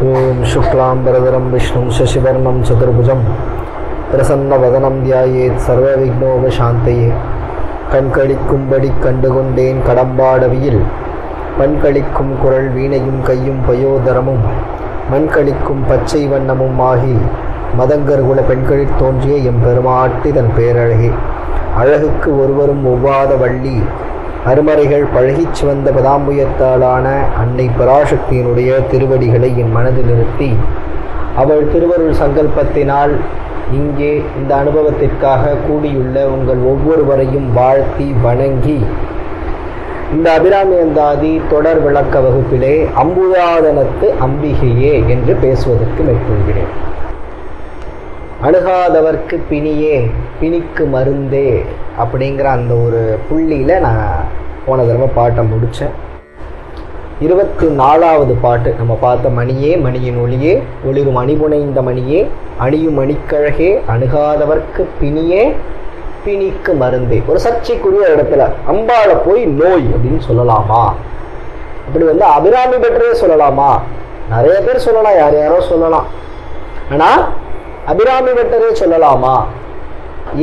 ஓம் சுக்லாம் பரதரம் விஷ்ணும் சசிவர்ணம் சதுர்புஜம் பிரசன்னவதனம் தியாயேத் சர்வ விக்னோபசாந்தையே. கண்களிக்கும்படி கண்டுகொண்டேன் கடம்பாடவியில் பண்களிக்கும் குரல் வீணையும் கையும் பயோதரமும் மண்களிக்கும் பச்சை வண்ணமும் ஆகி மதங்கர்குல பெண்களில் தோன்றிய எம்பெருமாட்டி தன் பேரழகே. அழகுக்கு ஒருவரும் ஒவ்வாத வள்ளி அருமறைகள் பழகிச் வந்த பதாம்புயத்தாலான அன்னை பராசக்தியினுடைய திருவடிகளை என் மனதில் நிறுத்தி அவள் திருவருள் சங்கல்பத்தினால் இங்கே இந்த அனுபவத்திற்காக கூடியுள்ள உங்கள் ஒவ்வொருவரையும் வாழ்த்தி வணங்கி இந்த அபிராமி அந்தாதி தொடர் விளக்க வகுப்பிலே அம்புதாதனத்து அம்பிகையே என்று பேசுவதற்கு மேற்கொள்கிறேன். அணுகாதவர்க்கு பிணியே பிணிக்கு மருந்தே அப்படிங்கிற அந்த ஒரு புள்ளியில் நான் போன தடவை பாட்டை முடித்தேன். 24வது பாட்டு நம்ம பார்த்த மணியே மணியின் ஒளியே ஒளிரும் அணிபுனைந்த மணியே அணியும் மணிக்கழகே அணுகாதவர்க்கு பிணியே பிணிக்கு மருந்தே. ஒரு சர்ச்சைக்குரிய இடத்துல அம்பாளை போய் நோய் அப்படின்னு சொல்லலாமா? அப்படி அபிராமி பெற்றே சொல்லலாமா? நிறைய பேர் சொல்லலாம், யார் யாரோ சொல்லலாம். ஆனால் அபிராமி பெற்றரே சொல்லலாமா?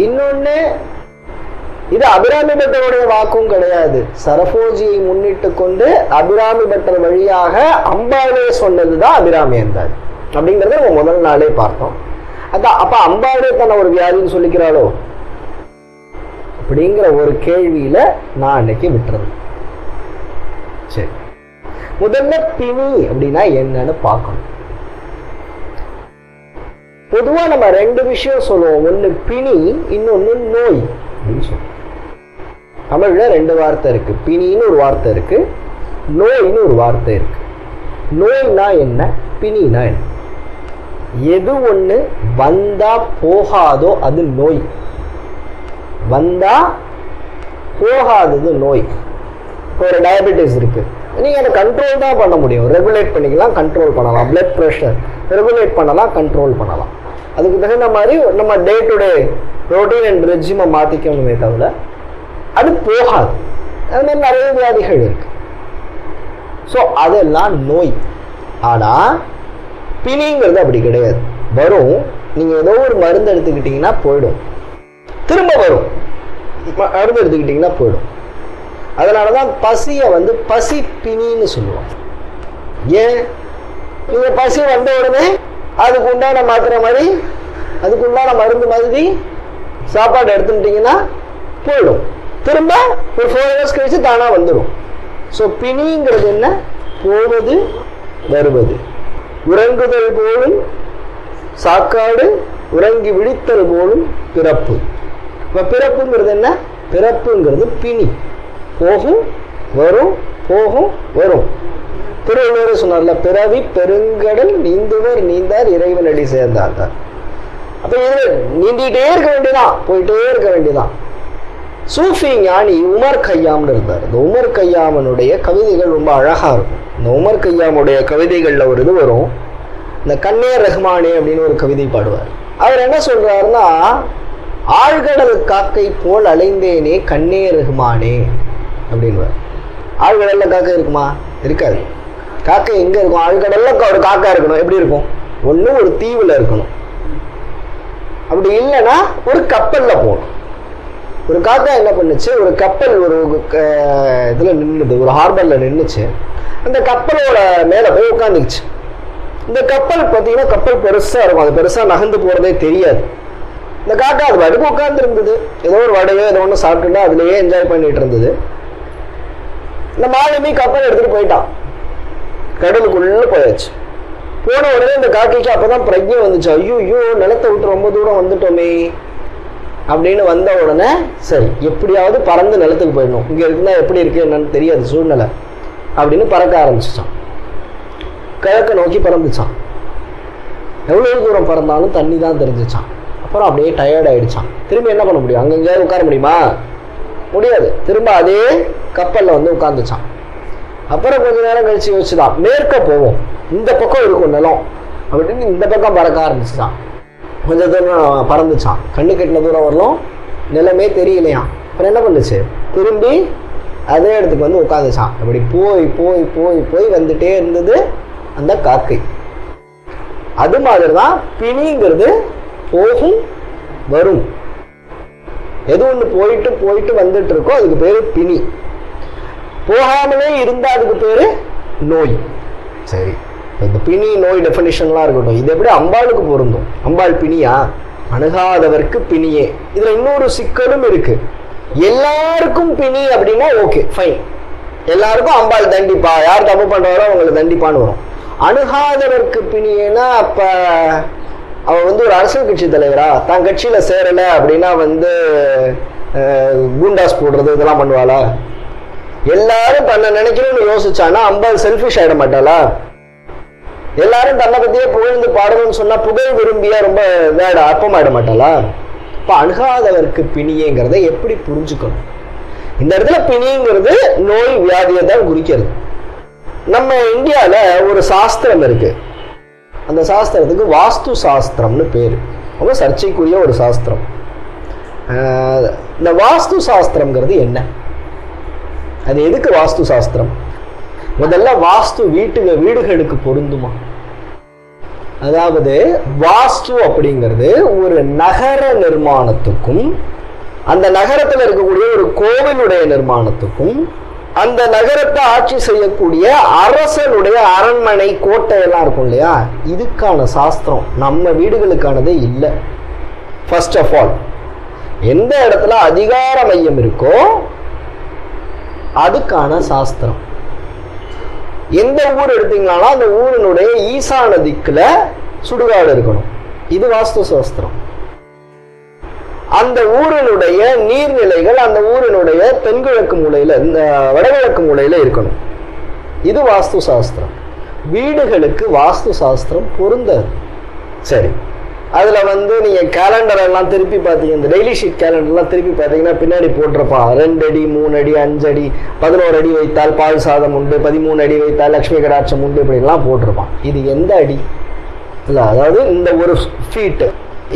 இன்னொன்று, இது அபிராமி பட்டருடைய வாக்கும் கிடையாது. சரபோஜியை முன்னிட்டு கொண்டு அபிராமி பட்டர் வழியாக அம்பாளே சொன்னதுதான் அபிராமி அந்தாதி அப்படிங்கிறத நம்ம முதல் நாளே பார்த்தோம். அதான் அப்ப அம்பாளே தன்னை ஒரு வியாதின்னு சொல்லிக்கிறாளோ அப்படிங்கிற ஒரு கேள்வியில நான் அன்னைக்கு விட்டுறது. சரி, முதல்ல பிணி அப்படின்னா என்னன்னு பார்க்கணும். பொதுவா நம்ம ரெண்டு விஷயம் சொல்லுவோம். ஒன்னு பிணி, இன்னொன்னு நோய் அப்படின்னு சொல்லுவோம். தமிழ்ல ரெண்டு வார்த்தை இருக்கு. பிணின்னு ஒரு வார்த்தை இருக்கு, நோய்னு ஒரு வார்த்தை இருக்கு. நோய்னா என்ன, பிணினா என்ன? எது ஒண்ணு வந்தா போகாதோ அது நோய், வந்தா போகாதது நோய். இப்போ ஒரு டயபெட்டிஸ் இருக்கு, நீங்க அதை கண்ட்ரோல் தான் பண்ண முடியும். ரெகுலேட் பண்ணிக்கலாம், கண்ட்ரோல் பண்ணலாம். பிளட் ப்ரெஷர் ரெகுலேட் பண்ணலாம், கண்ட்ரோல் பண்ணலாம். அதுக்கு தகுந்த மாதிரி நம்ம day to day routine and ரெஜிமை மாத்திக்கணுமே தவிர அது போகாது. அது மாதிரி நிறைய வியாதிகள் இருக்கு. ஸோ அதெல்லாம் நோய். ஆனா பிணிங்கிறது அப்படி கிடையாது. வரும், நீங்க ஏதோ ஒரு மருந்து எடுத்துக்கிட்டீங்கன்னா போயிடும், திரும்ப வரும். மருந்து எடுத்துக்கிட்டீங்கன்னா போயிடும். அதனாலதான் பசிய பசி பிணின்னு சொல்லுவோம். ஏன்? நீங்க பசி வந்த உடனே அதுக்கு உண்டான மாத்திரை மாதிரி, அதுக்கு உண்டான மருந்து மாதிரி சாப்பாடு எடுத்துட்டீங்கன்னா போயிடும். திரும்ப ஒரு 4 hours கழிச்சு தானா வந்துடும். ஸோ பிணிங்கிறது என்ன? போவது வருவது. உறங்குதல் போலும் சாக்காடு, உறங்கி விழித்தல் போலும் பிறப்பு. இப்ப பிறப்புங்கிறது என்ன? பிறப்புங்கிறது பிணி. போகும் வரும், போகும் வரும். திருவள்ளுவர் சொன்னார்ல, பிறவி பெருங்கடல் நீந்துவர் நீந்தார் இறைவனடி சேர்ந்தார். அப்ப இது நீந்திட்டே இருக்க வேண்டியதான், போயிட்டே இருக்க வேண்டியதான். சூஃபி ஞானி உமர் கய்யாம்னு இருந்தார். இந்த உமர் கய்யாமனுடைய கவிதைகள் ரொம்ப அழகா இருக்கும். இந்த உமர் கய்யாமுடைய கவிதைகள்ல ஒரு இது வரும். இந்த கண்ணே ரஹ்மானே அப்படின்னு ஒரு கவிதை பாடுவார். அவர் என்ன சொல்றாருன்னா, ஆழ்கடல் காக்கை போல் அலைந்தேனே கண்ணே ரஹ்மானே அப்படின்வார். ஆழ்கடல்ல காக்கை இருக்குமா? இருக்காது. காக்கை எங்க இருக்கும்? ஆழ்கடல்ல ஒரு காக்கா இருக்கணும். எப்படி இருக்கும்? ஒண்ணு ஒரு தீவுல இருக்கணும், அப்படி இல்லைன்னா ஒரு கப்பல்ல போகணும். ஒரு காக்கா என்ன பண்ணுச்சு, ஒரு கப்பல் ஒரு இதுல நின்றுது, ஒரு ஹார்பர்ல நின்றுச்சு. அந்த கப்பலோட மேல போய் உட்காந்துக்குச்சு. இந்த கப்பல் பார்த்தீங்கன்னா கப்பல் பெருசா இருக்கும், அது பெருசா நகர்ந்து போறதே தெரியாது. இந்த காக்கா அது வடுக்கு உட்கார்ந்து இருந்தது, ஏதோ ஒரு வடையோ ஏதோ ஒன்று சாப்பிட்டுட்டு அதுலயே என்ஜாய் பண்ணிட்டு இருந்தது. இந்த மாலுமி கப்பல் எடுத்துட்டு போயிட்டான், கடலுக்குள்ள போயாச்சு. போன உடனே இந்த காக்கைக்கு அப்பதான் பிரஜை வந்துச்சு. ஐயோ, நிலத்தை விட்டு ரொம்ப தூரம் வந்துட்டோமே அப்படின்னு வந்த உடனே, சரி எப்படியாவது பறந்து நிலத்துக்கு போயிடணும், இங்க இருந்தா எப்படி இருக்கு என்னன்னு தெரியாது சூழ்நிலை அப்படின்னு பறக்க ஆரம்பிச்சிச்சான். கிழக்க நோக்கி பறந்துச்சான். எவ்வளவு தூரம் பறந்தாலும் தண்ணி தான் தெரிஞ்சிச்சான். அப்புறம் அப்படியே டயர்ட் ஆயிடுச்சான். திரும்ப என்ன பண்ண முடியும்? அங்க எங்கேயாவது உட்கார முடியுமா? முடியாது. திரும்ப அதே கப்பல்ல உட்கார்ந்துச்சான். அப்புறம் கொஞ்ச நேரம் கழிச்சு யோசிச்சுதான், மேற்க போவோம், இந்த பக்கம் இருக்கும் நிலம் அப்படின்னு இந்த பக்கம் பறக்க ஆரம்பிச்சுதான். கொஞ்ச தூரம் பறந்துச்சான், கண்ணு கெட்டின தூரம் வரலும், நிலமே தெரியலையாம். அப்புறம் என்ன பண்ணுச்சு? திரும்பி அதே இடத்துக்கு உட்காந்துச்சான். அப்படி போய் போய் போய் போய் வந்துட்டே இருந்தது அந்த காக்கை. அது மாதிரிதான் பிணிங்கிறது போகும் வரும். எது ஒண்ணு போயிட்டு போயிட்டு வந்துட்டு இருக்கோ அதுக்கு பேரு பிணி. போகாமலே இருந்தா அதுக்கு பேரு நோய். சரி, இந்த பிணி நோய் டெஃபினிஷன்லாம் இருக்கட்டும். இது எப்படி அம்பாளுக்கு பொருந்தும்? அம்பாள் பிணியா? அணுகாதவர்க்கு பிணியே. இதுல இன்னொரு சிக்கலும் இருக்கு. எல்லாருக்கும் பிணி அப்படின்னா ஓகே ஃபைன், எல்லாருக்கும் அம்பாள் தண்டிப்பா, யார் தப்பு பண்றாரோ அவங்களை தண்டிப்பான்னு வரும். அணுகாதவர்க்கு பிணியேன்னா அப்ப அவ வந்து ஒரு அரசியல் கட்சி தலைவரா, தான் கட்சியில சேரல அப்படின்னா வந்து குண்டாஸ் போடுறது இதெல்லாம் பண்ணுவாளா? எல்லாரும் தன்னை நினைக்கணும்னு யோசிச்சானா அம்பாள் செல்ஃபிஷ் ஆயிட மாட்டாளா? எல்லாரும் தன்னை பத்தியே புகழ்ந்து பாடணும்னு சொன்னா புகழ் விரும்பியா ரொம்ப வேட அற்பமாயிட மாட்டாளா? இப்ப அணுகாதவர்க்கு பிணியேங்கிறத எப்படி புரிஞ்சுக்கணும்? இந்த இடத்துல பிணிங்கிறது நோய் வியாதியை தான் குறிக்கிறது. நம்ம இந்தியால ஒரு சாஸ்திரம் இருக்கு. அந்த சாஸ்திரத்துக்கு வாஸ்து சாஸ்திரம்னு பேரு. ரொம்ப சர்ச்சைக்குரிய ஒரு சாஸ்திரம். இந்த வாஸ்து சாஸ்திரம்ங்கிறது என்ன? அது எதுக்கு வாஸ்து சாஸ்திரம்? முதல்ல வாஸ்து வீடுகளுக்கு பொருந்துமா? அதாவது வாஸ்து அப்படிங்கிறது ஒரு நகர நிர்மாணத்துக்கும் அந்த நகரத்தில் இருக்கக்கூடிய ஒரு கோவிலுடைய நிர்மாணத்துக்கும் அந்த நகரத்தை ஆட்சி செய்யக்கூடிய அரசனுடைய அரண்மனை கோட்டை எல்லாம் இருக்கும் இல்லையா, இதுக்கான சாஸ்திரம். நம்ம வீடுகளுக்கானதே இல்லை. ஃபர்ஸ்ட் ஆஃப் ஆல், எந்த இடத்துல அதிகார மையம் இருக்கோ அதுக்கான சாஸ்திரம். எந்த ஊர் எடுத்தீங்களாலும் அந்த ஊரினுடைய ஈசான திக்குல சுடுகாடு இருக்கணும். இது வாஸ்து சாஸ்திரம். அந்த ஊரினுடைய நீர்நிலைகள் அந்த ஊரினுடைய தென்கிழக்கு மூலையில இந்த வடகிழக்கு மூலையில இருக்கணும். இது வாஸ்து சாஸ்திரம். வீடுகளுக்கு வாஸ்து சாஸ்திரம் பொருந்தாது. சரி, அதுல வந்து நீங்க கேலண்டர் எல்லாம் திருப்பி பார்த்தீங்க, இந்த டெய்லி ஷீட் கேலண்டர் எல்லாம் திருப்பி பார்த்தீங்கன்னா பின்னாடி போட்டிருப்பான் 2 அடி 3 அடி 5 அடி 11 அடி வைத்தால் பால் சாதம் உண்டு, 13 அடி வைத்தால் லட்சுமி கடாட்சம் உண்டு, இப்படி எல்லாம் போட்டிருப்பான். இது எந்த அடி இல்ல? அதாவது இந்த ஒரு ஃபீட்.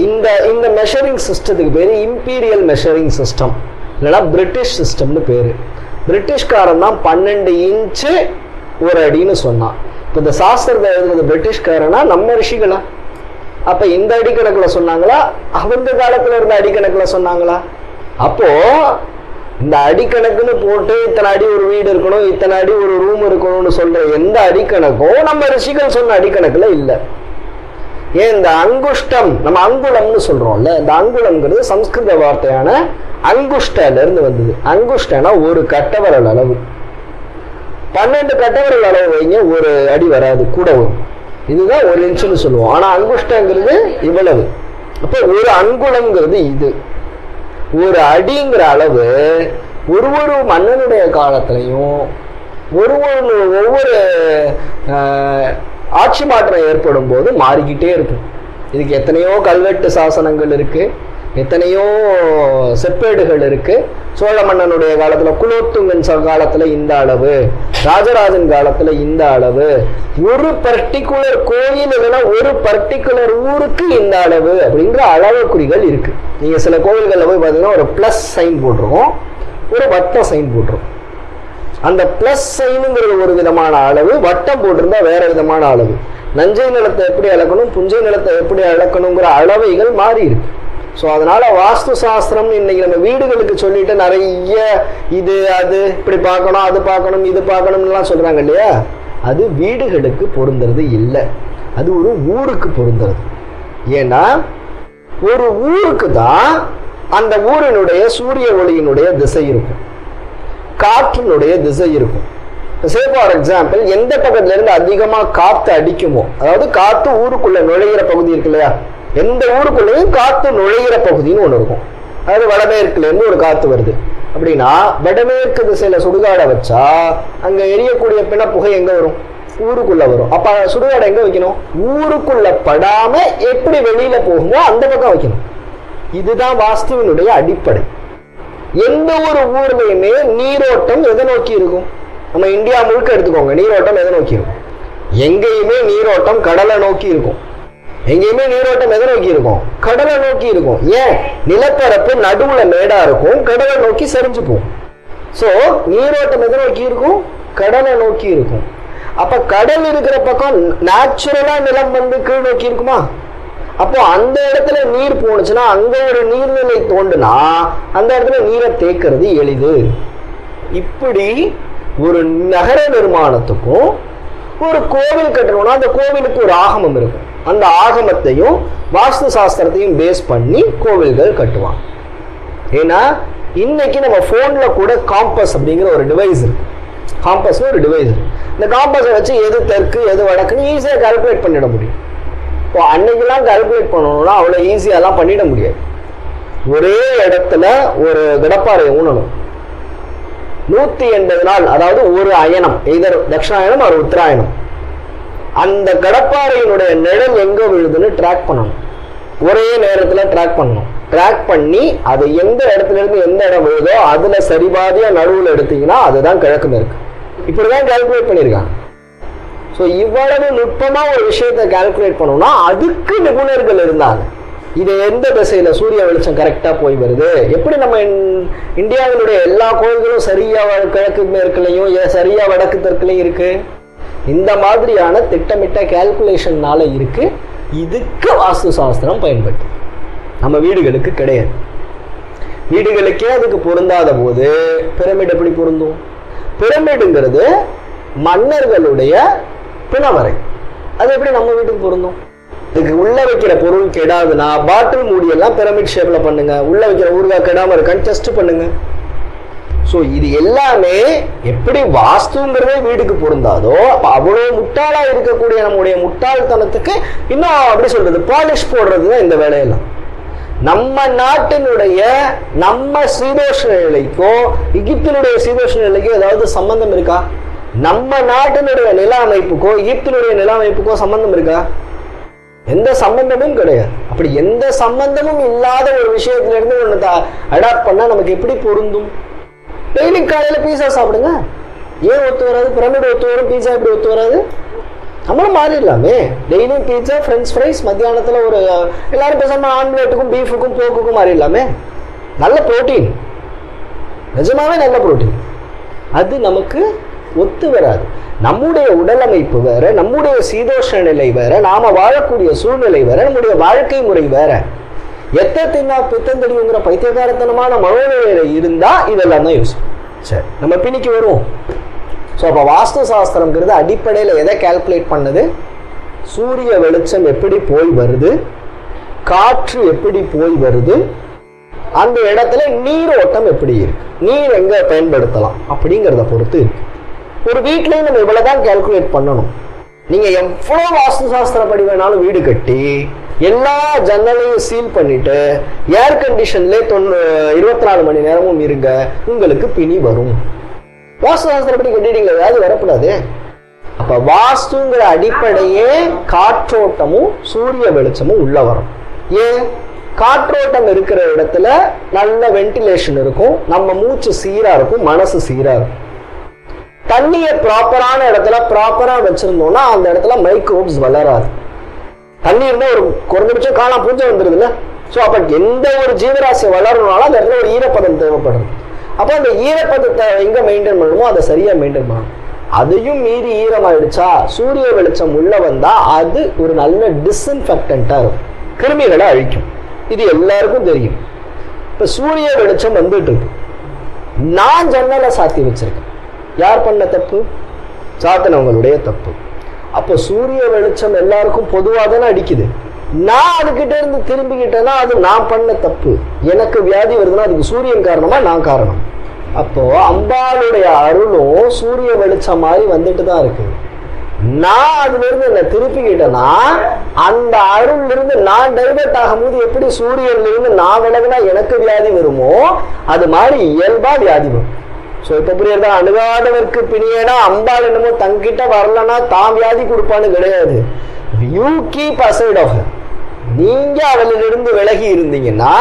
இந்த மெஷரிங் சிஸ்டத்துக்கு பேரு இம்பீரியல் மெஷரிங் சிஸ்டம், இல்லைன்னா பிரிட்டிஷ் சிஸ்டம்னு பேரு. பிரிட்டிஷ்காரன் தான் 12 இன்ச்சு ஒரு அடின்னு சொன்னான். இப்போ இந்த சாஸ்திரத்தை எழுதுனது பிரிட்டிஷ்காரனா நம்ம ரிஷிகளா? அப்ப இந்த அடிக்கணக்குல சொன்னாங்களா, அவங்க காலத்துல இருந்த அடிக்கணக்குல சொன்னாங்களா? அப்போ இந்த அடிக்கணக்குன்னு போட்டு இத்தனை அடி ஒரு வீடு இருக்கணும், இத்தனை அடி ஒரு ரூம் இருக்கணும்னு சொல்ற எந்த அடிக்கணக்கும் நம்ம ரிஷிகள் சொன்ன அடிக்கணக்குல இல்லை. ஏன் இந்த அங்குஷ்டம், நம்ம அங்குலம்னு சொல்றோம்ல, இந்த அங்குலம்ங்கிறது சம்ஸ்கிருத வார்த்தையான அங்குஷ்டல இருந்து வந்தது. அங்குஷ்டனா ஒரு கட்டவரல் அளவு. 12 கட்டவரல் அளவு வைங்க, ஒரு அடி வராது, கூட வரும். இதுதான் 1 இன்ச்சுன்னு சொல்லுவோம். ஆனா அங்குஷ்டங்கிறது இவ்வளவு. அப்போ ஒரு அங்குலம்ங்கிறது இது. ஒரு அடிங்கிற அளவு ஒரு மன்னனுடைய காலத்திலையும் ஒவ்வொரு ஆட்சி மாற்றம் ஏற்படும் போது மாறிக்கிட்டே இருக்கும். இதுக்கு எத்தனையோ கல்வெட்டு சாசனங்கள் இருக்கு, எத்தனையோ செப்பேடுகள் இருக்கு. சோழ மன்னனுடைய காலத்துல, குலோத்துங்கன் காலத்துல இந்த அளவு, ராஜராஜன் காலத்துல இந்த அளவு, ஒரு பர்டிகுலர் கோயில் இல்லைன்னா ஒரு பர்டிகுலர் ஊருக்கு இந்த அளவு அப்படிங்கிற அளவு குறிகள் இருக்கு. நீங்க சில கோவில்கள்ல போய் பாத்தீங்கன்னா ஒரு பிளஸ் சைன் போட்டிருக்கோம், ஒரு வட்ட சைன் போட்டிருக்கோம். அந்த பிளஸ் சைனுங்கிறது ஒரு விதமான அளவு, வட்டம் போட்டிருந்தா வேற விதமான அளவு. நஞ்சை நிலத்தை எப்படி அளக்கணும், புஞ்சை நிலத்தை எப்படி அளக்கணுங்கிற அளவைகள் மாறி இருக்கு. ஸோ அதனால வாஸ்து சாஸ்திரம் இன்னைக்கு நம்ம வீடுகளுக்கு சொல்லிட்டு நிறைய இது அது இப்படி பார்க்கணும், அது பார்க்கணும், இது பார்க்கணும்லாம் சொல்றாங்க இல்லையா, அது வீடுகளுக்கு பொருந்துறது இல்லை. அது ஒரு ஊருக்கு பொருந்துறது. ஏன்னா ஒரு ஊருக்கு தான் அந்த ஊரினுடைய சூரிய ஒளியினுடைய திசை இருக்கும், காற்றினுடைய திசை இருக்கும். சே ஃபார் எக்ஸாம்பிள், எந்த பக்கத்துல இருந்து அதிகமா காத்து அடிக்குமோ, அதாவது காத்து ஊருக்குள்ள நுழைகிற பகுதி இருக்கு இல்லையா, எந்த ஊருக்குள்ளேயும் காத்து நுழைகிற பகுதின்னு ஒண்ணு இருக்கும். அதாவது வடமேற்குல இருந்து ஒரு காத்து வருது அப்படின்னா வடமேற்கு திசையில சுடுகாடை வச்சா அங்க எரியக்கூடிய பிணப்புகை எங்க வரும்? ஊருக்குள்ள வரும். அப்ப சுடுகாடை எங்க வைக்கணும்? ஊருக்குள்ள படாம எப்படி வெளியில போகுமோ அந்த பக்கம் வைக்கணும். இதுதான் வாஸ்துவினுடைய அடிப்படை. எந்த ஒரு ஊர்லயுமே நீரோட்டம் எதை நோக்கி இருக்கும்? நம்ம இந்தியா முழுக்க எடுத்துக்கோங்க, நீரோட்டம் எதை நோக்கி இருக்கும்? எங்கேயுமே நீரோட்டம் கடலை நோக்கி இருக்கும். எங்கேயுமே நீரோட்டம் எதை நோக்கி இருக்கும்? கடலை நோக்கி இருக்கும். ஏன்? நிலப்பரப்பு நடுவுல மேடா இருக்கும், கடலை நோக்கி சரிஞ்சு போகும். சோ நீரோட்டம் எதை நோக்கி இருக்கும்? கடலை நோக்கி இருக்கும். அப்ப கடல் இருக்கிற பக்கம் நேச்சுரலா நிலம் வந்து கீழ் நோக்கி இருக்குமா? அப்போ அந்த இடத்துல நீர் போனுச்சுன்னா அங்க ஒரு நீர்நிலை தோண்டுனா அந்த இடத்துல நீரை தேக்கிறது எளிது. இப்படி ஒரு நகர நிர்மாணத்துக்கும் ஒரு கோவில் கட்டணும்னா அந்த கோவிலுக்கு ஒரு ஆகமம் இருக்கும். அந்த ஆகமத்தையும் வாஸ்து சாஸ்திரத்தையும் பேஸ் பண்ணி கோவில்கள் கட்டுவாங்க. ஏன்னா இன்னைக்கு நம்ம போன்ல கூட காம்பஸ் அப்படிங்கிற ஒரு டிவைஸ் இருக்கு. காம்பஸ் ஒரு டிவைஸ் இருக்கு. இந்த காம்பஸை வச்சு எது தெற்கு எது வடக்குன்னு ஈஸியாக கால்குலேட் பண்ணிட முடியும். இப்போ அன்னைக்கெல்லாம் கால்குலேட் பண்ணணும்னா அவ்வளோ ஈஸியாலாம் பண்ணிட முடியாது. ஒரே இடத்துல ஒரு கடப்பாறை ஊனணும். 180 நாள், அதாவது ஒரு அயனம், எதர் தட்சிணாயனம் ஒரு உத்தராயணம். அந்த கடப்பாறையினுடைய நிழல் எங்க விழுதுன்னு ட்ராக் பண்ணணும். ஒரே நேரத்தில் ட்ராக் பண்ணணும். ட்ராக் பண்ணி அது எந்த இடத்துல இருந்து எந்த இடம் விழுதோ அதுல சரிபாதியா நடுவில் எடுத்தீங்கன்னா அதுதான் கிழக்கு மேற்கு. இப்படிதான் கால்குலேட் பண்ணியிருக்காங்க. ஸோ இவ்வளவு நுட்பமா ஒரு விஷயத்தை கால்குலேட் பண்ணோம்னா அதுக்கு நிபுணர்கள் இருந்தாங்க. இது எந்த திசையில சூரிய வெளிச்சம் கரெக்டா போய் வருது, எப்படி நம்ம இந்தியாவினுடைய எல்லா கோயில்களும் சரியா கிழக்கு மேற்குலையும் சரியா வடக்கு தெற்குலையும் இருக்கு. இந்த மாதிரியான திட்டமிட்ட கால்குலேஷன்னால இருக்கு. இதுக்கு வாஸ்து சாஸ்திரம் பயன்படுது. நம்ம வீடுகளுக்கு கிடையாது. வீடுகளுக்கே அதுக்கு பொருந்தாத போது பிரமிட் எப்படி பொருந்தும்? பிரமிடுங்கிறது மன்னர்களுடைய பிணவரை, அது எப்படி நம்ம வீட்டுக்கு பொருந்தும்? இதுக்கு உள்ள வைக்கிற பொருள் கெடாதுன்னா பாட்டில் மூடியெல்லாம் பிரமிட் ஷேப்ல பண்ணுங்க. உள்ள வைக்கிற ஊறுகாய் கெடாம இருக்கான்னு டெஸ்ட் பண்ணுங்க. ஸோ இது எல்லாமே எப்படி வாஸ்துங்கிறதே வீடுக்கு பொருந்தாதோ அப்போ அவ்வளோ முட்டாளா இருக்கக்கூடிய நம்முடைய முட்டாள்தனத்துக்கு இன்னும் அப்படி சொல்றது பாலிஷ் போடுறது தான் இந்த வேலையெல்லாம். நம்ம நாட்டினுடைய நம்ம சீதோஷ்ண நிலைக்கோ எகிப்தினுடைய சீதோஷ்ண நிலைக்கோ ஏதாவது சம்பந்தம் இருக்கா? நம்ம நாட்டினுடைய நில அமைப்புக்கோ எகிப்தினுடைய நில அமைப்புக்கோ சம்பந்தம் இருக்கா? எந்த சம்பந்தமும் கிடையாது. அப்படி எந்த சம்பந்தமும் இல்லாத ஒரு விஷயத்துல இருந்து ஒன்று அடாப்ட் பண்ணா நமக்கு எப்படி பொருந்தும்? டெய்லி காலையில பீஸா சாப்பிடுங்க. ஏன் ஒத்து வராது? பிரமிட் ஒத்து வரும், பீஸா எப்படி ஒத்து வராது? நம்மளும் மாறிடலாமே. டெய்லியும் பீட்சா ஃப்ரெஞ்ச் ஃப்ரைஸ், மத்தியானத்தில் ஒரு எல்லாரும் பேசாம ஆம்லேட்டுக்கும் பீஃபுக்கும் போக்குக்கும் மாறிடலாமே. நல்ல புரோட்டீன், நிஜமாவே நல்ல புரோட்டீன். அது நமக்கு ஒத்து வராது. நம்முடைய உடல் அமைப்பு வேற, நம்முடைய சீதோஷ்ண நிலை வேற, நாம வாழக்கூடிய சூழ்நிலை வேற, நம்முடைய வாழ்க்கை முறை வேற. எத்த தின்னா பித்தந்தடிங்கிற பைத்தியகாரத்தனமான மனோநிலையில இருந்தா இதெல்லாம் தான் யூஸ். சரி, நம்ம பின்னிக்கு வருவோம். ஸோ அப்போ வாஸ்து சாஸ்திரம்ங்கிறது அடிப்படையில் எதை கால்குலேட் பண்ணுது? சூரிய வெளிச்சம் எப்படி போய் வருது, காற்று எப்படி போய் வருது, அந்த இடத்துல நீரோட்டம் எப்படி இருக்கு, நீர் எங்க பயன்படுத்தலாம் அப்படிங்கிறத பொறுத்து இருக்கு. ஒரு வீட்லையும் நம்ம இவ்வளவுதான் கால்குலேட் பண்ணணும். நீங்க எவ்வளவு வாஸ்து சாஸ்திரப்படி வேணாலும் வீடு கட்டி எல்லா ஜன்னலையும் சீல் பண்ணிட்டு ஏர் கண்டிஷன்ல 24 மணி நேரமும் இருங்க, உங்களுக்கு பிணி வரும். வாஸ்து சாஸ்திரப்படி கட்டிட்டீங்க, ஏதாவது வரக்கூடாது. அப்ப வாஸ்துங்கிற அடிப்படையே காற்றோட்டமும் சூரிய வெளிச்சமும் உள்ள வரும். ஏன்? காற்றோட்டம் இருக்கிற இடத்துல நல்ல வென்டிலேஷன் இருக்கும், நம்ம மூச்சு சீரா இருக்கும், மனசு சீரா இருக்கும். தண்ணியை ப்ராப்பரான இடத்துல ப்ராப்பரா வச்சிருந்தோம்னா அந்த இடத்துல மைக்ரோப்ஸ் வளராது. தண்ணி இருந்தா ஒரு குறைஞ்சபட்சம் காணா பூஜை வந்துருதுல்ல. ஸோ அப்ப எந்த ஒரு ஜீவராசி வளரணும்னாலும் அந்த இடத்துல ஒரு ஈரப்பதம் தேவைப்படுது. அப்போ அந்த ஈரப்பதத்தை எங்க மெயின்டைன் பண்ணணுமோ அதை சரியா மெயின்டைன் பண்ணணும். அதையும் மீறி ஈரமாயிடுச்சா சூரிய வெளிச்சம் உள்ள வந்தா அது ஒரு நல்ல டிஸ்இன்ஃபெக்டண்டா இருக்கும், கிருமிகளை அழிக்கும். இது எல்லாருக்கும் தெரியும். இப்ப சூரிய வெளிச்சம் வந்துட்டு இருக்கு, நான் ஜன்னலை சாத்தி வச்சிருக்கேன். யார் பண்ண தப்பு? சாத்தினவங்களுடைய தப்பு. அப்போ சூரிய வெளிச்சம் எல்லாருக்கும் பொதுவாக தானே அடிக்குது. நான் அதுகிட்ட இருந்து திரும்பிக்கிட்டேன்னா அது நான் பண்ண தப்பு. எனக்கு வியாதி வருதுன்னா அதுக்கு சூரியன் காரணமா நான் காரணம். அப்போ அம்பாளுடைய அருளும் சூரிய வெளிச்சம் மாதிரி வந்துட்டு தான் இருக்கு. நான் அதுல இருந்து என்ன திருப்பிக்கிட்டேன்னா அந்த அருள்ல இருந்து நான் டைவர்ட் ஆகும்போது எப்படி சூரியன்ல இருந்து நான் விலகுனா எனக்கு வியாதி வருமோ அது மாதிரி இயல்பா வியாதி வரும். ஸோ இப்போ புரியுதா? அணுகாதவருக்கு பிணியேனா அம்பாள் என்னமோ தங்கிட்ட வரலன்னா தான் வியாதி கொடுப்பான்னு கிடையாது. You keep aside of her. நீங்க அவளிலிருந்து விலகி இருந்தீங்கன்னா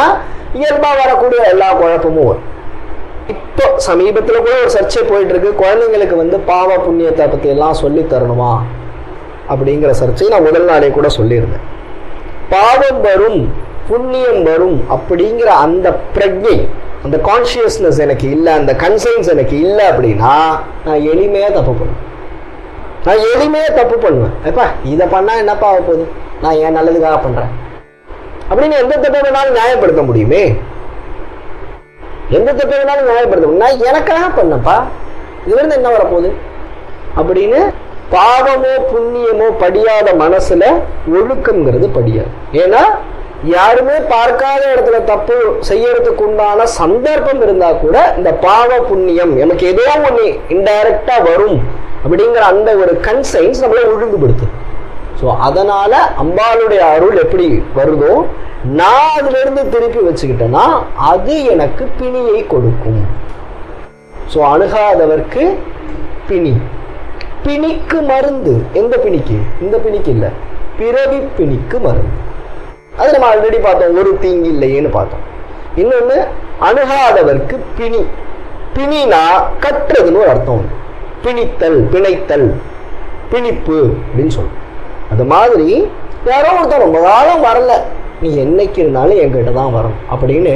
இயல்பா வரக்கூடிய எல்லா குழப்பமும் வரும். இப்போ சமீபத்தில் கூட ஒரு சர்ச்சை போயிட்டு இருக்கு, குழந்தைங்களுக்கு பாவ புண்ணியத்தை பத்தி எல்லாம் சொல்லி தரணுமா அப்படிங்கிற சர்ச்சை நான் முதல் நாளே கூட சொல்லியிருந்தேன். பாவம் வரும் புண்ணியம் வரும் அப்படிங்கிற அந்த பிரஜை, அந்த கான்சியஸ்னஸ் எனக்கு இல்லை, அந்த கன்சர்ன்ஸ் எனக்கு இல்லை அப்படின்னா நான் எளிமையா தப்பு பண்ணுவேன். நான் எளிமையா தப்பு பண்ணுவேன். எப்பா இதை பண்ணா என்னப்பா ஆக போகுது, நான் ஏன் நல்லதுக்காக பண்றேன் அப்படின்னு எந்த தப்பை வேணாலும் நியாயப்படுத்த முடியுமே. எந்த தப்பை வேணாலும் நியாயப்படுத்த முடியும். நான் எனக்காக பண்ணப்பா, இதுல இருந்து என்ன வரப்போகுது அப்படின்னு பாவமோ புண்ணியமோ படியாத மனசுல ஒழுக்கம்ங்கிறது படியாது. ஏன்னா யாருமே பார்க்காத இடத்துல தப்பு செய்யறதுக்கு உண்டான சந்தர்ப்பம் இருந்தா கூட இந்த பாவ புண்ணியம் எனக்கு ஏதோ ஒண்ணு இன்டைரக்டா வரும் அப்படிங்கிற அந்த ஒரு கன்சைன்ஸ் நம்மளை ஒழுங்குபடுத்தும். ஸோ அதனால அம்பாளுடைய அருள் எப்படி வருதோ நான் அதுல இருந்து திருப்பி வச்சுக்கிட்டேன்னா அது எனக்கு பிணியை கொடுக்கும். ஸோ அணுகாதவர்க்கு பிணி. பிணிக்கு மருந்து. எந்த பிணிக்கு? இந்த பிணிக்கு இல்லை, பிறவி பிணிக்கு மருந்து. அது நம்ம ஆல்ரெடி பார்த்தோம், ஒரு தீங்கு இல்லையேன்னு பார்த்தோம். இன்னொன்னு அணுகாதவர்க்கு பிணி. பிணினா கட்டுறதுன்னு ஒரு அர்த்தம் உண்டு. பிணித்தல், பிணைத்தல், பிணிப்பு அப்படின்னு சொல்லுவோம். அது மாதிரி யாரோ ஒருத்தர் ரொம்ப காலம் வரல, நீ என்னைக்கு இருந்தாலும் என்கிட்ட தான் வரணும் அப்படின்னு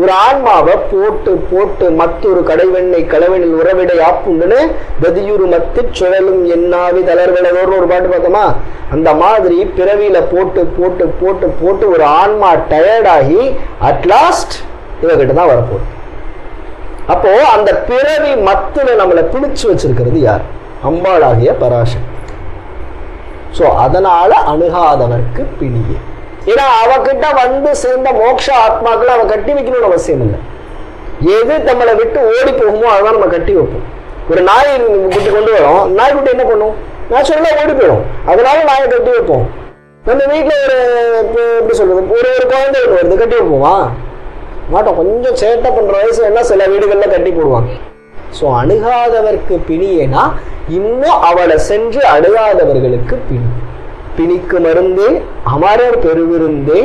ஒரு ஆன்மாவை போட்டு போட்டு மற்றொரு கடைவெண்ணை களவெண்ணில் உறவிடை ஆப்புண்டுன்னு கதியுறு மத்து சுழலும் என்னாவி தளர்விலதோர்னு ஒரு பாட்டு பார்த்தோமா, அந்த மாதிரி பிறவியில போட்டு போட்டு போட்டு போட்டு ஒரு ஆன்மா டயர்டாகி அட்லாஸ்ட் இவகிட்ட தான் வரப்போகுது. அப்போ அந்த பிறவி மத்துல நம்மளை பிடிச்சு வச்சிருக்கிறது யார்? அம்பாளாகிய பராசக்தி. சோ அதனால அணுகாதவர்க்கு பிணியே. ஏன்னா அவகிட்ட வந்து சேர்ந்த மோட்ச ஆத்மாக்களை அவன் கட்டி வைக்கணும்னு அவசியம் இல்லை. எது நம்மளை விட்டு ஓடி போகுமோ அதான் நம்ம கட்டி வைப்போம். ஒரு நாய் குட்டி கொண்டு வரோம், நாய்க்குட்டி என்ன பண்ணும்? நேச்சுரலா ஓடி போயிடும். அதனால நாயை கட்டி வைப்போம். நம்ம வீட்டுல ஒரு எப்படி சொல்றது, ஒரு குழந்தை ஒன்று வருது, கட்டி வைப்போமா? மாட்டோம். கொஞ்சம் சேட்டை பண்ற வயசு என்ன சில வீடுகள்ல கட்டி போடுவாங்க. ஸோ அணுகாதவர்க்கு பிணியேனா இன்னும் அவளை சென்று அணுகாதவர்களுக்கு பிணி. பிணிக்கு மருந்தே அமரர் பெருவிருந்தே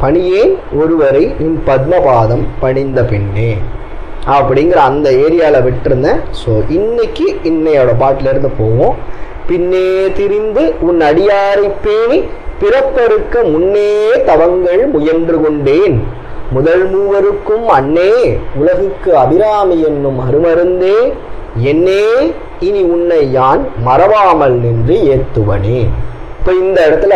பணியேன் ஒருவரை நின் பத்மபாதம் பணிந்த பெண்ணே அப்படிங்கிற அந்த ஏரியால விட்டுருந்தேன். ஸோ இன்னைக்கு இன்னையோட பாட்டில இருந்து போவோம். பின்னே திரிந்து உன் அடியாரை பேணி பிறப்பறுக்க முன்னே தவங்கள் முயன்று கொண்டேன் முதல் மூவருக்கும் அன்னே உலகுக்கு அபிராமி என்னும் அருமருந்தே என்னே இனி உன்னை யான் மறவாமல் நின்று ஏத்துவனே. இப்ப இந்த இடத்துல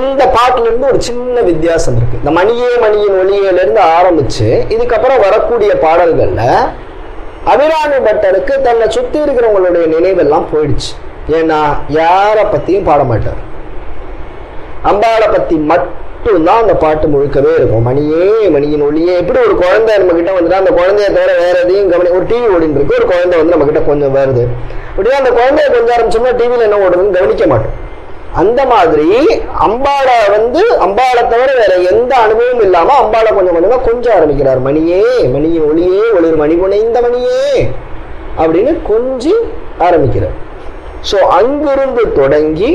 இந்த பாட்டுல இருந்து ஒரு சின்ன வித்தியாசம் இருக்கு. இந்த மணியே மணியின் ஒளியில இருந்து ஆரம்பிச்சு இதுக்கப்புறம் வரக்கூடிய பாடல்கள்ல அபிராமி பட்டருக்கு தன்னை சுத்தி இருக்கிறவங்களுடைய நினைவெல்லாம் போயிடுச்சு. ஏன்னா யார பத்தியும் பாட மாட்டார், அம்பாளை பத்தி மட்டும்தான் அந்த பாட்டு முழுக்கவே இருக்கும். மணியே மணியின் ஒளியே. எப்படி ஒரு குழந்தை நம்ம கிட்ட வந்துட்டா அந்த குழந்தைய தவிர வேற எதையும் ஒரு டிவி ஓடின்னு இருக்கு, ஒரு குழந்தை வந்து நம்ம கிட்ட கொஞ்சம் வருது அப்படியே அந்த குழந்தைய கொஞ்சம் ஆரம்பிச்சோம்னா டிவியில என்ன ஓடுதுன்னு கவனிக்க மாட்டோம். அந்த மாதிரி அம்பாளை அம்பாளை தவிர வேற எந்த அனுபவமும் இல்லாம அம்பாளை கொஞ்சம் ஆரம்பிக்கிறார். மணியே மணியின் ஒளியே ஒளிர் மணி புனைந்த மணியே அப்படின்னு கொஞ்சி ஆரம்பிக்கிறார். சோ அங்கிருந்து தொடங்கி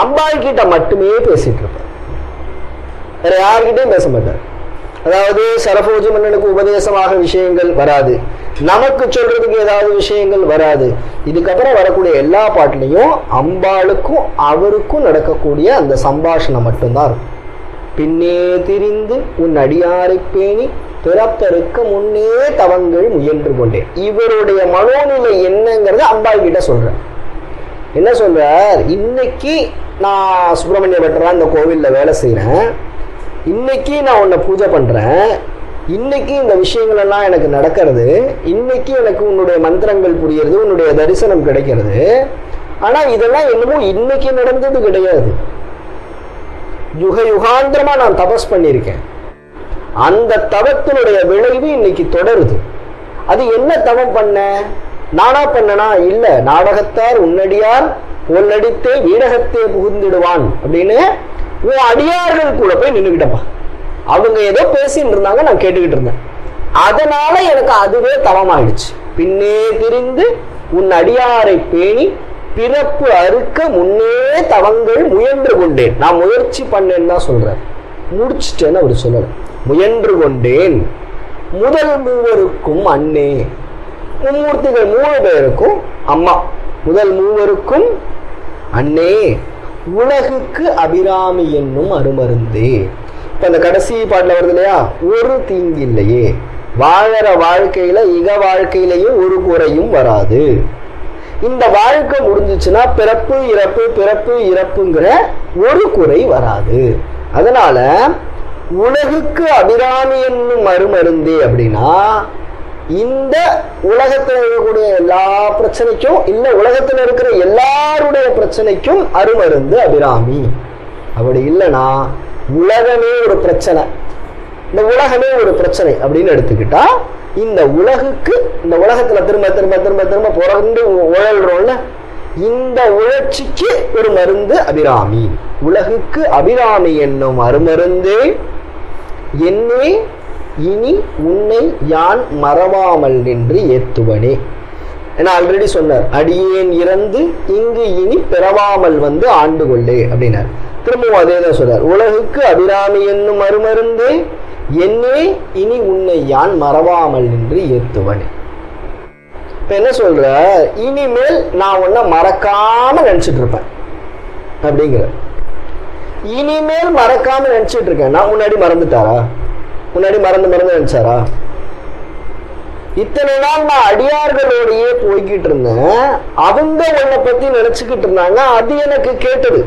அம்பாள் கிட்ட மட்டுமே பேசிட்டு இருப்பார், வேற யார்கிட்டையும் பேச மாட்டார். அதாவது சரபோஜி மன்னனுக்கு உபதேசமாக விஷயங்கள் வராது, நமக்கு சொல்றதுக்கு ஏதாவது விஷயங்கள் வராது. இதுக்கப்புறம் வரக்கூடிய எல்லா பாட்டிலையும் அம்பாளுக்கும் அவருக்கும் நடக்கக்கூடிய அந்த சம்பாஷணம் மட்டும்தான் இருக்கும். பின்னே திரிந்து உன் அடியாரை பேணி பிறப்பறுக்க முன்னே தவங்கள் முயன்று கொண்டேன். இவருடைய மனோநிலை என்னங்கிறத அம்பாள் கிட்ட சொல்றேன். என்ன சொல்றார்? இன்னைக்கு நான் சுப்பிரமணிய பட்டரா இந்த கோவில்ல வேலை செய்யறேன், இன்னைக்கு நான் உன்னை பூஜை பண்றேன், இன்னைக்கு இந்த விஷயங்கள் எல்லாம் எனக்கு நடக்கிறது, இன்னைக்கு எனக்கு உன்னுடைய மந்திரங்கள் புரியுறது, உன்னுடைய தரிசனம் கிடைக்கிறது. ஆனா இதெல்லாம் என்னமோ இன்னைக்கு நடந்தது கிடையாது. யுக யுகாந்திரமா நான் தபஸ் பண்ணியிருக்கேன். அந்த தவத்தினுடைய விளைவு இன்னைக்கு தொடருது. அது என்ன தவம் பண்ண? நானா பண்ணனா? இல்ல, நாடகத்தார் உன்னடியார் பொன்னடித்தே வீடகத்தே புகுந்திடுவான் அப்படின்னு அடியார்கள் கூட போய் நின்றுகிட்டப்பா. அவங்க ஏதோ பேசிட்டு இருந்தாங்க, நான் கேட்டுக்கிட்டு இருந்தேன். அதனால எனக்கு அதுவே தவமாயிடுச்சு. பின்னே திரிந்து உன் அடியாரை பேணி பிறப்பு அறுக்க முன்னே தவங்கள் முயன்று கொண்டேன். நான் முயற்சி பண்ணேன்னு தான் சொல்றேன், முடிச்சிட்டேன்னு அவர் சொல்லல. முயன்று கொண்டேன் முதல் மூவருக்கும் அன்னே. மும்மூர்த்திகள் 3 பேருக்கும் அம்மா, முதல் மூவருக்கும் அன்னே உலகுக்கு அபிராமி என்னும் அருமருந்தே. இப்ப அந்த கடைசி பாட்டுல வருது இல்லையா, ஒரு தீங்கு இல்லையே, வாழற வாழ்க்கையில இக வாழ்க்கையிலையும் ஒரு குறையும் வராது. இந்த வாழ்க்கை முடிஞ்சிச்சுன்னா பிறப்பு இறப்பு பிறப்பு இறப்புங்கிற ஒரு குறை வராது. அதனால உலகுக்கு அபிராமி என்னும் மறுமருந்தே அப்படின்னா இந்த உலகத்தில் இருக்கக்கூடிய எல்லா பிரச்சனைக்கும் இல்ல உலகத்தில் இருக்கிற எல்லாருடைய பிரச்சனைக்கும் அருமருந்து அபிராமி. அப்படி இல்லைன்னா உலகமே ஒரு பிரச்சனை, இந்த உலகமே ஒரு பிரச்சனை அப்படின்னு எடுத்துக்கிட்டா இந்த உலகுக்கு இந்த உலகத்துல திரும்ப திரும்ப திரும்ப திரும்ப பிறந்து உழல்றோம்ல, இந்த உழற்சிக்கு ஒரு மருந்து அபிராமி. உலகுக்கு அபிராமி என்னும் அருமருந்தே என்னே இனி உன்னை யான் மறவாமல் நின்று ஏத்துவனே. ஏன்னா ஆல்ரெடி சொன்னார், அடியேன் இறந்து இங்கு இனி பிறவாமல் வந்து ஆண்டு கொள்ளே அப்படின்னார். திரும்பவும் அதே தான் சொல்றார், உலகுக்கு அபிராமி என்னும் அருமருந்தே என்னே இனி உன்னை யான் மறவாமல் நின்று ஏத்துவனே. இப்ப என்ன சொல்ற, இனிமேல் நான் உன்னை மறக்காம நினைச்சிட்டு இருப்பேன் அப்படிங்கிற. இனிமேல் மறக்காம நினைச்சிட்டு இருக்கேன். நான் முன்னாடி மறந்துட்டாரா? முன்னாடி மறந்து நினைச்சாரா? இத்தனை நாள் நான் அடியார்களோடையே போய்கிட்டு இருந்தேன், அவங்க உன்னை பத்தி நினைச்சுக்கிட்டு இருந்தாங்க, அது எனக்கு கேட்டது.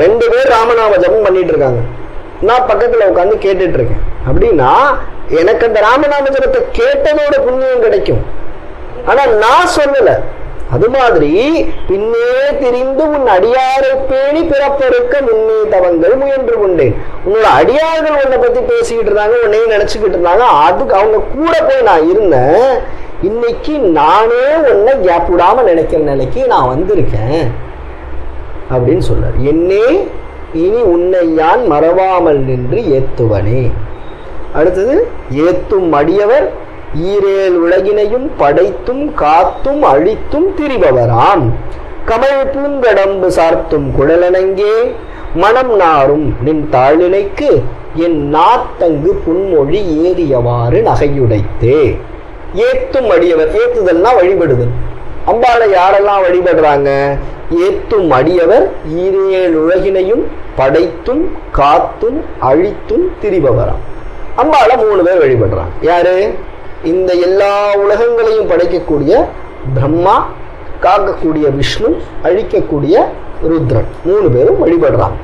2 பேர் ராமநாம ஜபம் பண்ணிட்டு இருக்காங்க, நான் பக்கத்துல உட்காந்து கேட்டுட்டு இருக்கேன். அப்படின்னா எனக்கு அந்த ராமநாம ஜபத்தை கேட்டதோட புண்ணியம் கிடைக்கும். ஆனா நான் சொல்லல. அது மாதிரி பின்னே திரிந்து உன் அடியாரை பேணி பிறப்பறுக்க முன்னே தவங்கள் முயன்று கொண்டேன். உன்னோட அடியார்கள் உன்னை பத்தி பேசிக்கிட்டு இருந்தாங்க, உன்னையும் நினைச்சுக்கிட்டு இருந்தாங்க, அதுக்கு அவங்க கூட போய் நான் இருந்தேன். இன்னைக்கு நானே உன்னை கேப் விடாம நினைக்கிற நிலைக்கு நான் வந்திருக்கேன் அப்படின்னு சொல்றார். என்னே இனி உன்னை யான் மறவாமல் நின்று ஏத்துவனே. அடுத்தது, ஏத்தும் அடியவர் ஈரேல் உலகினையும் படைத்தும் காத்தும் அழித்தும் திரிபவராம் கமல் பூங்கடம்பு சார்த்தும் குழலனங்கே மனம் நாரும் நின் தாழ்நிலைக்கு என் நாத்தங்கு புன்மொழி ஏறியவாறு நகையுடைத்தே. ஏத்தும் அடியவர், ஏத்துதல்னா வழிபடுதல். அம்பாளை யாரெல்லாம் வழிபடுறாங்க? ஏத்தும் அடியவர் ஈரேல் உலகினையும் படைத்தும் காத்தும் அழித்தும் திரிபவராம். அம்பாளை 3 பேர் வழிபடுறாங்க. யாரு? இந்த எல்லா உலகங்களையும் படைக்கக்கூடிய பிரம்மா, காக்கக்கூடிய விஷ்ணு, அழிக்கக்கூடிய ருத்ரன், 3 பேரும் வழிபடுறாங்க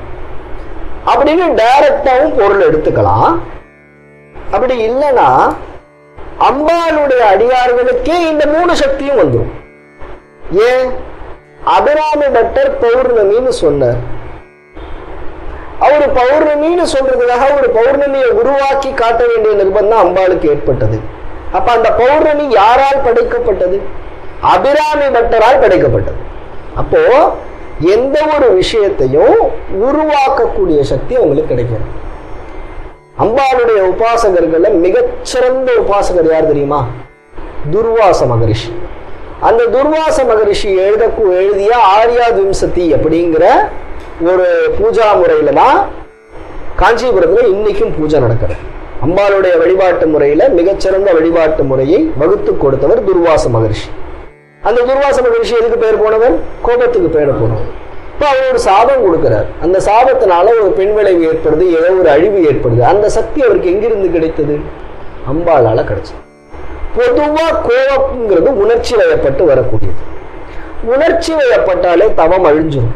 அப்படின்னு டைரக்டாவும் பொருள் எடுத்துக்கலாம். அப்படி இல்லைன்னா அம்பாளுடைய அடியார்களுக்கே இந்த 3 சக்தியும் வந்துடும். ஏன்? அபிராமி பட்டர் பௌர்ணமின்னு சொன்னார். அவரு பௌர்ணமின்னு சொல்றதுக்காக ஒரு பௌர்ணமியை உருவாக்கி காட்ட வேண்டிய நிர்பந்தம் அம்பாளுக்கு ஏற்பட்டது. அப்ப அந்த பௌர்ணமி யாரால் படைக்கப்பட்டது? அபிராமி பட்டரால் படைக்கப்பட்டது. அப்போ எந்த ஒரு விஷயத்தையும் உருவாக்கக்கூடிய சக்தி அவங்களுக்கு கிடைக்கும். அம்பாளுடைய உபாசகர்கள்ல மிகச்சிறந்த உபாசகர் யார் தெரியுமா? துர்வாச மகரிஷி. அந்த துர்வாச மகரிஷி எழுதிய ஆர்யாத்விம்சதி அப்படிங்கிற ஒரு பூஜா முறையில தான் காஞ்சிபுரத்துல இன்னைக்கும் பூஜை நடக்கிறது. அம்பாளுடைய வழிபாட்டு முறையில மிகச்சிறந்த வழிபாட்டு முறையை வகுத்து கொடுத்தவர் துர்வாச மகரிஷி. அந்த துர்வாச மகரிஷி எதுக்கு பேர் போனவர்? கோபத்துக்கு பேர் போனவர். இப்போ அவர் ஒரு சாபம் கொடுக்கிறார். அந்த சாபத்தினால ஒரு பெண் விளைவு ஏற்படுது, ஏதோ ஒரு அழிவு ஏற்படுது. அந்த சக்தி அவருக்கு எங்கிருந்து கிடைத்தது? அம்பாளால கிடைச்சது. பொதுவா கோபம்ங்கிறது உணர்ச்சி வயப்பட்டு வரக்கூடியது. உணர்ச்சி வயப்பட்டாலே தவம் அழிஞ்சிடும்.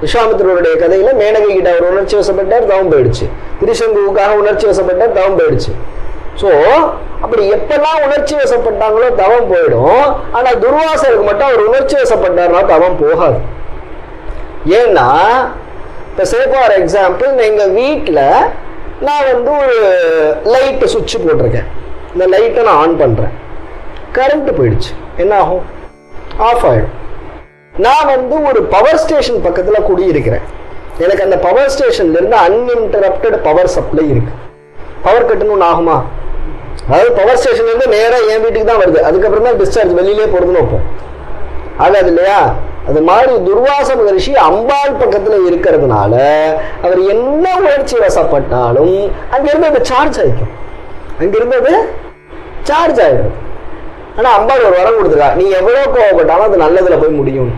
விஸ்வாமித்திரருடைய கதையில மேனகை கிட்ட அவர் உணர்ச்சி வசப்பட்டார், தவம் போயிடுச்சு. திரிசங்குவுக்காக உணர்ச்சி வசப்பட்டார், தவம் போயிடுச்சு. சோ அப்படி எப்பெல்லாம் உணர்ச்சி வசப்பட்டாங்களோ தவம் போயிடும். ஆனா துர்வாசருக்கு மட்டும் அவர் உணர்ச்சி வசப்பட்டார்னா தவம் போகாது. ஏன்னா இப்ப சே ஃபார் எக்ஸாம்பிள், எங்க வீட்டுல நான் ஒரு லைட் சுவிட்ச் போட்டிருக்கேன். இந்த லைட்டை நான் ஆன் பண்றேன், கரண்ட் போயிடுச்சு, என்ன ஆகும்? ஆஃப் ஆயிடும். நான் ஒரு பவர் ஸ்டேஷன் பக்கத்துல குடியிருக்கிறேன். எனக்கு அந்த பவர் ஸ்டேஷன்ல இருந்து அன்இன்டரப்டட் பவர் சப்ளை இருக்கு. பவர் கட்டுன்னு ஒன்று ஆகுமா? அதாவது பவர் ஸ்டேஷன்ல இருந்து நேரா என் வீட்டுக்கு தான் வருது, அதுக்கப்புறம் தான் டிஸ்சார்ஜ் வெளியிலே போறதுன்னு வைப்போம். ஆகாது இல்லையா? அது மாதிரி துர்வாச மகரிஷி அம்பாள் பக்கத்துல இருக்கிறதுனால அவர் என்ன உணர்ச்சி வசப்பட்டாலும் அங்கிருந்து அது சார்ஜ் ஆயிக்கும். அங்கிருந்து அது சார்ஜ் ஆயிடும். ஆனா அம்பாள் ஒரு வரம் கொடுத்துருக்கா, நீ எவ்வளவு கோவப்பட்டாலும் அது நல்லதுல போய் முடியும்.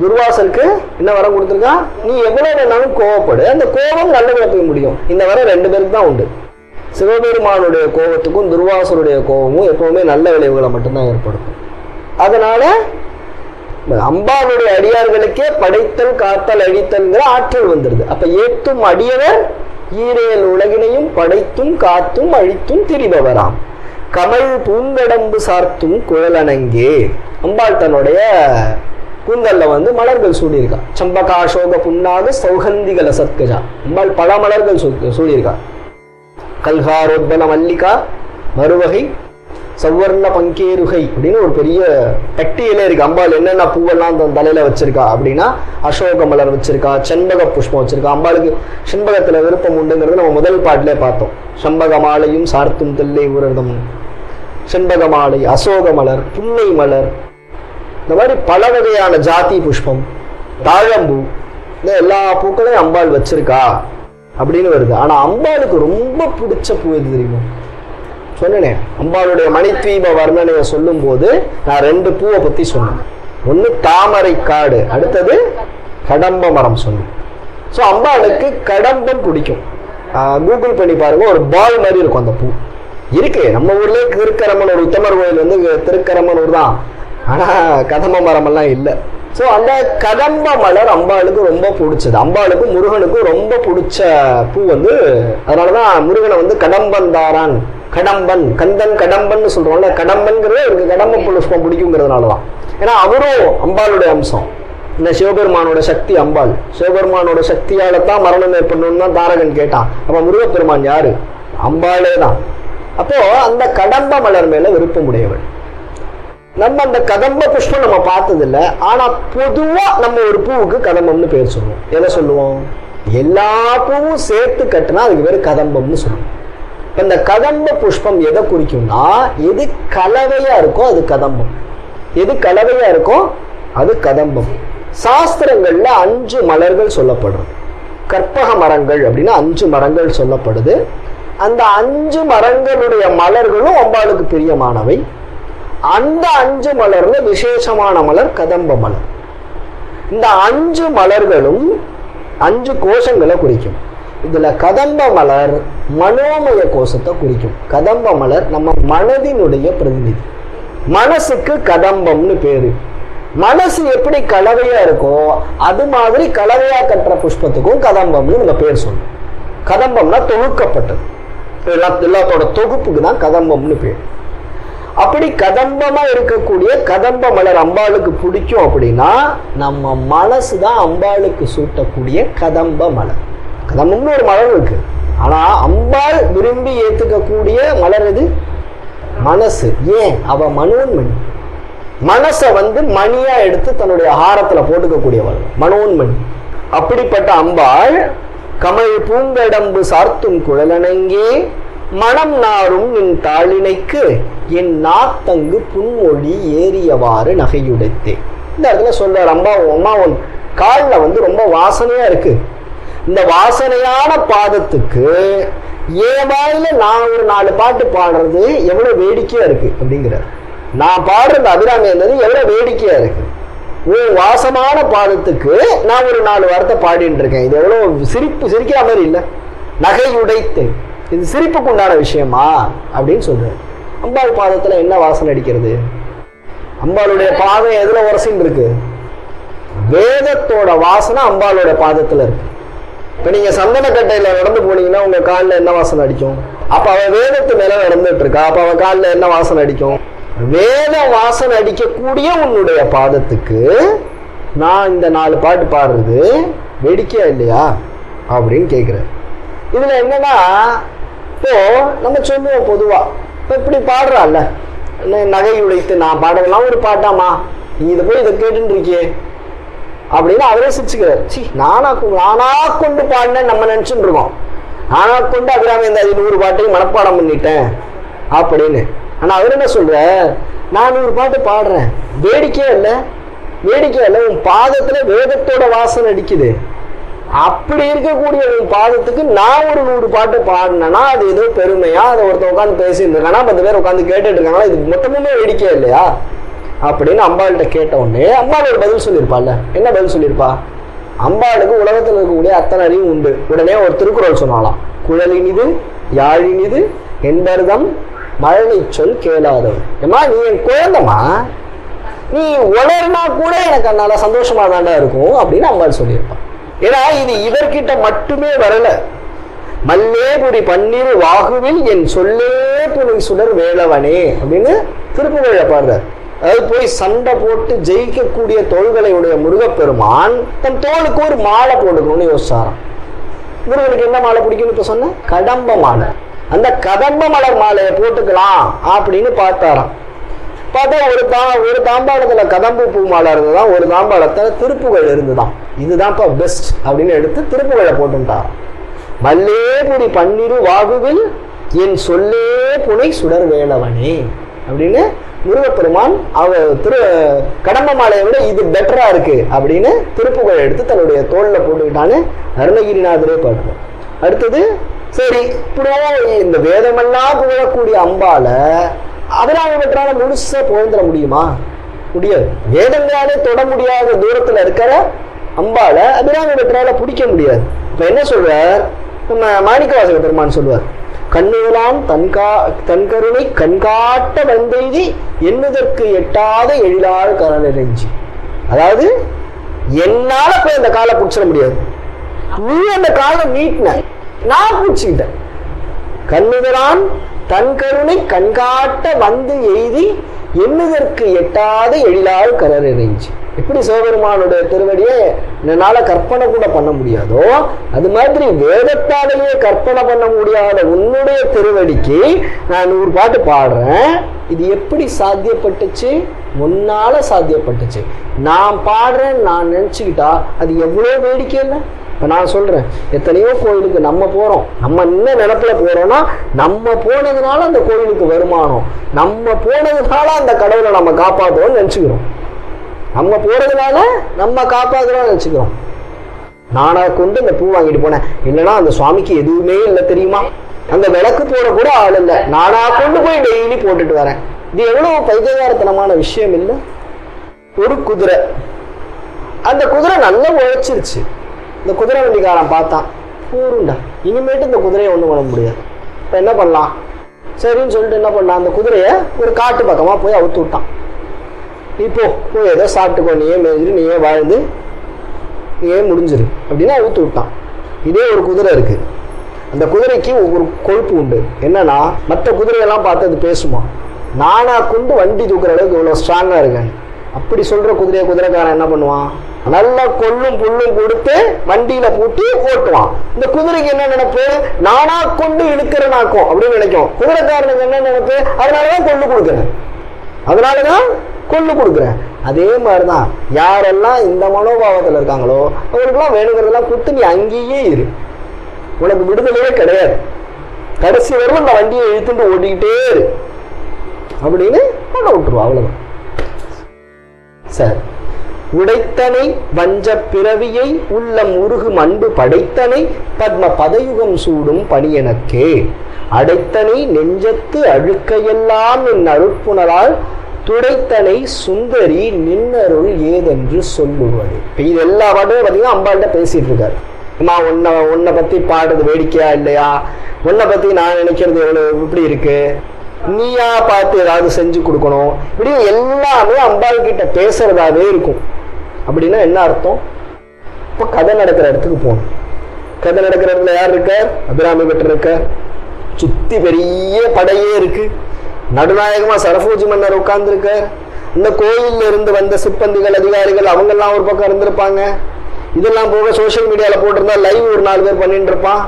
துர்வாசருக்கு என்ன வரம் கொடுத்துருக்கா? நீ எவ்வளவு வேணாலும் கோவப்படு, அந்த கோபம் நல்லதுல போய் முடியும். இந்த வரம் 2 பேருக்கு தான் உண்டு. சிவபெருமானுடைய கோபத்துக்கும் துர்வாசருடைய கோபமும் எப்பவுமே நல்ல விளைவுகளை மட்டும்தான் ஏற்படுத்தும். அதனால அம்பாளுடைய அடியார்களுக்கே படைத்தல் காத்தல் அழித்தல்ங்கிற ஆற்றல் வந்துருது. அப்ப ஏத்தும் அடியவர் ஈரேல் உலகினையும் படைத்தும் காத்தும் அழித்தும் திரிபவராம். கமல் பூங்கடம்பு சார்த்தும் குழலனங்கே. அம்பாள் தன்னுடைய கூந்தல்ல மலர்கள் சூடியிருக்கா. சம்பகா அசோக புன்னாக சௌகந்திகல சத்கஜா. அம்பாள் பல மலர்கள் சூடியிருக்கா. கல்காரோத்பல மல்லிகா மறுவகை சவ்வர்ண பங்கேருகை அப்படின்னு ஒரு பெரிய பட்டியலே இருக்கு. அம்பாள் என்னென்ன பூவெல்லாம் தன் தலையில வச்சிருக்கா அப்படின்னா, அசோக மலர் வச்சிருக்கா, செண்பக புஷ்பம் வச்சிருக்கா. அம்பாளுக்கு செண்பகத்துல விருப்பம் உண்டுங்கிறது நம்ம முதல் பாட்டிலே பார்த்தோம். செண்பக மாலையும் சார்த்தும் தெல்லை உரதம், செண்பக மாலை, அசோக மலர், புன்னை மலர், இந்த மாதிரி பல வகையான ஜாதி புஷ்பம், தாழம்பூ, இந்த எல்லா பூக்களையும் அம்பாள் வச்சிருக்கா அப்படின்னு வருது. ஆனா அம்பாளுக்கு ரொம்ப பிடிச்ச பூ எது தெரியுமா? சொன்னேன், அம்பாளுடைய மணித்வீப வர்ணனையை சொல்லும் போது நான் 2 பூவை பத்தி சொன்னேன். ஒன்னு தாமரை காடு, அடுத்தது கடம்ப மரம் சொன்னேன். ஸோ அம்பாளுக்கு கடம்பம் பிடிக்கும். கூகுள் பண்ணி பாருங்க, ஒரு பால் மாதிரி இருக்கும் அந்த பூ. இருக்கு நம்ம ஊர்ல திருக்கரமனூர், உத்தமர் கோயில் திருக்கரமனூர் தான். ஆனா கதம்ப மரம் எல்லாம் இல்லை. ஸோ அந்த கதம்ப மலர் அம்பாளுக்கு ரொம்ப பிடிச்சது. அம்பாளுக்கும் முருகனுக்கும் ரொம்ப பிடிச்ச பூ அதனாலதான் முருகனை கடம்பன் தாரான், கடம்பன், கந்தன் கடம்பன் சொல்றோம்ல. கடம்பன்கிறது அவருக்கு கடம்ப புஷ்பம் பிடிக்குங்கிறதுனாலதான். ஏன்னா அவரும் அம்பாளுடைய அம்சம். இந்த சிவபெருமானோட சக்தி அம்பாள். சிவபெருமானோட சக்தியால தான் மரணம் ஏற்படணும்னு தான் தாரகன் கேட்டான். அப்ப முருகப்பெருமான் யாரு? அம்பாளே தான். அப்போ அந்த கடம்ப மலர் மேல விருப்பம் உடையவள். நம்ம அந்த கதம்ப புஷ்பம் நம்ம பார்த்தது இல்லை. ஆனா பொதுவா நம்ம ஒரு பூவுக்கு கதம்பம்னு பேர் சொல்லுவோம். எதை சொல்லுவோம்? எல்லா பூவும் சேர்த்து கட்டுனா அதுக்கு பேர் கதம்பம்னு சொல்லுவோம். இந்த கதம்ப புஷ்பம் எதை குறிக்கும்னா, எது கலவையா இருக்கோ அது கதம்பம், எது கலவையா இருக்கோ அது கதம்பம். சாஸ்திரங்கள்ல 5 மலர்கள் சொல்லப்படுறது. கற்பக மரங்கள் அப்படின்னா 5 மரங்கள் சொல்லப்படுது. அந்த 5 மரங்களுடைய மலர்களும் அம்பாளுக்கு பிரியமானவை. அந்த 5 மலர்ல விசேஷமான மலர் கதம்ப மலர். இந்த 5 மலர்களும் 5 கோஷங்களை குறிக்கும். இதுல கதம்ப மலர் மனோமய கோஷத்தை குறிக்கும். கதம்ப மலர் நம்ம மனதினுடைய பிரதிநிதி. மனசுக்கு கதம்பம்னு பேரு. மனசு எப்படி கலவையா இருக்கோ அது மாதிரி கலவையா கட்டுற புஷ்பத்துக்கும் கதம்பம்னு நம்ம பேர் சொல்றோம். கதம்பம்னா தொகுக்கப்பட்டது, எல்லாத்தோட தொகுப்புக்கு தான் கதம்பம்னு பேர். அப்படி கதம்பமா இருக்கக்கூடிய கதம்ப மலர் அம்பாளுக்கு பிடிக்கும் அப்படின்னா நம்ம மனசுதான் அம்பாளுக்கு சூட்டக்கூடிய கதம்ப மலர். கதம்பம்னு ஒரு மலர் இருக்கு. ஆனா அம்பாள் விரும்பி ஏத்துக்கக்கூடிய மலர் எது? மனசு. ஏன்? அவ மனோன்மணி. மனசை மணியா எடுத்து தன்னுடைய ஆகாரத்துல போட்டுக்கக்கூடியவள் மனோன்மணி. அப்படிப்பட்ட அம்பாள் கமல் பூங்கடம்பு சார்த்தும் குழலனங்கே மனம் நாரும் நின் தாளினைக்கு என் நாத்தங்கு புன்மொழி ஏறியவாறு நகையுடைத்தே. இந்த இடத்துல சொல்றார், அம்மா உன் காலில் ரொம்ப வாசனையா இருக்கு. இந்த வாசனையான பாதத்துக்கு என் வாயில நான் ஒரு 4 பாட்டு பாடுறது எவ்வளவு வேடிக்கையா இருக்கு அப்படிங்கிறார். நான் பாடுறது அபிராமி இருந்தது எவ்வளவு வேடிக்கையா இருக்கு. ஒரு வாசமான பாதத்துக்கு நான் ஒரு 4 வார்த்தை பாடிட்டு இருக்கேன். இது எவ்வளவு சிரிக்கிற மாதிரி இல்லை. நகை உடைத்து இது சிரிப்புக்கு உண்டான விஷயமா அப்படின்னு சொல்றாரு. அம்பாள் பாதத்துல என்ன வாசனை அடிக்கிறது? அம்பாளுடைய பாதம் எதுல உரசின்னு இருக்கு? வேதத்தோட வாசனை அம்பாளுடைய பாதத்துல இருக்கு. இப்ப நீங்க சந்தனக்கட்டையில நடந்து போனீங்கன்னா உங்க காலில் என்ன வாசனை அடிக்கும்? அப்ப அவ வேதத்து மேல நடந்துட்டு இருக்கா. அப்ப அவ காலில் என்ன வாசனை அடிக்கும்? வேத வாசனை அடிக்கக்கூடிய உன்னுடைய பாதத்துக்கு நான் இந்த 4 பாட்டு பாடுறது வேடிக்கையா இல்லையா அப்படின்னு கேட்கிறேன். இதுல என்னன்னா, இப்போ நம்ம சொல்லுவோம் பொதுவா, இப்போ இப்படி பாடுறான்ல, நகை உடைத்து நான் பாடுறதெல்லாம் ஒரு பாட்டாமா, நீ இதை போய் இதை கேட்டுட்டு இருக்கியே அப்படின்னு அவரே சிரிச்சுக்கிறார். நானா கொண்டு பாடினேன் நம்ம நினைச்சுட்டு இருக்கோம். நானா கொண்டு அபிராமி இந்த 100 பாட்டையும் மனப்பாடம் பண்ணிட்டேன் அப்படின்னு. ஆனா அவர் என்ன சொல்ற, நான் 100 பாட்டு பாடுறேன், வேடிக்கையா இல்லை, வேடிக்கையா இல்லை, உன் பாதத்துல வேதத்தோட வாசனை அடிக்குது. அப்படி இருக்கக்கூடிய உன் பாதத்துக்கு நான் ஒரு 100 பாட்டு பாடினேன்னா அது ஏதோ பெருமையா? அதை ஒருத்தர் உட்காந்து பேசிட்டு இருக்கானா, 10 பேர் உட்காந்து கேட்டுட்டு இருக்காங்களா, இது மொத்தமுமே வேடிக்கையா இல்லையா அப்படின்னு அம்பாள்கிட்ட கேட்ட உடனே அம்பாள் ஒரு பதில் சொல்லியிருப்பாள்ல. என்ன பதில் சொல்லியிருப்பா? அம்பாளுக்கு உலகத்தில் இருக்கக்கூடிய அத்தனை அறிவும் உண்டு. உடனே ஒரு திருக்குறள் சொன்னாலாம், குழலினிது யாழினிது என்பர்தம் மழலை சொல் கேளாதவன். ஏமா நீ என் குழந்தைமா, நீ உளர்னா கூட எனக்கு அதனால சந்தோஷமா தாண்டா இருக்கும் அப்படின்னு அம்பாள் சொல்லியிருப்பான். ஏன்னா இது இவர்கிட்ட மட்டுமே வரல. மல்லேபுரி பன்னிரு வாகுவில் என் சொல்லே புனை சுடர் வேளவனே அப்படின்னு திருப்புகழ பாடுறார். அதாவது போய் சண்டை போட்டு ஜெயிக்கக்கூடிய தோள்களை உடைய முருகப்பெருமான் தன் தோளுக்கு ஒரு மாலை போட்டுக்கணும்னு யோசிச்சாராம். முருகனுக்கு என்ன மாலை பிடிக்கும்னு இப்ப சொன்ன? கடம்ப மாலை. அந்த கடம்ப மலர் மாலையை போட்டுக்கலாம் அப்படின்னு பார்த்தாராம். பார்த்தா ஒரு தாம்பாளத்துல கதம்பு பூ மாலை இருந்துதான், ஒரு தாம்பாளத்துல திருப்புகழ் இருந்துதான். இதுதான்ப்பா பெஸ்ட் அப்படின்னு எடுத்து திருப்புகழை போட்டுட்டாராம். மல்லேபுரி பன்னிரு வாகுவில் என் சொல்லே புனை சுடர் வேளவனே அப்படின்னு முருகப்பெருமான் கடம்ப மாலையை விட இது பெட்டரா இருக்கு அப்படின்னு திருப்புகழ் எடுத்து தன்னுடைய தோல்ல போட்டுக்கிட்டான்னு அருணகிரிநாதரே பாடுறார். அடுத்தது சரி, இப்படியோ இந்த வேதமெல்லாம் புகழக்கூடிய அம்பால அபிராமி பெற்றால முழுசா புகழ்ந்துட முடியுமா? முடியாது. வேதங்களாலே தொட முடியாத தூரத்துல இருக்கிற அம்பால அபிராமி பெற்றால பிடிக்க முடியாது. இப்ப என்ன சொல்றார் நம்ம மாணிக்கவாசக பெருமான் சொல்வார், கண்ணுகளாம் தன்கருணை கண்காட்ட வந்தெய்தி எண்ணுதற்கு எட்டாத எழிலாள் கரலெஞ்சி. அதாவது என்னால போய் அந்த காலை பிடிச்சிட முடியாது, நீ அந்த காலை நீட்டின, நான் பிடிச்சிக்கிட்டேன். கண்ணுகளான் தன் கருணை கண்காட்ட வந்து எய்தி எண்ணுதற்கு எட்டாத எழிலாள் கரலெஞ்சி. எப்படி சிவபெருமானுடைய திருவடியை என்னால கற்பனை கூட பண்ண முடியாதோ அது மாதிரி வேதத்தாலேயே கற்பனை பண்ண முடியாத உன்னுடைய திருவடிக்கு நான் 100 பாட்டு பாடுறேன். இது எப்படி சாத்தியப்பட்டுச்சு? முன்னால சாத்தியப்பட்டுச்சு. நான் பாடுறேன் நான் நினைச்சுக்கிட்டா அது எவ்வளவு வேடிக்கை இல்லை? இப்ப நான் சொல்றேன், எத்தனையோ கோயிலுக்கு நம்ம போறோம், நம்ம என்ன நினைப்புல போறோம்னா நம்ம போனதுனால அந்த கோயிலுக்கு வருமானம், நம்ம போனதுனால அந்த கடவுளை நம்ம காப்பாற்றுவோம்னு நினைச்சுக்கிறோம். நம்ம போறதுனால நம்ம காப்பாத்துறோம் நினைச்சுக்கிறோம். நானா கொண்டு இந்த பூ வாங்கிட்டு போனேன், இல்லைன்னா அந்த சுவாமிக்கு எதுவுமே இல்லை தெரியுமா, அந்த விளக்கு போட கூட ஆள் இல்லை, நானா கொண்டு போய் டெய்லி போட்டுட்டு வரேன். இது எவ்வளவு பைத்தியகாரத்தனமான விஷயம் இல்லை? ஒரு குதிரை, அந்த குதிரை நல்லா உழைச்சிருச்சு. இந்த குதிரை வண்டிக்காரன் பார்த்தான், போருண்டா இனிமேட்டு இந்த குதிரையை ஒன்றும் பண்ண முடியாது, இப்போ என்ன பண்ணலாம் சரின்னு சொல்லிட்டு என்ன பண்ணான், அந்த குதிரையை ஒரு காட்டு பக்கமா போய் அவுத்து விட்டான். இப்போ போய் ஏதோ சாப்பிட்டுக்கோ, நீயே மேய்ஞ்சிரு, நீயே வாழ்ந்து நீயே முடிஞ்சிரு அப்படின்னு அவுத்து விட்டான். இதே ஒரு குதிரை இருக்கு, அந்த குதிரைக்கு ஒரு கொழுப்பு உண்டு. என்னன்னா மற்ற குதிரையெல்லாம் பார்த்து அது பேசுமா, நானா கொண்டு வண்டி தூக்குற அளவுக்கு இவ்வளோ ஸ்ட்ராங்கா இருக்கேன். அப்படி சொல்ற குதிரைக்காரன் என்ன பண்ணுவான், நல்லா கொள்ளும் புல்லும் கொடுத்து வண்டியில பூட்டி ஓட்டுவான். இந்த குதிரைக்கு என்ன நினைப்பு, நானா கொண்டு இழுக்கிறனாக்கும் அப்படின்னு நினைக்கும். குதிரைக்காரனுக்கு என்ன நினைப்பு, அதனாலதான் கொள்ளு கொடுக்குறேன், அதனாலதான் கொள்ளு கொடுக்குறேன். அதே மாதிரிதான் யாரெல்லாம் இந்த மனோபாவத்தில் இருக்காங்களோ அவங்களுக்குலாம் வேணுங்கிறதெல்லாம் கொடுத்து நீ அங்கேயே இரு, உனக்கு விடுதலையே கிடையாது, கடைசி வரைக்கும் இந்த வண்டியை இழுத்துட்டு ஓட்டிக்கிட்டே இரு அப்படின்னு பண்ண விட்டுருவா. அவ்வளவுதான். சரி, உடைத்தனை வஞ்ச பிறவியை உள்ளம் உருகும் அன்பு படைத்தனை பத்ம பதயுகம் சூடும் பணியனக்கே அடைத்தனை நெஞ்சத்து அழுக்கையெல்லாம் என் அருட்புணரால் துடைத்தனை சுந்தரி நின்னருள் ஏதென்று சொல்லுவது. இது எல்லா பாட்டுமே பார்த்தீங்கன்னா அம்பாள்கிட்ட பேசிட்டு இருக்காரு. அம்மா உன்னை பத்தி பாடுறது வேடிக்கையா இல்லையா, உன்னை பத்தி நான் நினைக்கிறது எவ்வளவு இப்படி இருக்கு, நீயா பார்த்து ஏதாவது செஞ்சு கொடுக்கணும், இப்படி எல்லாமே அம்பாள் கிட்ட பேசுறதாவே இருக்கும். அப்படின்னா என்ன அர்த்தம்? இப்போ கதை நடக்கிற இடத்துக்கு போகணும். கதை நடக்கிற இடத்துல யார் இருக்கார்? அபிராமி பெற்ற இருக்கார். சுத்தி பெரிய படையே இருக்கு. நடுநாயகமா சரபோஜி மன்னர் உட்கார்ந்து இருக்கார். இந்த கோயில்ல இருந்து வந்த சிப்பந்திகள் அதிகாரிகள் அவங்க எல்லாம் ஒரு பக்கம் இருந்திருப்பாங்க. இதெல்லாம் போக சோசியல் மீடியால போட்டிருந்தா லைவ் ஒரு 4 பேர் பண்ணிட்டு இருப்பான்.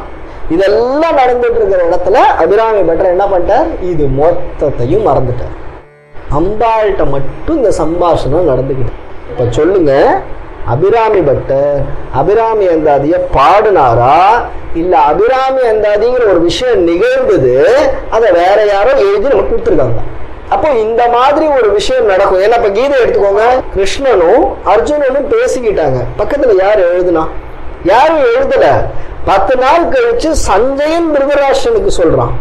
இதெல்லாம் நடந்துட்டு இருக்கிற இடத்துல அபிராமி பெற்ற என்ன பண்ணிட்டார், இது மொத்தத்தையும் மறந்துட்டார். அம்பாள்கிட்ட மட்டும் இந்த சம்பாஷணம் நடந்துக்கிட்டு. இப்ப சொல்லுங்க, அபிராமி பட்டர் அபிராமி அந்தாதிய பாடினாரா இல்ல அபிராமி அந்தாதிங்கிற ஒரு விஷயம் நிகழ்ந்தது அதை வேற யாரோ எழுதி நம்ம கொடுத்துருக்காங்க? அப்போ இந்த மாதிரி ஒரு விஷயம் நடக்கும். ஏன்னா இப்ப கீதை எடுத்துக்கோங்க, கிருஷ்ணனும் அர்ஜுனனும் பேசிக்கிட்டாங்க, பக்கத்துல யார் எழுதுனா? யாரும் எழுதல. 10 நாள் கழிச்சு சஞ்சயன் திருதராஷ்டிரனுக்கு சொல்றான்.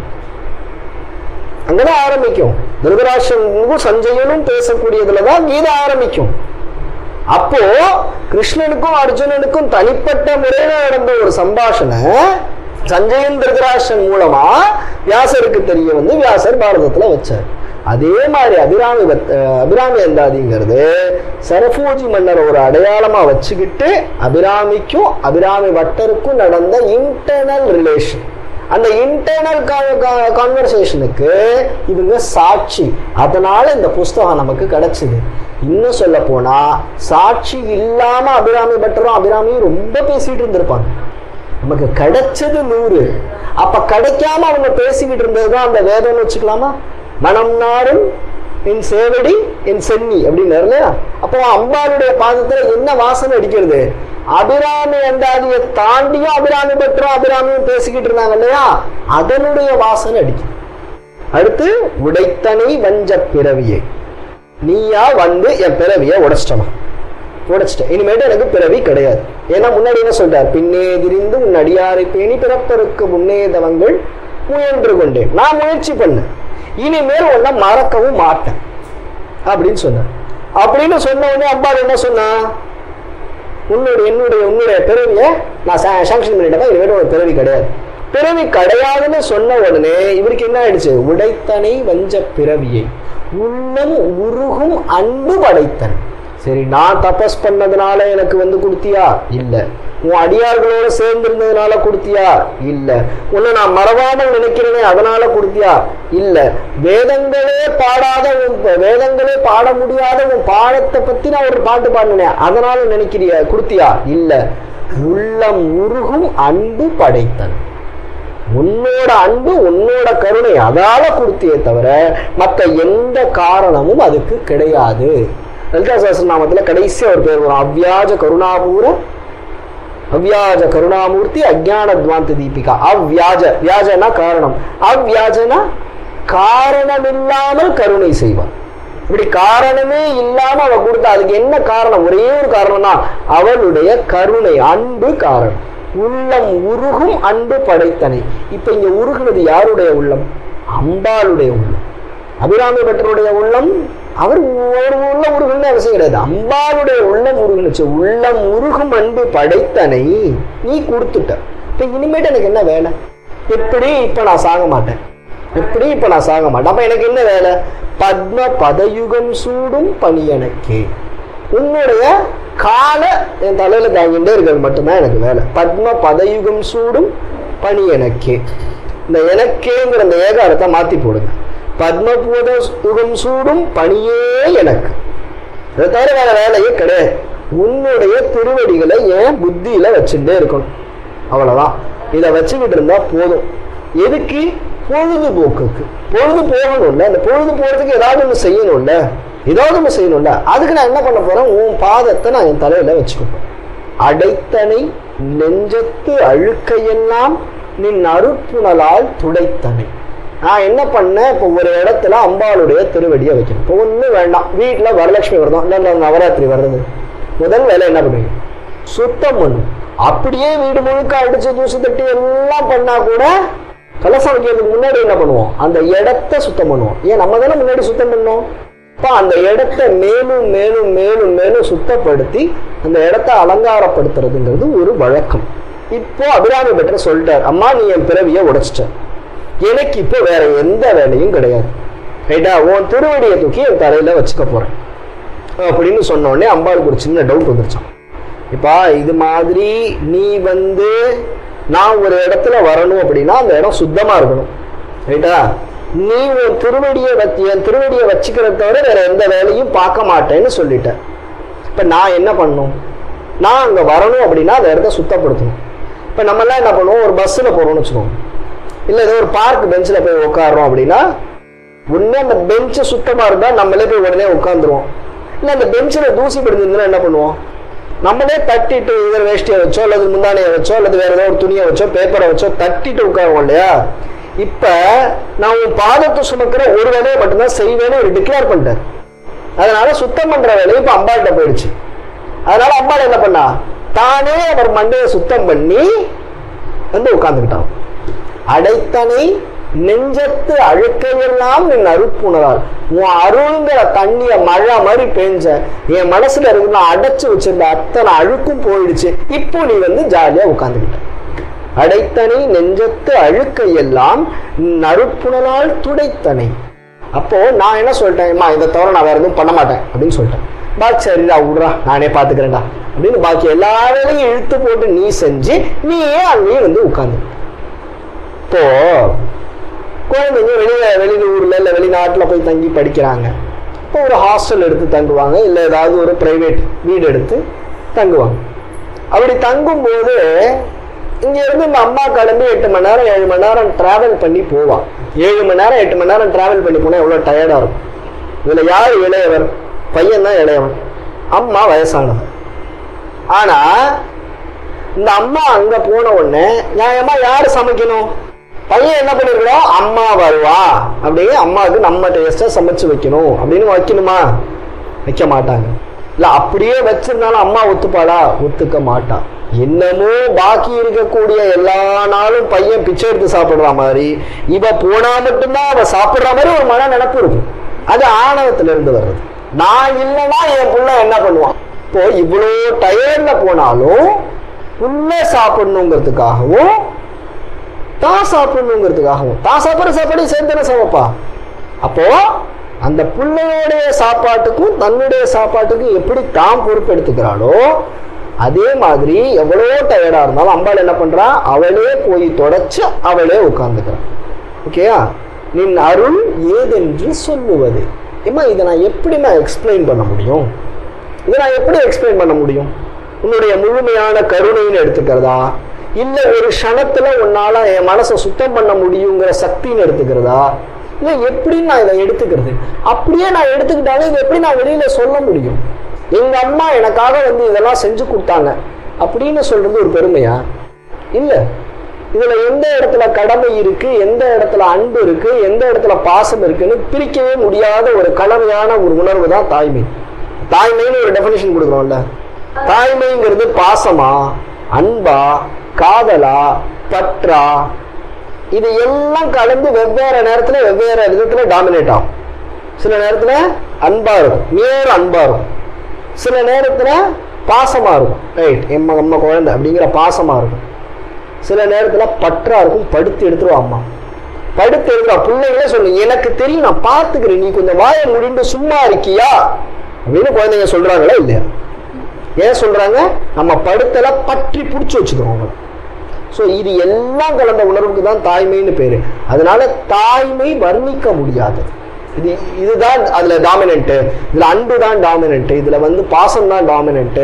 அங்கதான் ஆரம்பிக்கும். திருதராஷ்டிரனுக்கும் சஞ்சயனும் பேசக்கூடியதுலதான் கீதை ஆரம்பிக்கும். அப்போ கிருஷ்ணனுக்கும் அர்ஜுனனுக்கும் தனிப்பட்ட முறையில நடந்த ஒரு சம்பாஷணை சஞ்சயன் திருதராஷ்டிரன் மூலமா வியாசருக்கு தெரிய வந்து வியாசர் பாரதத்துல வச்சார். அதே மாதிரி அபிராமி அந்தாதிங்கிறது சரபோஜி மன்னர் ஒரு அடையாளமா வச்சுக்கிட்டு அபிராமிக்கும் அபிராமி பட்டருக்கும் நடந்த இன்டர்னல் ரிலேஷன். அந்த இன்டர்னல் கான்வர்சேஷனுக்கு இவங்க சாட்சி. அதனால இந்த புஸ்தகம் நமக்கு கிடைச்சது. இன்னும் சொல்ல போனா சாட்சி இல்லாம அபிராமி பட்டரும் அபிராமியும் ரொம்ப பேசிட்டு இருந்திருப்பாங்க. நமக்கு கிடைச்சது 100. அப்ப கிடைக்காம அவங்க பேசிக்கிட்டு இருந்ததுதான் அந்த வேதம்னு வச்சுக்கலாமா? மனம் நாரும் என் சேவடி என் சென்னி அப்படின்னு இல்லையா? அப்போ அம்பாளுடைய பாதத்துல என்ன வாசனை அடிக்கிறது? அபிராமி அந்தாதியை தாண்டியும் அபிராமி பற்றும் அபிராமியும் பேசிக்கிட்டு இருந்தாங்க இல்லையா? அதனுடைய வாசனை அடிக்கும். அடுத்து உடைத்தனை வஞ்ச பிறவியை, நீயா வந்து என் பிறவியை உடைச்சிட்டமா? உடைச்சிட்ட, இனிமேட்டு எனக்கு பிறவி கிடையாது. ஏன்னா முன்னாடி என்ன சொல்றார்? பின்னே திரிந்து உன் அடியாரை பேணி பிறப்பருக்கு முன்னேதவங்கள் முயன்று கொண்டேன். நான் முயற்சி பண்ணேன், இனிமேல் உன்னை மறக்கவும் மாட்டேன் அப்படின்னு சொன்னார். அப்படின்னு சொன்ன உடனே அம்பாள் என்ன சொன்னா? உன்னுடைய பிறவியை நான் சாங்ஷன் பண்ணிட்டேன், இனிமேல் ஒரு பிறவி கிடையாது. பிறவி கிடையாதுன்னு சொன்ன உடனே இவருக்கு என்ன ஆயிடுச்சு? உடைத்தனை வஞ்ச பிறவியை உள்ளம் உருகும் அன்பு படைத்தன். சரி, நான் தபஸ் பண்ணதுனால எனக்கு வந்து கொடுத்தியா? இல்ல. உன் அடியார்களோட சேர்ந்து இருந்ததுனால கொடுத்தியா? இல்ல. உன்னை நான் மறவாமல் நினைக்கிறேனே அதனால கொடுத்தியா? இல்ல. வேதங்களே பாட முடியாத உன் பாடத்தை பத்தி நான் ஒரு பாட்டு பாடினேன் அதனால நினைக்கிறியா? கொடுத்தியா? இல்ல. உள்ளம் உருகும் அன்பு படைத்தன். உன்னோட அன்பு உன்னோட கருணை அதால கொடுத்தியே தவிர மற்ற எந்த காரணமும் அதுக்கு கிடையாது. லலிதா சஹஸ்ரநாமத்துல கடைசியா ஒரு பேர் வரும், அவ்வியாஜ கருணாமூர்த்தி அஜ்ஞான துவாந்த தீபிகா. வியாஜனா காரணம், அவ்வியாஜனா காரணம் இல்லாமல் கருணை செய்வான். இப்படி காரணமே இல்லாம அவ கொடுத்தா அதுக்கு என்ன காரணம்? ஒரே ஒரு காரணம் தான், அவளுடைய கருணை, அன்பு காரணம். உள்ளம் உருகும் அன்பு படைத்தனை. இப்ப இங்க உருகுனது யாருடைய உள்ளம்? அம்பாளுடைய உள்ளம். அபிராமி பட்டருடைய உள்ளம் அவர் ஒரு உள்ள உருகுன்னு அவசியம் கிடையாது, அம்பாளுடைய உள்ளம் உருகுனுச்சு. உள்ளம் உருகும் அன்பு படைத்தனை நீ கொடுத்துட்ட. இப்ப இனிமேட்டு எனக்கு என்ன வேலை? எப்படி இப்ப நான் சாக மாட்டேன், அப்ப எனக்கு என்ன வேலை? பத்ம பதயுகம் சூடும் பணி எனக்கே. உன்னுடைய கால என் தலையில தாங்கிட்டே இருக்கிறது மட்டும்தான் எனக்கு வேலை. பத்ம பதயுகம் சூடும் பணி எனக்கே. இந்த எனக்கேங்கிற அந்த ஏகாரத்தை மாத்தி போடுங்க. பத்மபூத யுகம் சூடும் பணியே எனக்கு. அதை தவிர வேற வேலையே கிடையாது. உன்னுடைய திருவடிகளை என் புத்தியில வச்சுட்டே இருக்கணும், அவ்வளவுதான். இதை வச்சுக்கிட்டு இருந்தா போதும். எதுக்கு? பொழுதுபோக்குக்கு. பொழுது போகணும்ல, அந்த பொழுது போறதுக்கு ஏதாவது ஒண்ணு செய்யணும்ல. அதுக்கு நான் என்ன பண்ண போறேன்? உன் பாதத்தை நான் என் தலையில வச்சுக்கிட்டேன். அடைத்தனை நெஞ்சத்து அழுக்கையெல்லாம் நின் அருட்புணலால் துடைத்தனை. நான் என்ன பண்ணேன்? இப்போ ஒரு இடத்துல அம்பாளுடைய திருவடியை வைக்கணும். இப்போ ஒன்றும் வேண்டாம், வீட்டில் வரலட்சுமி விரதம் இல்லை நவராத்திரி வர்றது, முதல் வேலை என்ன பண்ணுவீங்க? சுத்தம் பண்ணும். அப்படியே வீடு முழுக்க அடிச்சு தூசு தட்டி எல்லாம் பண்ணா கூட கலசம் வைக்கிறதுக்கு முன்னாடி என்ன பண்ணுவோம்? அந்த இடத்த சுத்தம் பண்ணுவோம். ஏன் நம்ம தானே முன்னாடி சுத்தம் பண்ணோம். இப்போ அந்த இடத்த மேலும் மேலும் மேலும் மேலும் சுத்தப்படுத்தி அந்த இடத்த அலங்காரப்படுத்துறதுங்கிறது ஒரு வழக்கம். இப்போ அபிராமி பட்டர் சொல்லிட்டார், அம்மா நீ என் பிறவியை உடைச்சிட்ட, எனக்கு இப்போ வேற எந்த வேலையும் கிடையாது, ரைட்டா? உன் திருவடியை தூக்கி என் தலையில வச்சுக்க போறேன் அப்படின்னு சொன்ன உடனே அம்பாளுக்கு ஒரு சின்ன டவுட் வந்துருச்சான். இப்ப இது மாதிரி நீ வந்து நான் ஒரு இடத்துல வரணும் அப்படின்னா அந்த இடம் சுத்தமா இருக்கணும், ரைட்டா? நீ உன் என் திருவடியை வச்சுக்கிறத தவிர வேற எந்த வேலையும் பார்க்க மாட்டேன்னு சொல்லிட்ட. இப்ப நான் என்ன பண்ணணும்? நான் அங்க வரணும் அப்படின்னா அந்த இடத்த சுத்தப்படுத்தணும். இப்ப நம்ம எல்லாம் என்ன பண்ணுவோம்? ஒரு பஸ்ல போறோம்னு வச்சுக்கோங்க, இல்ல ஏதோ ஒரு பார்க் பெஞ்சில் போய் உட்காடுறோம் அப்படின்னா உடனே அந்த பெஞ்சை சுத்தமா இருந்தா நம்மளே போய் உடனே உட்காந்துருவோம். இல்ல அந்த பெஞ்சில் தூசி படிஞ்சிருந்தா என்ன பண்ணுவோம்? நம்மளே தட்டிட்டு இதர் வேஷ்டியை வச்சோ அல்லது முந்தானையை வச்சோ அல்லது வேற ஏதோ ஒரு துணியை வச்சோ பேப்பரை வச்சோ தட்டிட்டு உட்காருவோம் இல்லையா? இப்ப நான் உன் பாதத்தை சுமக்கிற ஒரு வேலையை மட்டும்தான் செய்வேன்னு ஒரு டிக்ளேர் பண்ணிட்டார். அதனால சுத்தம் பண்ற வேலையை இப்ப அம்பாள்கிட்ட போயிடுச்சு. அதனால அம்பாள் என்ன பண்ணா? தானே அவர் மண்டையை சுத்தம் பண்ணி வந்து உட்கார்ந்துக்கிட்டான். அடைத்தனை நெஞ்சத்து அழுக்கையெல்லாம் நின் அருட்புணரால். உன் அருள்ங்கிற தண்ணிய மழை மாதிரி பெஞ்ச என் மனசுல இருக்கு, நான் அடைச்சு வச்சிருந்த அத்தனை அழுக்கும் போயிடுச்சு. இப்போ நீ வந்து ஜாலியா உட்கார்ந்துக்கிட்ட. அடைத்தனை நெஞ்சத்து அழுக்கையெல்லாம் நின் அருட்புணரால் துடைத்தனை. அப்போ நான் என்ன சொல்லிட்டேன்மா, இதை தவிர நான் வேற எதுவும் பண்ண மாட்டேன் அப்படின்னு சொல்லிட்டேன். பாக்கி சரிடா விடுறா நானே பாத்துக்கிறேன்டா அப்படின்னு பாக்கி எல்லா வேலையும் இழுத்து போட்டு நீ செஞ்சு நீயே அங்கேயும் வந்து உட்கார்ந்து. இப்போ குழந்தைங்க வெளியூர்ல இல்ல வெளிநாட்டுல போய் தங்கி படிக்கிறாங்க. இப்போ ஒரு ஹாஸ்டல் எடுத்து தங்குவாங்க, இல்ல ஏதாவது ஒரு பிரைவேட் வீடு எடுத்து தங்குவாங்க. அப்படி தங்கும் போது இங்க இருந்து இந்த அம்மா கிளம்பி 8 மணி நேரம் 7 மணி நேரம் டிராவல் பண்ணி போவான். 7 மணி நேரம் 8 மணி நேரம் டிராவல் பண்ணி போனா எவ்வளவு டயர்டா இருக்கும். இதுல யார் இளையவர்? பையன் தான் இளையவன், அம்மா வயசானவன். ஆனா இந்த அம்மா அங்க போன உடனே நியாயமா யாரு சமைக்கணும்? பையன் என்ன பண்ணிருக்கணும், அம்மா வருவா அப்படியே அம்மாவுக்கு நம்ம டேஸ்டா சமைச்சு வைக்கணும் அப்படின்னு வைக்கணுமா? வைக்க மாட்டாங்க. இல்ல அப்படியே வச்சிருந்தாலும் அம்மா ஒத்துப்பாளா? ஒத்துக்க மாட்டா. என்னமோ பாக்கி இருக்கக்கூடிய எல்லா நாளும் பையன் பிச்சை எடுத்து சாப்பிடுற மாதிரி இவ போனா மட்டும்தான் அவ சாப்பிடுற மாதிரி ஒரு மன நினைப்பு இருக்கும். அது ஆணவத்துல இருந்து வர்றது. நான் இல்லைன்னா என் புள்ள என்ன பண்ணுவான்? இப்போ இவ்வளவு டயர்ட்ல போனாலும் புள்ள சாப்பிடணுங்கிறதுக்காகவும் தான் சாப்பிடணுங்கிறதுக்காகவும் தான் சாப்பிட்ற சாப்பாடு சேர்ந்து சமைப்பா. அப்போ அந்த பிள்ளையோடைய சாப்பாட்டுக்கும் தன்னுடைய சாப்பாட்டுக்கும் எப்படி தான் பொறுப்பெடுத்துக்கிறாளோ அதே மாதிரி எவ்வளோ டயர்டா இருந்தாலும் அம்பாள் என்ன பண்றா, அவளே போய் தொடச்சு அவளே உட்கார்ந்துக்கிறான். ஓகேயா? நின் அருள் ஏதென்று சொல்லுவது. ஏமா இதை நான் எப்படி எக்ஸ்பிளைன் பண்ண முடியும்? இதை நான் எப்படி எக்ஸ்பிளைன் பண்ண முடியும்? உன்னுடைய முழுமையான கருணைன்னு எடுத்துக்கிறதா, இல்ல ஒரு க்ஷணத்துல உன்னால என் மனசை சுத்தம் பண்ண முடியுங்கிற சக்தின்னு எடுத்துக்கிறதா, இல்ல எப்படி நான் இதை எடுத்துக்கிறது? அப்படியே நான் எடுத்துக்கிட்டாலும் இதை எப்படி நான் வெளியில சொல்ல முடியும்? எங்க அம்மா எனக்காக வந்து இதெல்லாம் செஞ்சு கொடுத்தாங்க அப்படின்னு சொல்றது ஒரு பெருமையா? இல்ல. இதுல எந்த இடத்துல கடமை இருக்கு, எந்த இடத்துல அன்பு இருக்கு, எந்த இடத்துல பாசம் இருக்குன்னு பிரிக்கவே முடியாத ஒரு கலவையான ஒரு உணர்வு தான் தாய்மை. தாய்மைன்னு ஒரு டெபினிஷன் கொடுக்குறோம்ல. தாய்மைங்கிறது பாசமா, அன்பா, காதலா, பற்றா, இது எல்லாம் கலந்து வெவ்வேறு நேரத்துல வெவ்வேறு விதத்துல டாமினேட் ஆகும். சில நேரத்துல அன்பா இருக்கும், நேர அன்பா இருக்கும். சில நேரத்துல பாசமா இருக்கும், ரைட் அம்மா குழந்தை அப்படிங்கிற பாசமா இருக்கும். சில நேரத்துல பற்றா இருக்கும், படுத்து எடுத்துருவா அம்மா, படுத்து எடுத்துருவா. பிள்ளைங்களே சொல்லு, எனக்கு தெரியும் நான் பார்த்துக்கிறேன், நீ கொஞ்சம் வாயை முடிந்து சும்மா இருக்கியா அப்படின்னு குழந்தைங்க சொல்றாங்களா இல்லையா? ஏன் சொல்றாங்க? நம்ம படுத்தல பற்றி பிடிச்சி வச்சுக்கிறோம். ஸோ இது எல்லாம் கலந்த உணர்வுக்கு தான் தாய்மைன்னு பேரு. அதனால தாய்மை வர்ணிக்க முடியாது. இதுதான் அதுல டாமினன்ட், இதுல அன்பு தான் டாமினன்ட், இதுல வந்து பாசம் தான் டாமினன்ட்,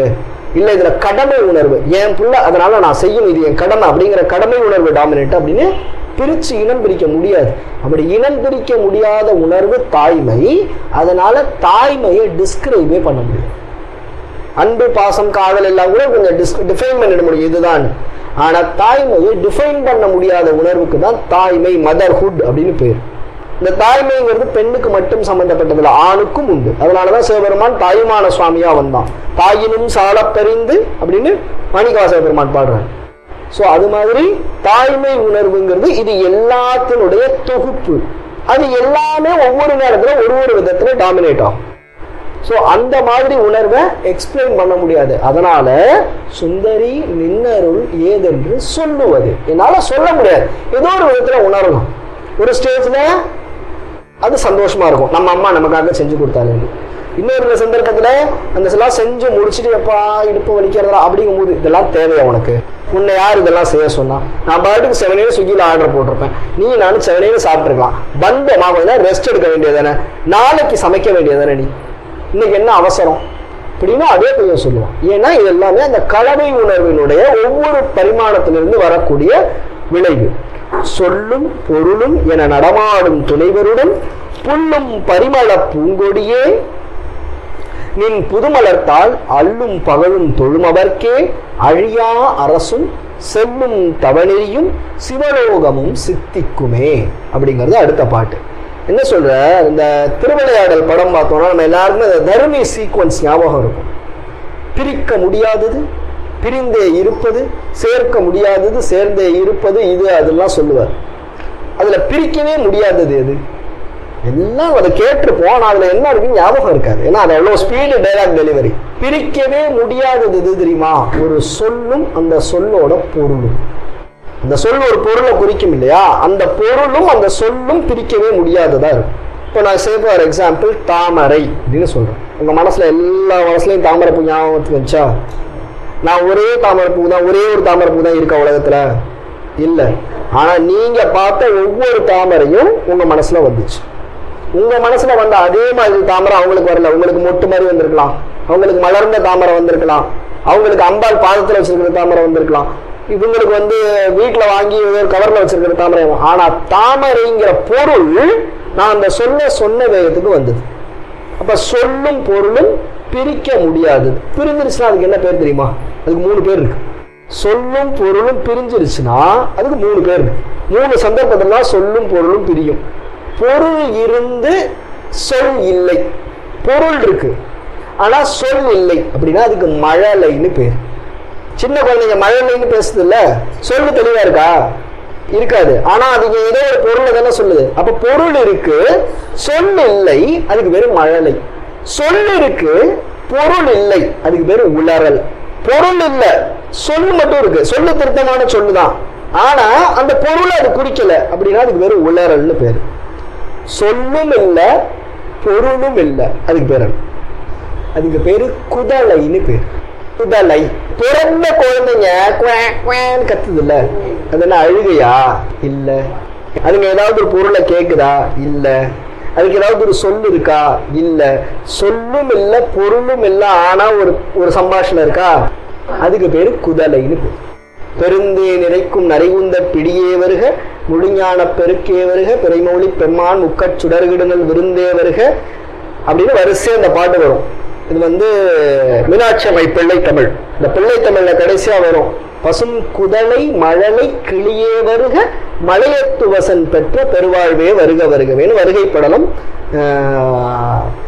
இல்ல இதுல கடமை உணர்வு, என் புள்ள அதனால நான் செய்யணும், இது என் கடமை அப்படிங்கிற கடமை உணர்வு டாமினன்ட் அப்படின்னு பிரிச்சு இனம் பிரிக்க முடியாது. அப்படி இனம் பிரிக்க முடியாத உணர்வு தாய்மை. அதனால தாய்மையை டிஸ்கிரைபே பண்ண முடியும். அன்பு பாசம் காதல் எல்லாம் கூட கொஞ்சம் டிஃபைன் பண்ணிட முடியும் இதுதான். ஆனா தாய்மையை டிஃபைன் பண்ண முடியாத உணர்வுக்கு தான் தாய்மை, மதர்ஹுட் அப்படின்னு பேர். இந்த தாய்மைங்கிறது பெண்ணுக்கு மட்டும் சம்பந்தப்பட்டதுல ஆணுக்கும் உண்டு. அதனாலதான் சிவபெருமான் தாயுமான சுவாமியா வந்தான். தாயினும் சாலப்பறிந்து அப்படின்னு மாணிக்கவாச பெருமான் பாடுறாங்க. சோ அது மாதிரி தாய்மை உணர்வுங்கிறது இது எல்லாத்தினுடைய தொகுப்பு. அது எல்லாமே ஒவ்வொரு நேரத்துல ஒரு விதத்துல டாமினேட் ஆகும். சோ அந்த மாதிரி உணர்வை எக்ஸ்பிளைன் பண்ண முடியாது. அதனால சுந்தரி நின்னருள் ஏதென்று சொல்லுவது, என்னால சொல்ல முடியாது. ஏதோ ஒரு விதத்துல உணரணும். ஒரு ஸ்டேஜ்ல அது சந்தோஷமா இருக்கும், நம்ம அம்மா நமக்காக செஞ்சு கொடுத்தாலே. இன்னொரு சந்தர்ப்பத்துல அந்த எல்லாம் செஞ்சு முடிச்சுட்டு எப்பா இடுப்பு வலிக்கிறதா அப்படிங்கும் போது இதெல்லாம் தேவையா உனக்கு? உன்னை யார் இதெல்லாம் செய்ய சொன்னா? நான் பாட்டுக்கு 7 ஸ்விக்கியில் ஆர்டர் போட்டிருப்பேன், நீ நானும் 7 சாப்பிட்டுருக்கலாம். வந்தமா கொஞ்சம் ரெஸ்ட் எடுக்க வேண்டியதானே, நாளைக்கு சமைக்க வேண்டியதானே, நீ இன்னைக்கு என்ன அவசரம் அப்படின்னா அதே பையன் சொல்லுவான். ஏன்னா இது எல்லாமே அந்த கலவை உணர்வினுடைய ஒவ்வொரு பரிமாணத்திலிருந்து வரக்கூடிய விளைவு. சொல்லும் பொருளும் என நடமாடும் துணைவருடன் புல்லும் பரிமள பூங்கொடியே நின் புதுமலர்த்தால் அல்லும் பகலும் தொழுமவர்க்கே அழியா அரசும் செல்லும் தவநெறியும் சிவலோகமும் சித்திக்குமே அப்படிங்கிறது அடுத்த பாட்டு. என்ன சொல்ற, இந்த திருவிளையாடல் படம் பார்த்தோம்னா நம்ம எல்லாருக்குமே அந்த தர்மி சீக்வன்ஸ் ஞாபகம் இருக்கும். பிரிக்க முடியாதது பிரிந்தே இருப்பது, சேர்க்க முடியாதது சேர்ந்தே இருப்பது, இது அதெல்லாம் சொல்லுவார். அதுல பிரிக்கவே முடியாதது எது? எல்லாம் அதை கேட்டிருப்போம், ஆனா அதுல என்ன இருக்குன்னு ஞாபகம் இருக்காது. ஏன்னா அது எவ்வளவு ஸ்பீடு டைலாக் டெலிவரி. பிரிக்கவே முடியாதது எது தெரியுமா? ஒரு சொல்லும் அந்த சொல்லோட பொருளும். அந்த சொல் ஒரு பொருளை குறிக்கும் இல்லையா, அந்த பொருளும் அந்த சொல்லும் பிரிக்கவே முடியாததா இருக்கும். இப்போ நான் சே ஃபார் எக்ஸாம்பிள் தாமரை அப்படின்னு சொல்றேன். உங்க மனசுல எல்லா மனசுலையும் தாமரை பூ ஞாபகத்துக்கு வச்சா? நான் ஒரே தாமரை பூ தான், ஒரே ஒரு தாமரை பூ தான் இருக்கா உலகத்துல? இல்லை. ஆனா நீங்க பார்த்த ஒவ்வொரு தாமரையும் உங்க மனசுல வந்துச்சு. உங்க மனசுல வந்த அதே மாதிரி தாமரை அவங்களுக்கு வரல. உங்களுக்கு மொட்டு மாதிரி வந்திருக்கலாம், அவங்களுக்கு மலர்ந்த தாமரை வந்திருக்கலாம், அவங்களுக்கு அம்பாள் பாதத்துல வச்சிருக்கிற தாமரை வந்திருக்கலாம், இவங்களுக்கு வீட்டுல வாங்கி ஒரு கவர்ல வச்சிருக்கிற தாமரை. ஆனா தாமரைங்கிற பொருள் நான் அந்த சொன்ன வேகத்துக்கு வந்தது. அப்ப சொல்லும் பொருளும் பிரிக்க முடியாது. பிரிஞ்சிருச்சுன்னா அதுக்கு என்ன பேர் தெரியுமா? அதுக்கு 3 பேர் இருக்கு. சொல்லும் பொருளும் பிரிஞ்சிருச்சுன்னா அதுக்கு 3 பேர் இருக்கு. 3 சந்தர்ப்பத்துல சொல்லும் பொருளும் பிரியும். பொருள் இருந்து சொல் இல்லை. பொருள் இருக்கு ஆனா சொல் இல்லை அப்படின்னா அதுக்கு மழலைன்னு பேர். சின்ன குழந்தைங்க மழலைன்னு பேசுது இல்ல, சொல்லு தெளிவா இருக்கா? இருக்காது. ஆனா அதுக்கு ஏதோ ஒரு பொருளை தானே சொல்லுது. அப்ப பொருள் இருக்கு, சொல் இல்லை, அதுக்கு பேரு மழலை. சொல் இருக்கு, பொருள் இல்லை, அதுக்கு பேரு உளறல். பொருள் இல்ல, சொல்லு மட்டும் இருக்கு, சொல்லு திருத்தமான சொல்லுதான், ஆனா அந்த பொருளை அது குறிக்கல அப்படின்னா அதுக்கு பேரு உளறல்னு பேரு. சொல்லும் இல்ல, பொருளும் இல்ல, அதுக்கு பேரு குதலைன்னு பேரு. குதலை. பிறந்த குழந்தைங்க கத்துது இல்ல, அது என்ன அழுகையா? இல்ல. அதுங்க ஏதாவது ஒரு பொருளை கேக்குதா? இல்ல. அதுக்கு ஏதாவது ஒரு சொல்லு இருக்கா? இல்ல. சொல்லும் இல்ல, பொருளும் இல்ல, ஆனா ஒரு சம்பாஷணை இருக்கா? அதுக்கு பேரு குதலைன்னு பேரு. பெருந்தே நிறைக்கும் நரைகுந்த பிடியே வருக, முழுஞான பெருக்கே வருக, பிறைமொழி பெம்மான் முக்கச் சுடர்கிடுதல் விருந்தே வருக அப்படின்னு வரிசை அந்த பாட்டு வரும். இது மீனாட்சி அம்மை பிள்ளை தமிழ். இந்த பிள்ளை தமிழ்ல கடைசியா வரும், பசும் குதலை மழலை கிளியே வருக, மலையத்துவசன் பெற்ற பெருவாழ்வே வருக வருகவேன்னு வருகைப்படலம்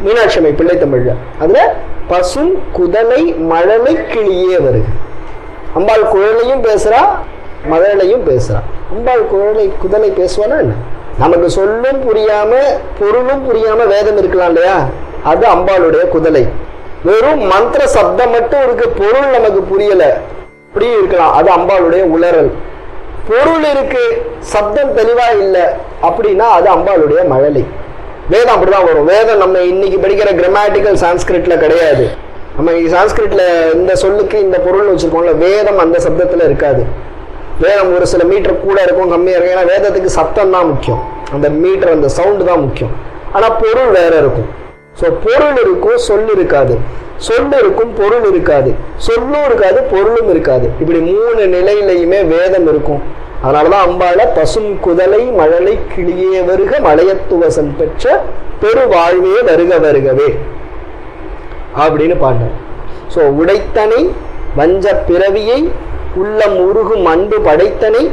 மீனாட்சி அம்மை பிள்ளை தமிழ்ல. அதுல பசும் குதலை மழலை கிளியே வருக. அம்பாள் குழலையும் பேசுறா, மழலையும் பேசுறா. அம்பாள் குதலை பேசுவானா என்ன? நமக்கு சொல்லும் புரியாம பொருளும் புரியாம வேதம் இருக்கலாம் இல்லையா, அது அம்பாளுடைய குதலை. வெறும் மந்திர சப்தம் மட்டும் இருக்கு, பொருள் நமக்கு புரியல, இப்படி இருக்கலாம், அது அம்பாளுடைய உளறல். பொருள் இருக்கு, சப்தம் தெளிவா இல்லை அப்படின்னா அது அம்பாளுடைய மழலை. வேதம் அப்படிதான் வரும். வேதம் நம்ம இன்னைக்கு படிக்கிற கிராமட்டிக்கல் சான்ஸ்கிரிட்ல கிடையாது. நம்ம சான்ஸ்கிரிட்ல இந்த சொல்லுக்கு இந்த பொருள் வச்சிருக்கோம்ல, வேதம் அந்த சப்தத்துல இருக்காது. வேதம் ஒரு சில மீட்டர் கூட இருக்கும், கம்மியா இருக்கும். ஏன்னா வேதத்துக்கு சத்தம் தான் முக்கியம், அந்த மீட்டர் அந்த சவுண்டு தான் முக்கியம். ஆனா பொருள் வேற இருக்கும். ஸோ பொருள் இருக்கும், சொல் இருக்காது. சொல் இருக்கும், பொருள் இருக்காது. சொல்லும் இருக்காது, பொருளும் இருக்காது. இப்படி 3 நிலையிலையுமே வேதம் இருக்கும். அதனாலதான் அம்பாள பசும் குதலை மழலை கிளியே வருக, மலையத்துவசன் பெற்ற பெருவாழ்வே வருக வருகவே அப்படின்னு பாடுறார். ஸோ உடைத்தனை வஞ்ச பிறவியை உள்ளம் உருகும் அன்பு படைத்தனை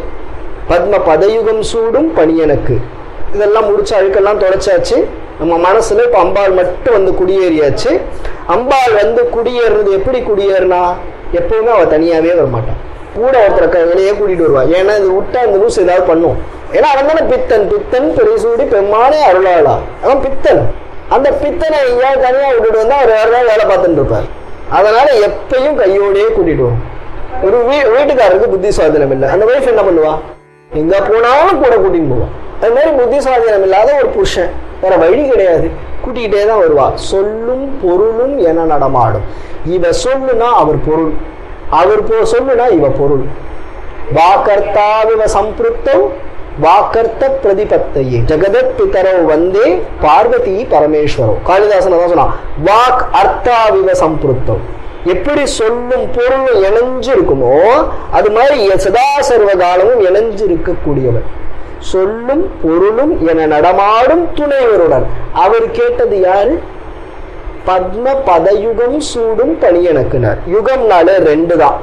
பத்ம பதயுகம் சூடும் பணியனுக்கு. இதெல்லாம் முடிச்ச அழுக்கெல்லாம் தொடச்சாச்சு. நம்ம மனசுல இப்ப அம்பாள் மட்டும் குடியேறியாச்சு. அம்பாள் குடியேறது எப்படி குடியேறினா? எப்பவுமே அவ தனியாவே வரமாட்டான், கூட ஒருத்தர வெளியே கூட்டிட்டு வருவா. ஏன்னா இது விட்டா இந்த லூஸ் ஏதாவது பண்ணும். ஏன்னா அவன் தானே பித்தன். பித்தன் பெரிசூடி பெம்மானே அருளாளா, அவன் பித்தன். அந்த பித்தனை எங்கேயாவது தனியா விட்டுட்டு வந்தா அவர் வேற வேலை பார்த்துட்டு இருப்பார். அதனால எப்பயும் கையோடையே கூட்டிட்டு வரும். ஒரு வீட்டுக்காரருக்கு புத்தி சுவாதீனம் இல்லை, அந்த வைஃப் என்ன பண்ணுவா? எங்க போனாலும் கூட கூட்டிட்டு போவான். அது மாதிரி புத்தி சுவாதீனம் இல்லாத ஒரு புருஷன் வேற வழி கிடையாது, கூட்டிகிட்டே தான் வருவா. சொல்லும் பொருளும் என நடமாடும். இவ சொல்லுனா அவர் பொருள், அவர் சொல்லுனா இவ பொருள். வாக்கர்த்தாவிவ சம்பிருத்தம் வாக்கர்த்த பிரதிபத்தையே ஜெகதத் பிதரோ வந்தே பார்வதி பரமேஸ்வரோ. காளிதாசன் தான் சொன்னான், வாக் அர்த்தாவிவ சம்பிருத்தம். எப்படி சொல்லும் பொருளும் இணைஞ்சு இருக்குமோ அது மாதிரி சதா சர்வ காலமும் இணைஞ்சு இருக்கக்கூடியவர். சொல்லும் பொருளும் என நடமாடும் துணைவருடன். அவர் கேட்டது யாரு? பத்ம பதயுகம் சூடும் பணியனுக்குனார். யுகம்னால 2 தான்.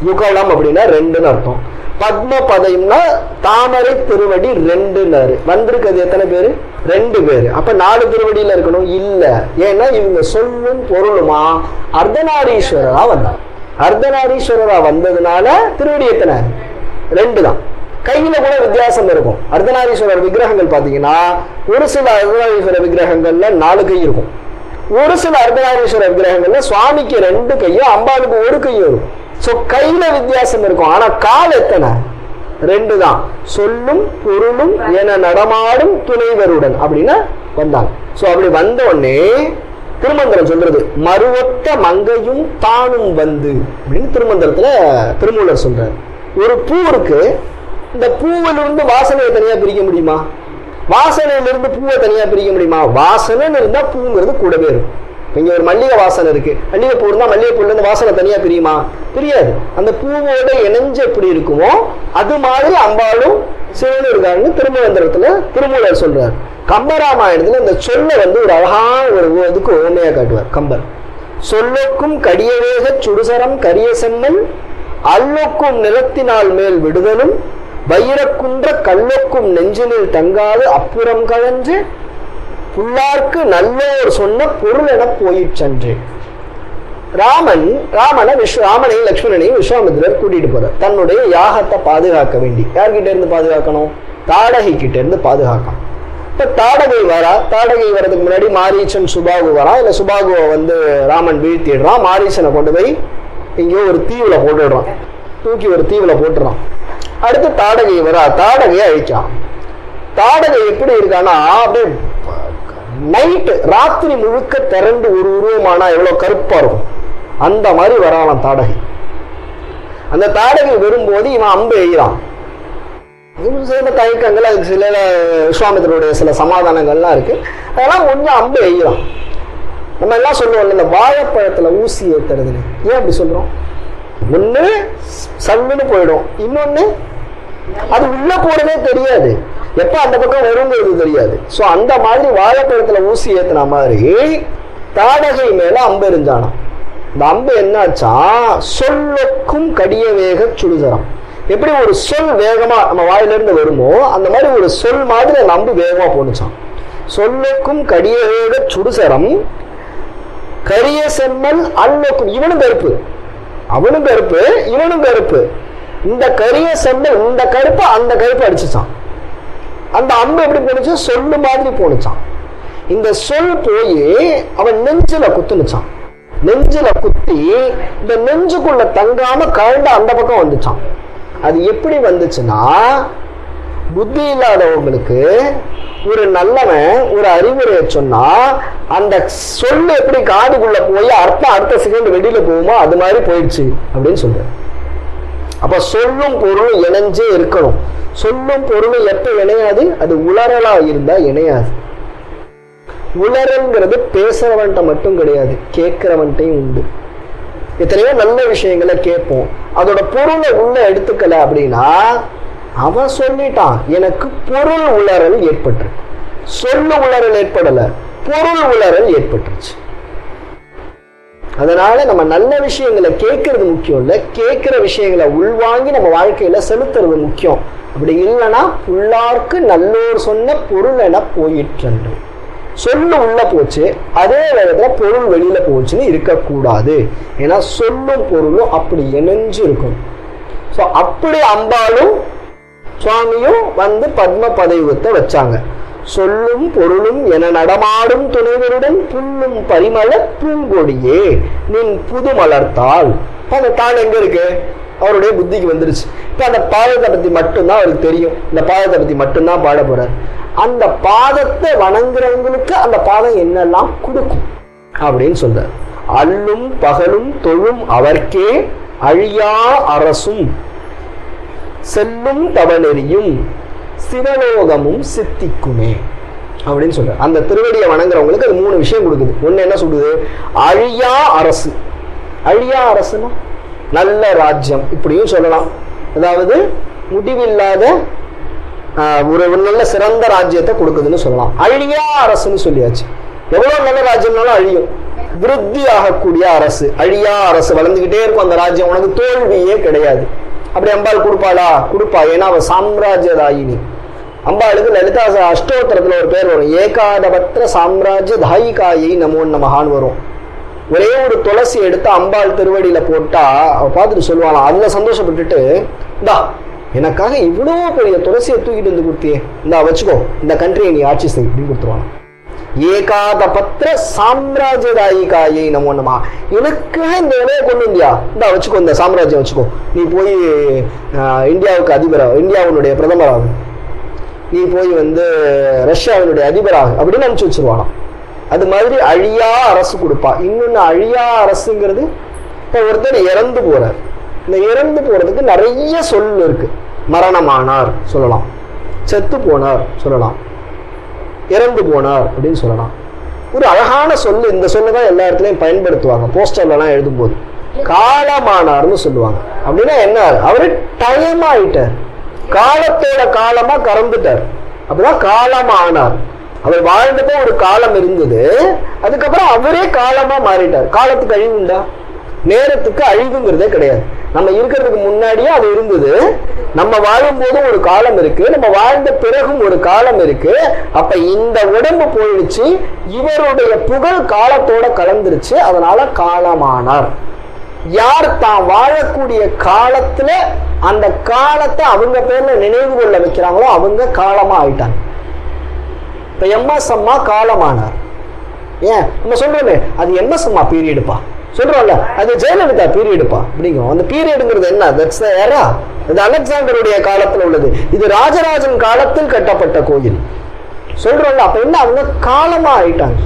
யுகலம் அப்படின்னா 2ன்னு அர்த்தம். பத்ம பதயம்னா தாமரை திருவடி 2ன்னாரு. வந்திருக்கிறது எத்தனை பேரு? 2 பேரு. அப்ப 4 திருவடியில இருக்கணும் இல்ல. ஏன்னா இவங்க சொல்லும் பொருளுமா அர்த்தநாரீஸ்வரரா வந்தார். அர்த்தநாரீஸ்வரரா வந்ததுனால திருவடி எத்தனை? 2 தான். கையில கூட வித்தியாசம் இருக்கும். அர்த்தநாரீஸ்வரர் விக்கிரகங்கள் பாத்தீங்கன்னா ஒரு சில அர்த்தநாரீஸ்வரர் விக்கிரகங்கள்ல 4 கை இருக்கும். ஒரு சில அர்த்தநாரீஸ்வரர் விக்கிரகங்கள்ல சுவாமிக்கு 2 கையும் அம்பாளுக்கு 1 கையும் இருக்கும். சோ கையில வித்தியாசம் இருக்கும். ஆனா கால் எத்தனை? ரெண்டு தான், சொல்லும் பொருளும் என நடமாடும் துணைவருடன் அப்படின்னா வந்தாங்க. சோ அப்படி வந்த உடனே திருமந்திரம் சொல்றது, மறுவொத்த மங்கையும் தானும் வந்து அப்படின்னு திருமந்திரத்துல திருமூலர் சொல்றாரு. ஒரு பூ இருக்கு, இந்த பூவிலிருந்து வாசனையை தனியா பிரிக்க முடியுமா? வாசனையிலிருந்து பூவை தனியா பிரிக்க முடியுமா? வாசனைன்னு இருந்தா பூங்கிறது கூடவே இருக்கும். இங்க ஒரு மல்லிகை வாசனை இருக்கு, மல்லிகை பூ இருந்தா மல்லிகை பூல இருந்து வாசனை தனியா பிரியுமா? பிரியாது. அந்த பூவோட இணைஞ்சு எப்படி இருக்குமோ அது மாதிரி அம்பாளும் சிவனும் இருக்காருன்னு திருமந்திரத்துல திருமூலர் சொல்றாரு. கம்பராமாயணத்துல இந்த சொல்ல ஒரு அழகான ஒரு இதுக்கு ஓமையா காட்டுவார் கம்பர். சொல்லொக்கும் கடியவேக சுடுசரம் கரிய செம்மன் அல்லொக்கும் நிலத்தினால் மேல் விடுதலும் வைரக்குன்ற கல்லொக்கும் நெஞ்சினில் தங்காது அப்புறம் கழன்று புல்லார்க்கு நல்லோர் சொன்ன பொருள் என போயிற்றன்று. ராமனையும் லட்சுமணனையும் விஸ்வாமித்திரர் கூட்டிட்டு போறார் தன்னுடைய யாகத்தை பாதுகாக்க வேண்டி. யார்கிட்ட இருந்து பாதுகாக்கணும்? தாடகை கிட்ட இருந்து பாதுகாக்கணும். இப்ப தாடகை வரா, தாடகை வர்றதுக்கு முன்னாடி மாரீச்சன் சுபாகு வரா, இல்ல சுபாகுவை ராமன் வீழ்த்திடுறான். மாரீச்சனை கொண்டு போய் எங்கேயோ ஒரு தீவுல போட்டுடுறான், தூக்கி ஒரு தீவுல போட்டுறான். அடுத்து தாடகை வரா, தாடகையை அழிக்கான். தாடகை எப்படி இருக்கான்னா அப்படியே நைட்டு ராத்திரி முழுக்க திரண்டு ஒரு உருவமானா எவ்வளவு கருப்பா இருக்கும் அந்த மாதிரி வராலாம் தாடகை. அந்த தாடகை வரும்போது இவன் அம்பு எய்கிறான். சில தயக்கங்கள், அதுக்கு சில விஸ்வாமித்திரருடைய சில சமாதானங்கள்லாம் இருக்கு, அதெல்லாம் கொஞ்சம் அம்பு எய்கிறான். நம்ம எல்லாம் சொல்லுவோம் இந்த வாழைப்பழத்துல ஊசி ஏத்துறதுன்னு. ஏன் அப்படி சொல்றோம்? ஒண்ணு சல்லுன்னு போயிடும், இன்னொன்னு அது உள்ள போறதே தெரியாது, எப்ப அந்த பக்கம் வருங்கிறது தெரியாது. சோ அந்த மாதிரி வாழைப்பழத்துல ஊசி ஏத்துன மாதிரி தாடகை மேல அம்பு எறிஞ்சானா. இந்த அம்பு என்னாச்சா, சொல்லொக்கும் கடிய வேக சுடுசரம். எப்படி ஒரு சொல் வேகமா நம்ம வாயிலிருந்து வருமோ அந்த மாதிரி ஒரு சொல் மாதிரி அந்த அம்பு வேகமா போனுச்சான். சொல்லொக்கும் கடிய வேக சுடுசரம் கரிய செம்மல் அல்லொக்கும். இவனும் கருப்பு, அவனும் கருப்பு, இவனும் கருப்பு. இந்த கரிய செம்மல் இந்த கருப்பு அந்த கருப்பு அடிச்சுச்சான். அந்த அம்பு எப்படி போனுச்சு? சொல்லு மாதிரி போனுச்சான். இந்த சொல் போய் அவன் நெஞ்சில குத்துனுச்சான். நெஞ்சில குத்தி இந்த நெஞ்சுக்குள்ள தங்காம கழண்ட அந்த பக்கம் வந்துச்சான். அது எப்படி வந்துச்சுன்னா, புத்தி இல்லாதவங்களுக்கு ஒரு நல்லவன் ஒரு அறிவுரையை சொன்னா அந்த சொல்லு எப்படி காதுக்குள்ள போய் அர்த்தம் அடுத்த செகண்ட் வெளியில போகுமோ அது மாதிரி போயிடுச்சு அப்படின்னு சொல்ற. அப்ப சொல்லும் பொருளும் இணைஞ்சே இருக்கணும். சொல்லும் பொருளும் எப்ப இணையாது? அது உளறலா இருந்தா இணையாது. உளறல்ங்கிறது பேசுறவன்ட்ட மட்டும் கிடையாது, கேட்கிறவன்ட்டையும் உண்டு. எத்தனையோ நல்ல விஷயங்களை கேட்போம், அதோட பொருளை உள்ள எடுத்துக்கல அப்படின்னா அவன் சொல்லிட்டான், எனக்கு பொருள் உளறல் ஏற்பட்டு. சொல்லு உளறல் ஏற்படல, பொருள் உளறல் ஏற்பட்டுருச்சு. அதனால நம்ம நல்ல விஷயங்களை கேட்கறது முக்கியம் இல்ல, கேட்கிற விஷயங்களை உள்வாங்கி நம்ம வாழ்க்கையில செலுத்துறது முக்கியம். அப்படி இல்லைன்னா புல்லார்க்கு நல்லோர் சொன்ன பொருள் என போயிற்று. சொல்லு உள்ள போச்சு, அதே நேரத்துல பொருள் வெளியில போச்சுன்னு இருக்கக்கூடாது. ஏன்னா சொல்லும் பொருளும் அப்படி இணைஞ்சு இருக்கும். ஸோ அப்படி அம்பாளும் சுவாமியும் பத்ம பதவித்தை வச்சாங்க. சொல்லும் பொருளும் என நடமாடும் துணைவருடன் புல்லும் பரிமள பூங்கொடியே நின் புது மலர்த்தாள். அந்த தாள் எங்க இருக்கு? அவருடைய புத்திக்கு வந்துருச்சு. இப்ப அந்த பாதத்தை பத்தி மட்டும்தான் அவருக்கு தெரியும், இந்த பாதத்தை பத்தி மட்டும்தான் பாட போறார். அந்த பாதத்தை வணங்குறவங்களுக்கு அந்த பாதம் என்னெல்லாம் கொடுக்கும் அப்படின்னு சொல்றார். அல்லும் பகலும் தொழும் அவர்க்கே அழியா அரசும் செல்லும் தவநெறியும் சிவலோகமும் சித்திக்குமே அப்படின்னு சொல்ற. அந்த திருவடியை வணங்குறவங்களுக்கு அது 3 விஷயம் கொடுக்குது. ஒண்ணு என்ன சொல்லுது? அழியா அரசு. அழியா அரசுனா நல்ல ராஜ்யம் இப்படியும் சொல்லலாம். அதாவது முடிவில்லாத ஒரு நல்ல சிறந்த ராஜ்யத்தை கொடுக்குதுன்னு சொல்லலாம். அழியா அரசுன்னு சொல்லியாச்சு. எவ்வளவு நல்ல ராஜ்யம்னாலும் அழியும். விருத்தி ஆகக்கூடிய அரசு, அழியா அரசு, வளர்ந்துகிட்டே இருக்கும் அந்த ராஜ்யம், உனக்கு தோல்வியே கிடையாது. அப்படி அம்பாள் கொடுப்பாளா? கொடுப்பா. ஏன்னா அவ சாம்ராஜ்யதாயினி. அம்பாளுக்கு லலிதா அஷ்டோத்திரத்துல ஒரு பேர் வரும், ஏகாதபத்திர சாம்ராஜ்ய தாயிகாயை நமோ நமஹான்னு வரும். ஒரே ஒரு துளசி எடுத்து அம்பாள் திருவடியில போட்டா அவ பார்த்துட்டு சொல்லுவாளாம், அதுல சந்தோஷப்பட்டுட்டு, இந்தா எனக்காக இவ்வளவு பெரிய துளசியை தூக்கிட்டு வந்து கொடுத்தியே, இந்தா வச்சுக்கோ, இந்த கண்ட்ரியை நீ ஆட்சி செய் அப்படின்னு கொடுத்துருவாங்க. ஏகாதபத்திர சாம்ராஜ்யதாயிகாயை நமோ நம. எனக்கு இந்த வேலையை கொண்டு வந்தியா, இந்த வச்சுக்கோ, இந்த சாம்ராஜ்யம் வச்சுக்கோ, நீ போய் இந்தியாவுக்கு அதிபராக, இந்தியாவுடைய பிரதமராக, நீ போய் ரஷ்யாவினுடைய அதிபராக அப்படின்னு அனுப்பிச்சு வச்சிருவானாம். அது மாதிரி அழியா அரசு கொடுப்பா. இன்னொன்னு அழியா அரசுங்கிறது, இப்போ ஒருத்தர் இறந்து போறார், இந்த இறந்து போறதுக்கு நிறைய சொல் இருக்கு. மரணமானார் சொல்லலாம், செத்து போனார் சொல்லலாம், இறந்து போனார் அப்படின்னு சொல்லலாம். ஒரு அழகான சொல்லு, இந்த சொல்லு தான் எல்லா இடத்துலையும் பயன்படுத்துவாங்க. போஸ்டர்லாம் எழுதும்போது காலமானார்னு சொல்லுவாங்க. அப்படின்னா என்ன, அவரு டைம் ஆயிட்டார், காலத்தோட காலமா கறந்துட்டார், அப்படிதான் காலமானார். அவர் வாழ்ந்தப்போ ஒரு காலம் இருந்தது, அதுக்கப்புறம் அவரே காலமா மாறிட்டார். காலத்துக்கு அழிவு உண்டா? நேரத்துக்கு அழிவுங்கிறதே கிடையாது. நம்ம இருக்கிறதுக்கு முன்னாடியே அது இருந்தது, நம்ம வாழும் போதும் ஒரு காலம் இருக்கு, நம்ம வாழ்ந்த பிறகும் ஒரு காலம் இருக்கு. அப்ப இந்த உடம்பு போயிடுச்சு, இவருடைய புகழ் காலத்தோட கலந்துருச்சு, அதனால காலமானார். யார் தான் வாழக்கூடிய காலத்துல அந்த காலத்தை அவங்க பேர்ல நினைவு கொள்ள வைக்கிறாங்களோ அவங்க காலமா ஆயிட்டாங்க. இப்ப எம்எஸ் அம்மா காலமானார். ஏன் நம்ம சொல்றோமே, அது எம்எஸ் அம்மா பீரியடுப்பா சொல்றோம்ல, அது ஜெயலலிதா பீரியடுப்பா அப்படிங்கிறோம். அந்த பீரியடுங்கிறது என்ன, தட்ஸ் தி எரா. இது அலெக்சாண்டருடைய காலத்துல உள்ளது, இது ராஜராஜன் காலத்தில் கட்டப்பட்ட கோயில் சொல்றோம்ல. அப்ப என்ன, அவங்க காலமா ஆயிட்டாங்க.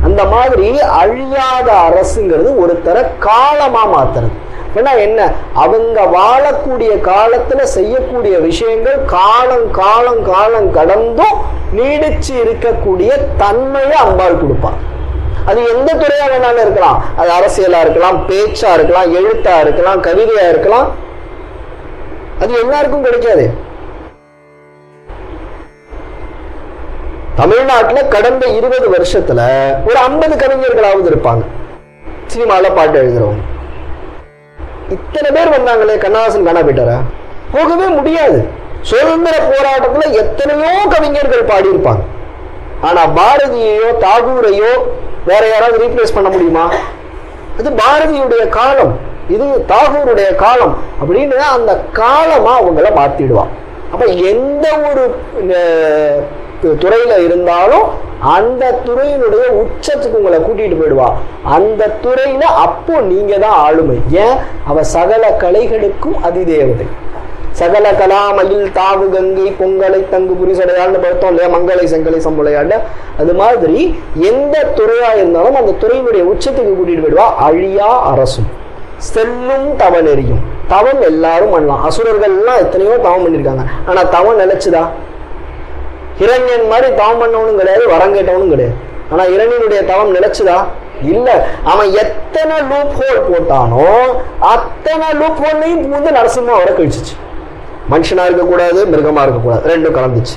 அந்த மாதிரி அழியாத அரசுங்கிறது ஒருத்தர காலமா மாத்துறது. என்ன, அவங்க வாழக்கூடிய காலத்துல செய்யக்கூடிய விஷயங்கள் காலம் காலம் காலம் கடந்தும் நீடிச்சு இருக்கக்கூடிய தன்மையை அம்பாள் கொடுப்பான். அது எந்த துறையா வேணாலும் இருக்கலாம், அது அரசியலா இருக்கலாம், பேச்சா இருக்கலாம், எழுத்தா இருக்கலாம், கவிதையா இருக்கலாம், அது எல்லாருக்கும் கிடைக்காது. தமிழ்நாட்டுல கடந்த 20 வருஷத்துல ஒரு 50 கவிஞர்களாவது இருப்பாங்க சினிமால பாட்டு எழுதுறவங்க. இத்தனை பேர் வந்தாங்களே, கண்ணதாசன் காணா போயிட்டாரா? போகவே முடியாது. சுதந்திர போராட்டத்துல எத்தனையோ கவிஞர்கள் பாடியிருப்பாங்க. ஆனா பாரதியையோ தாகூரையோ வேற யாராவது ரீப்ளேஸ் பண்ண முடியுமா? அது பாரதியுடைய காலம், இது தாகூருடைய காலம் அப்படின்னு அந்த காலமா அவங்கள மாத்திடுவான். அப்ப எந்த ஒரு துறையில இருந்தாலும் அந்த துறையினுடைய உச்சத்துக்கு உங்களை கூட்டிட்டு போயிடுவா. அந்த துறையில அப்போ நீங்க தான் ஆளுமை. ஏன், அவ சகல கலைகளுக்கும் அதிதேவதை. சகல கலாமயில் தாவு கங்கை பொங்கலை தங்கு புரிசடையாள்னு பார்த்தோம் இல்லையா, மங்களை செங்கலை சம்பளையாண்ட. அது மாதிரி எந்த துறையா இருந்தாலும் அந்த துறையினுடைய உச்சத்துக்கு கூட்டிட்டு போயிடுவா. அழியா அரசும் செல்லும் தவநெறியும். தவம் எல்லாரும் பண்ணலாம், அசுரர்கள் எல்லாம் எத்தனையோ தவம் பண்ணிருக்காங்க, ஆனா தவம் நிலைச்சுதா? இரண்யன் மாதிரி தவம் பண்ணவனும் கிடையாது, வரம் கேட்டவனும் கிடையாது, ஆனா இரண்யனுடைய தவம் நிலைச்சுதா? இல்ல. அவன் எத்தனை லூப் ஹோல் போட்டானோ அத்தனை லூப் ஹோல்லையும் நரசிம்மா வர கழிச்சிச்சு. மனுஷனா இருக்கக்கூடாது, மிருகமா இருக்கக்கூடாது, ரெண்டும் கலந்துச்சு.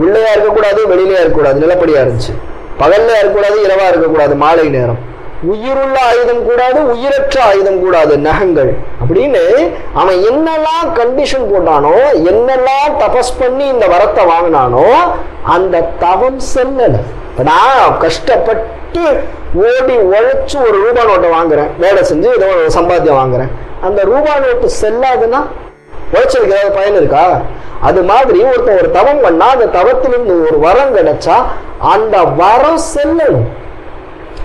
உள்ளையா இருக்கக்கூடாது, வெளியிலையா இருக்கக்கூடாது, நிலப்படியா இருந்துச்சு. பகல்லையா இருக்கக்கூடாது, இரவா இருக்கக்கூடாது, மாலை நேரம். உயிருள்ள ஆயுதம் கூடாது, உயிரற்ற ஆயுதம் கூடாது, நகங்கள் அப்படின்னு அவன் என்னெல்லாம் கண்டிஷன் போட்டானோ, என்னெல்லாம் தபஸ் பண்ணி இந்த வரத்தை வாங்கினானோ அந்த தவம் செல்லல. நான் கஷ்டப்பட்டு ஓடி உழைச்சு ஒரு ரூபா நோட்டை வாங்குறேன், வேலை செஞ்சு ஏதோ சம்பாத்தியம் வாங்குறேன், அந்த ரூபா நோட்டு செல்லாதுன்னா உழைச்சதுக்கு ஏதாவது பயன் இருக்கா? அது மாதிரி ஒருத்தன் ஒரு தவம் பண்ணா அந்த தவத்திலிருந்து ஒரு வரம் கிடைச்சா அந்த வரம் செல்லணும்.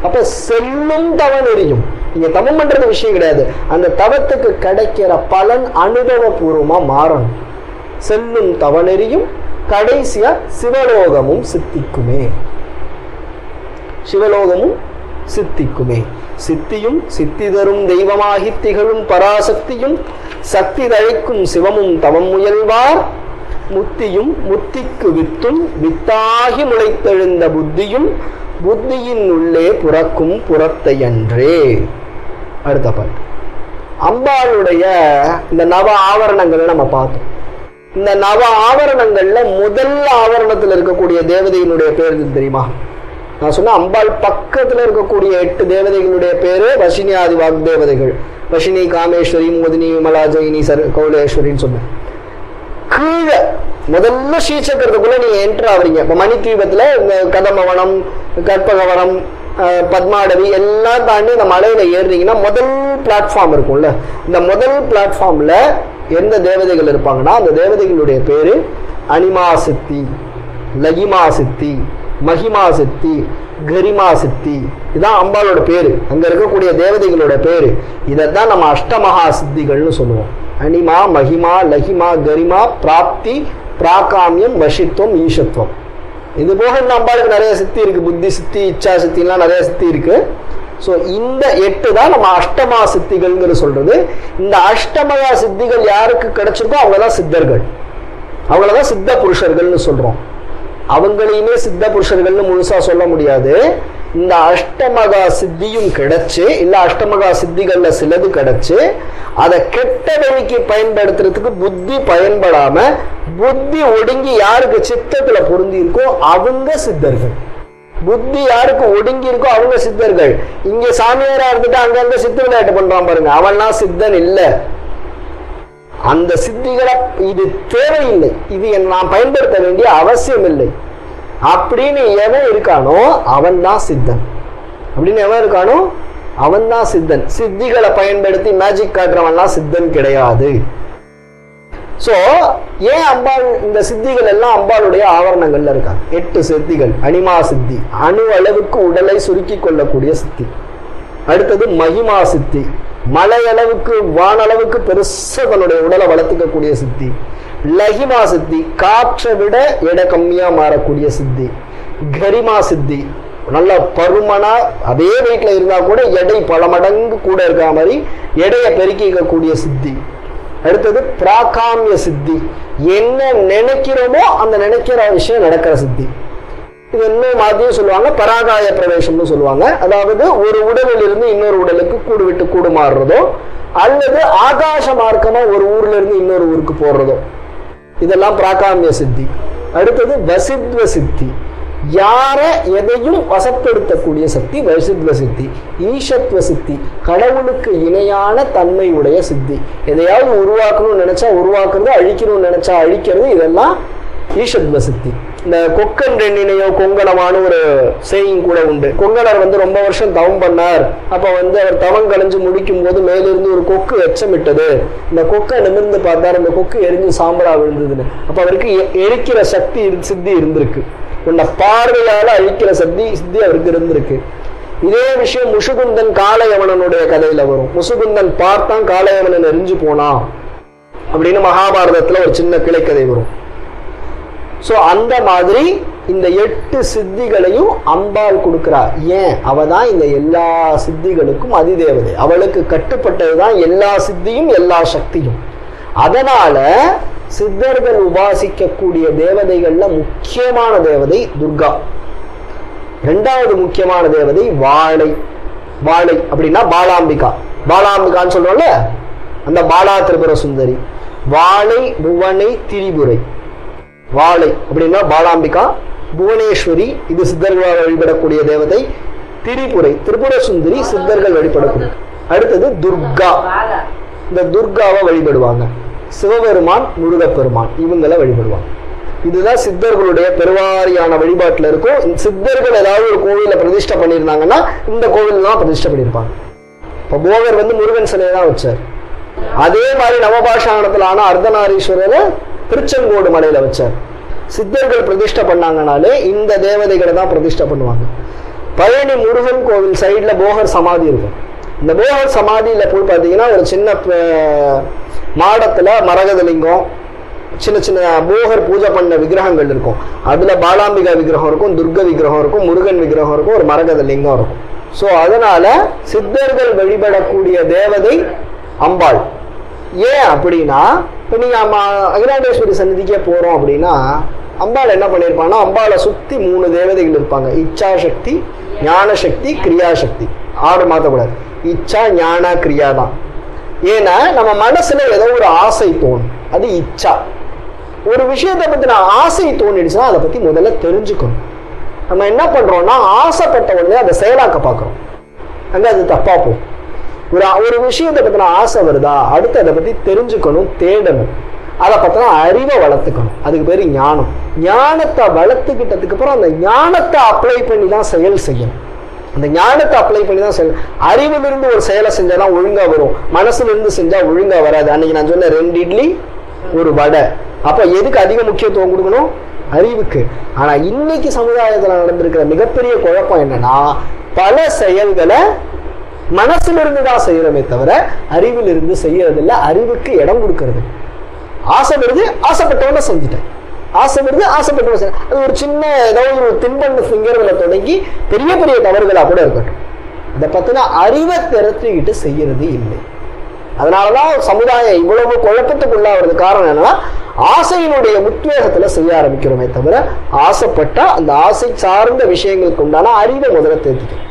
அப்ப செல்லும் தவம் எரியும். நீங்க தவம் பண்றது விஷயம் கிடையாது, அந்த தவத்துக்கு கிடைக்கிற பலன் அனுபவபூர்வமா மாறணும். செல்லும் தவநெறியும் கடைசியா சிவலோகமும் சித்திக்குமே. சிவலோகமும் சித்திக்குமே. சித்தியும் சித்தி தரும் தெய்வமாகி திகழும் பராசக்தியும் சக்தி தழைக்கும் சிவமும் தவம் முயல்வார். முத்தியும் முத்திக்கு வித்தும் வித்தாகி முளைத்தெழுந்த புத்தியும் புத்தியின் உள்ளே புறக்கும் புறத்தையன்றே. அடுத்த பாட்டு. அம்பாளுடைய இந்த நவ ஆவரணங்களை நம்ம பார்த்தோம். இந்த நவ ஆவரணங்கள்ல முதல் ஆவரணத்தில் இருக்கக்கூடிய தேவதையினுடைய பேர் தெரியுமா? நான் சொன்ன அம்பாள் பக்கத்துல இருக்கக்கூடிய 8 தேவதைகளுடைய பேரு வஷினி ஆதி வாக் தேவதைகள். வஷினி, காமேஸ்வரி, மோதினி, விமலா, ஜெயினி, கௌலேஸ்வரின்னு சொன்னேன். கீழே முதல்ல ஸ்ரீசக்கரத்துக்குள்ள நீங்க என்டர் ஆவறீங்க. இப்ப மணிதீபத்துல இந்த கதம்பவனம், கற்பகவனம், பத்மாடவி எல்லாம் தாண்டி இந்த மலையில ஏறுறீங்கன்னா முதல் பிளாட்ஃபார்ம் இருக்கும்ல, இந்த முதல் பிளாட்ஃபார்ம்ல எந்த தேவதைகள் இருப்பாங்கன்னா அந்த தேவதைகளுடைய பேரு அனிமா சித்தி, லகிமா சித்தி, மகிமா சித்தி, கரிமா சித்தி, இதுதான் அம்பாளோட பேரு, அங்க இருக்கக்கூடிய தேவதைகளோட பேரு. இதைத்தான் நம்ம அஷ்டமகா சித்திகள்னு சொல்லுவோம். அனிமா, மகிமா, லகிமா, கரிமா, பிராப்தி, பிராகாமியம், வசித்துவம், ஈஷத்துவம். இது போக இந்த அம்பாளுக்கு நிறைய சித்தி இருக்கு. புத்தி சித்தி, இச்சா சித்திலாம் நிறைய சித்தி இருக்கு. ஸோ இந்த 8 தான் நம்ம அஷ்டமா சித்திகள்ங்கிறது சொல்றது. இந்த அஷ்டமகா சித்திகள் யாருக்கு கிடைச்சிருக்கோ அவங்கதான் சித்தர்கள், அவங்களதான் சித்த புருஷர்கள்னு சொல்றோம். அவங்களையுமே சித்த புருஷர்கள்னு முழுசா சொல்ல முடியாது. இந்த அஷ்டமகா சித்தியும் கிடைச்சு, இல்ல அஷ்டமகா சித்திகள்ல சிலது கிடைச்சு, அதை கெட்ட வழிக்கு பயன்படுத்துறதுக்கு புத்தி பயன்படாம புத்தி ஒடுங்கி யாருக்கு சித்தத்துல பொருந்தி இருக்கோ அவங்க சித்தர்கள். புத்தி யாருக்கு ஒடுங்கி இருக்கோ அவங்க சித்தர்கள். இங்க சாமியாரா இருந்துட்டு அங்கங்க சித்த விளையாட்டு பண்றான் பாருங்க, அவன்லாம் சித்தன் இல்ல. அந்த சித்திகளை இது தேவையில்லை, இது நான் பயன்படுத்த வேண்டிய அவசியம் இல்லை அப்படின்னு எவன் இருக்கானோ அவன் தான் சித்தன். அப்படின்னு எவன் இருக்கானோ அவன் தான் சித்தன். சித்திகளை பயன்படுத்தி மேஜிக் காட்டுறவன்லாம் சித்தன் கிடையாது. சோ ஏன் அம்பாள் இந்த சித்திகள் எல்லாம் அம்பாளுடைய ஆவரணங்கள்ல இருக்காங்க. 8 சித்திகள். அனிமா சித்தி, அணு அளவுக்கு உடலை சுருக்கி கொள்ளக்கூடிய சித்தி. அடுத்தது மகிமா சித்தி, மலை அளவுக்கு வானளவுக்கு பெருசா தன்னுடைய உடலை வளர்த்துக்கக்கூடிய சித்தி. லகிமா சித்தி, காற்றை விட எடை கம்மியா மாறக்கூடிய சித்தி. கரிமா சித்தி, நல்ல பருமனா அதே வீட்டுல இருந்தா கூட எடை பல மடங்கு கூட இருக்கிற மாதிரி எடையை பெருக்கிக்கக்கூடிய சித்தி. அடுத்தது பிராகாமிய சித்தி, என்ன நினைக்கிறோமோ அந்த நினைக்கிற விஷயம் நடக்கிற சித்தி. இது இன்னும் மாதிரியும் சொல்லுவாங்க, பராகாய பிரவேசம்னு சொல்லுவாங்க. அதாவது ஒரு உடலில் இருந்து இன்னொரு உடலுக்கு கூடு விட்டு கூடு மாறுறதோ, அல்லது ஆகாச மார்க்கமா ஒரு ஊர்ல இருந்து இன்னொரு ஊருக்கு போடுறதோ, இதெல்லாம் பிராகாமிய சித்தி. அடுத்தது வசித்வ சித்தி, யார எதையும் வசப்படுத்தக்கூடிய சக்தி வசித்வ சித்தி. ஈஷத்வ சித்தி, கடவுளுக்கு இணையான தன்மை உடைய சித்தி. எதையாவது உருவாக்கணும்னு நினைச்சா உருவாக்குறது, அழிக்கணும்னு நினைச்சா அழிக்கிறது, இதெல்லாம் ஈஷத்வ சித்தி. இந்த கொக்கன் ரெண்டினையோ கொங்கணமான ஒரு செய்யும் கூட உண்டு. கொங்கணர் ரொம்ப வருஷம் தவம் பண்ணார். அப்ப அவர் தவம் கழிஞ்சு முடிக்கும் போது மேலிருந்து ஒரு கொக்கு எச்சமிட்டது. இந்த கொக்கை நிமிர்ந்து பார்த்தார், இந்த கொக்கு எரிஞ்சு சாம்பலா விழுந்ததுன்னு. அப்ப அவருக்கு எரிக்கிற சக்தி சித்தி இருந்திருக்கு. உன்னை பார்வையால அழிக்கிற சித்தி அவருக்கு இருந்திருக்கு. இதே விஷயம் முசுகுந்தன் காளையவனனுடைய கதையில வரும். முசுகுந்தன் பார்த்தான், காளையவனன் எரிஞ்சு போனான் அப்படின்னு மகாபாரதத்துல ஒரு சின்ன கிளைக்கதை வரும். சோ அந்த மாதிரி இந்த 8 சித்திகளையும் அம்பாள் கொடுக்கிறார். ஏன்? அவதான் இந்த எல்லா சித்திகளுக்கும் அதிதேவதை. அவளுக்கு கட்டுப்பட்டதுதான் எல்லா சித்தியும் எல்லா சக்தியும். அதனால சித்தர்கள் உபாசிக்கக்கூடிய தேவதைகள்ல முக்கியமான தேவதை துர்கா. 2வது முக்கியமான தேவதை வாழை. வாழை அப்படின்னா பாலாம்பிகா. பாலாம்பிகான்னு சொல்றோம்ல, அந்த பாலா திரிபுர சுந்தரி. வாழை, புவனை, திரிபுரை. வாழை அப்படின்னா பாலாம்பிகா. புவனேஸ்வரி, இது சித்தர்களால் வழிபடக்கூடிய தேவதை. திரிபுரை, திரிபுர சுந்தரி, சித்தர்கள் வழிபடக்கூடிய. அடுத்தது துர்கா. இந்த துர்காவை வழிபடுவாங்க. சிவபெருமான், முருகப்பெருமான், இவங்களை வழிபடுவாங்க. இதுதான் சித்தர்களுடைய பெருவாரியான வழிபாட்டுல இருக்கும். சித்தர்கள் ஏதாவது ஒரு கோவில பிரதிஷ்டை பண்ணியிருந்தாங்கன்னா இந்த கோவில் தான் பிரதிஷ்டை பண்ணியிருப்பாங்க. இப்ப போகர் முருகன் சிலையை தான் வச்சார். அதே மாதிரி நவபாஷாணத்துல ஆனா அர்த்தநாரீஸ்வரரை திருச்செங்கோடு மலையில வச்சார். சித்தர்கள் பிரதிஷ்டை பண்ணாங்கனாலே இந்த தேவதைகளை தான் பிரதிஷ்டை பண்ணுவாங்க. பழனி முருகன் கோவில் சைட்ல போகர் சமாதி இருக்கும். இந்த போகர் சமாதியில போய் பார்த்தீங்கன்னா ஒரு சின்ன மாடத்துல மரகதலிங்கம், சின்ன சின்ன போகர் பூஜை பண்ண விக்கிரகங்கள் இருக்கும். அதுல பாலாம்பிகா விக்கிரகம் இருக்கும், துர்க விக்கிரகம் இருக்கும், முருகன் விக்கிரகம் இருக்கும், ஒரு மரகதலிங்கம் இருக்கும். சோ அதனால சித்தர்கள் வழிபடக்கூடிய தேவதை அம்பாள். ஏன் அப்படின்னா, இப்ப நீங்க அகிலாண்டேஸ்வரி சந்நிதிக்கே போறோம் அப்படின்னா அம்பாள் என்ன பண்ணிருப்பாங்கன்னா, அம்பாளை சுத்தி 3 தேவதைகள் இருப்பாங்க. இச்சா சக்தி, ஞான சக்தி, கிரியா சக்தி. 6 மாத்தக்கூடாது. இச்சா, ஞான, கிரியா தான். ஏன்னா நம்ம மனசுல ஏதோ ஒரு ஆசை தோணும், அது இச்சா. ஒரு விஷயத்தை பத்தின ஆசை தோணிடுச்சுன்னா அதை பத்தி முதல்ல தெரிஞ்சுக்கணும். நம்ம என்ன பண்றோம்னா, ஆசைப்பட்ட உடனே அதை செயலாக்க பார்க்கிறோம், அங்க அது தப்பா போகும். ஒரு விஷயத்தை பத்தின ஆசை வருதா, அடுத்து அதை பத்தி தெரிஞ்சுக்கணும், தேடணும், அதை பத்தின அறிவை வளர்த்துக்கணும். அதுக்கு பேரு ஞானம். ஞானத்தை வளர்த்துக்கிட்டதுக்கு அப்புறம் அந்த ஞானத்தை அப்ளை பண்ணி தான் செயல் செய்யணும். அந்த ஞானத்தை அப்ளை பண்ணி தான் செயல். அறிவிலிருந்து ஒரு செயலை செஞ்சாதான் ஒழுங்கா வரும், மனசுல இருந்து செஞ்சா ஒழுங்கா வராது. அன்னைக்கு நான் சொன்ன 2 இட்லி 1 வடை. அப்ப எதுக்கு அதிக முக்கியத்துவம் கொடுக்கணும்? அறிவுக்கு. ஆனா இன்னைக்கு சமுதாயத்துல நடந்திருக்கிற மிகப்பெரிய குழப்பம் என்னன்னா, பல செயல்களை மனசுல இருந்து தான் செய்யறமே தவிர அறிவில் இருந்து செய்யறது இல்லை. அறிவுக்கு இடம் கொடுக்கறது. ஆசை வருது, ஆசைப்பட்டவன செஞ்சுட்டேன், ஆசை வருது, ஆசைப்பட்டவன. அது ஒரு சின்ன ஏதாவது ஒரு தின்பண்ட சிங்கர்களை தொடங்கி பெரிய பெரிய தவறுகளா கூட இருக்கட்டும், அதை பத்தின அறிவை திரட்டிக்கிட்டு செய்யறது இல்லை. அதனாலதான் சமுதாயம் இவ்வளவு குழப்பத்துக்குள்ளாகிறது. காரணம் என்னன்னா, ஆசையினுடைய உத்வேகத்துல செய்ய ஆரம்பிக்கிறோமே தவிர ஆசைப்பட்டா அந்த ஆசை சார்ந்த விஷயங்களுக்கு உண்டான அறிவை முதல்ல தேர்த்திக்கணும்.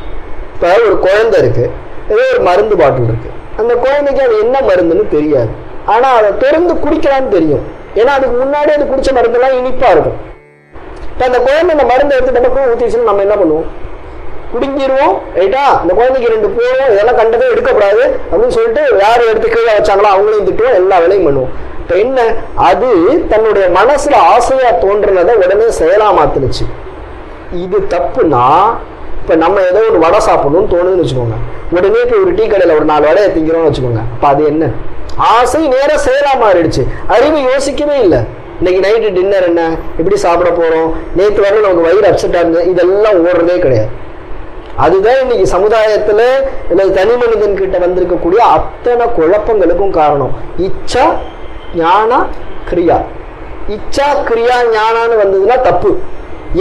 இப்ப ஒரு குழந்தை இருக்கு, ஏதோ ஒரு மருந்து பாட்டில் இருக்கு, அந்த குழந்தைக்கு அது என்ன மருந்துன்னு தெரியாது. ஆனா அதை திறந்து குடிக்கலான்னு தெரியும். ஏன்னா அதுக்கு முன்னாடி அது குடிச்ச மருந்தெல்லாம் இனிப்பா இருக்கும். இப்ப அந்த குழந்தை அந்த மருந்து எடுத்து டபக்கும் ஊத்திச்சுன்னு நம்ம என்ன பண்ணுவோம்? குடிங்கிடுவோம். ரைட்டா? அந்த குழந்தைக்கு 2 போகும், இதெல்லாம் கண்டதே எடுக்கக்கூடாது அப்படின்னு சொல்லிட்டு யார் எடுத்து கீழே வச்சாங்களோ அவங்களையும் திட்டுவோம், எல்லா வேலையும் பண்ணுவோம். இப்ப என்ன, அது தன்னுடைய மனசுல ஆசையா தோன்றினதை உடனே செயலா மாத்துனுச்சு. இது தப்புனா, இப்ப நம்ம ஏதோ ஒரு வடை சாப்பிடணும்னு தோணுதுன்னு வச்சுக்கோங்க, உடனே போய் ஒரு டீ கடையில ஒரு 4 வடையை திங்கிறோம்னு வச்சுக்கோங்க. அப்ப அது என்ன, ஆசை நேர செயலா மாறிடுச்சு. அறிவு யோசிக்கவே இல்லை. இன்னைக்கு நைட்டு டின்னர் என்ன, எப்படி சாப்பிட போறோம், நேற்று வரை நமக்கு வயிறு அப்செட்டா இருந்தது, இதெல்லாம் ஓடுறதே கிடையாது. அதுதான் இன்னைக்கு சமுதாயத்துல தனி மனிதன் கிட்ட வந்திருக்கக்கூடிய அத்தனை குழப்பங்களுக்கும் காரணம். இச்சா ஞான கிரியா. இச்சா கிரியா ஞானான்னு வந்ததுன்னா தப்பு.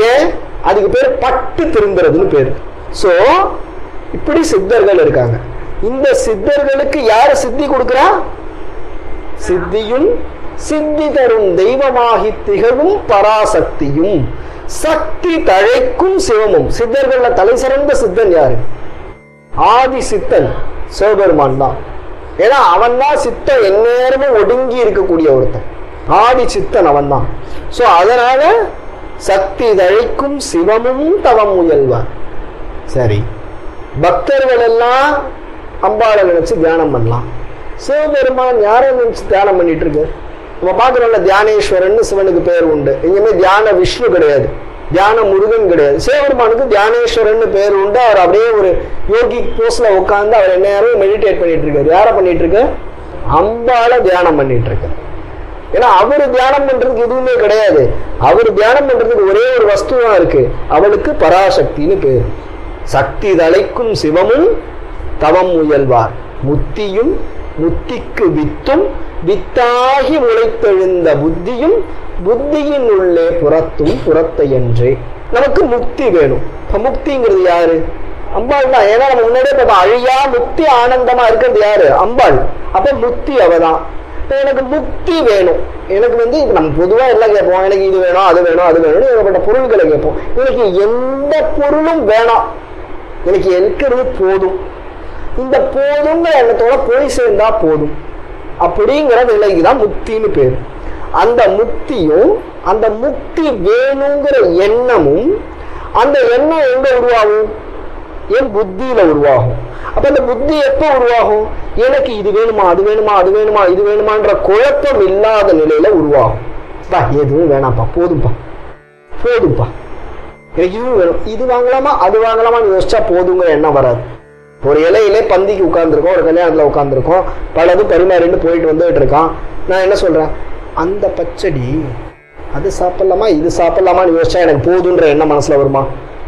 ஏன்? அதுக்கு பேர் பட்டு திரும்புறதுன்னு பேரு. சோ இப்படி சித்தர்கள் இருக்காங்க. இந்த சித்தர்களுக்கு யாரு சித்தி கொடுக்கிறா? சித்தியும் சித்தி தரும் தெய்வமாகி திகழும் பராசக்தியும் சக்தி தழைக்கும் சிவமும். சித்தர்கள்ல தலை சிறந்த சித்தன் யாரு? ஆதி சித்தன் சிவபெருமான் தான். ஏன்னா அவன் தான் சித்தன் எந்நேரமும் ஒடுங்கி இருக்கக்கூடிய ஒருத்தன். ஆதி சித்தன் அவன் தான். சோ அதனால சக்தி தழைக்கும் சிவமும் தவம் முயல்வார். சரி, பக்தர்கள் எல்லாம் அம்பாளை நினைச்சு தியானம் பண்ணலாம். சிவபெருமான் யாரை நினைச்சு தியானம் பண்ணிட்டு இருக்கு? நம்ம பார்க்கிறோம்ல, தியானேஸ்வரன் சிவனுக்கு பேர் உண்டு. எங்கேயுமே தியான விஷ்ணு கிடையாது, தியான முருகன் கிடையாது. சிவபெருமானுக்கு தியானேஸ்வரன் பேர் உண்டு. அவர் அப்படியே ஒரு யோகி போஸ்ல உட்கார்ந்து அவர் என்ன நேரம் மெடிடேட் பண்ணிட்டு இருக்காரு. யாரை பண்ணிட்டு இருக்கு? அம்பாளை தியானம் பண்ணிட்டு இருக்கு. ஏன்னா அவரு தியானம் பண்றதுக்கு எதுவுமே கிடையாது. அவர் தியானம் பண்றதுக்கு ஒரே ஒரு வஸ்து தான் இருக்கு, அவளுக்கு பராசக்தின்னு பேரு. சக்தி தழைக்கும் சிவமும் தவம் முயல்வார். முத்தியும் முத்திக்கு வித்தும் வித்தாகி முளைத்தெழுந்த புத்தியும் புத்தியின் உள்ளே புறத்தும் புறத்தை என்றே. நமக்கு முக்தி வேணும். இப்ப முக்திங்கிறது யாரு? அம்பாள் தான். ஏன்னா நம்ம முன்னாடியே பார்த்தோம், அழியா முக்தி ஆனந்தமா இருக்கிறது யாரு? அம்பாள். அப்ப முக்தி அவதான். எனக்கு முக்தி வேணும். எனக்கு நம்ம பொதுவா எல்லாம் கேட்போம், எனக்கு இது வேணும் அது வேணும் அது வேணும், ஏகப்பட்ட பொருள்களை கேட்போம். எனக்கு எந்த பொருளும் வேணாம், எனக்கு இருக்கிறது போதும், இந்த போதுங்கிற எண்ணத்தோட போய் சேர்ந்தா போதும் அப்படிங்கிற நிலைக்கு தான் முக்தின்னு பேரு. அந்த முக்தியும் அந்த முக்தி வேணுங்கிற எண்ணமும், அந்த எண்ணம் எங்க உருவாகும்? என் புத்தியில உருவாகும். அப்ப அந்த புத்தி எப்ப உருவாகும்? எனக்கு இது வேணுமா அது வேணுமா அது வேணுமா இது வேணுமான்ற குழப்பம் இல்லாத நிலையில உருவாகும். எதுவும் வேணாம்ப்பா, போதும்பா போதும்பா, எனக்கு இதுவும் வேணும், இது வாங்கலாமா அது வாங்கலாமான்னு யோசிச்சா போதுங்கிற எண்ணம் வராது. ஒரு இலையிலே பந்திக்கு உட்கார்ந்துருக்கோம், ஒரு கல்யாணத்துல உட்கார்ந்துருக்கோம், பலதும் பரிமாறின்னு போயிட்டு வந்துட்டு இருக்கான். நான் என்ன சொல்றேன், அந்த பச்சடி அது சாப்பிடலாமா இது சாப்பிடலாமான்னு யோசிச்சா எனக்கு போதுன்ற எண்ணம் மனசுல வருமா?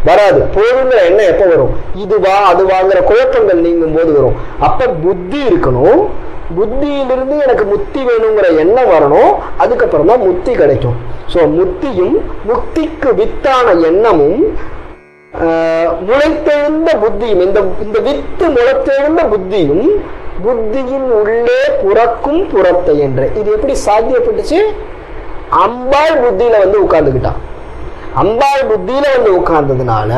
வராது. போதுங்கிற எண்ணம் எப்ப வரும்? இதுவா அது வாங்குற குழப்பங்கள் நீங்கும் போது வரும். அப்ப புத்தி இருக்கணும், புத்தியிலிருந்து எனக்கு முக்தி வேணுங்கிற எண்ணம் வரணும், அதுக்கப்புறம் தான் முக்தி கிடைக்கும். சோ முக்தியும் முக்திக்கு வித்தான எண்ணமும் முளைத்தெழுந்த புத்தியும், இந்த வித்து முளைத்தெழுந்த புத்தியும் புத்தியின் உள்ளே புறக்கும் புறத்தை என்ற. இது எப்படி சாத்தியப்பட்டுச்சு? அம்பாள் புத்தியில உட்கார்ந்துக்கிட்டான். அம்பாள் புத்தியில உட்கார்ந்ததுனால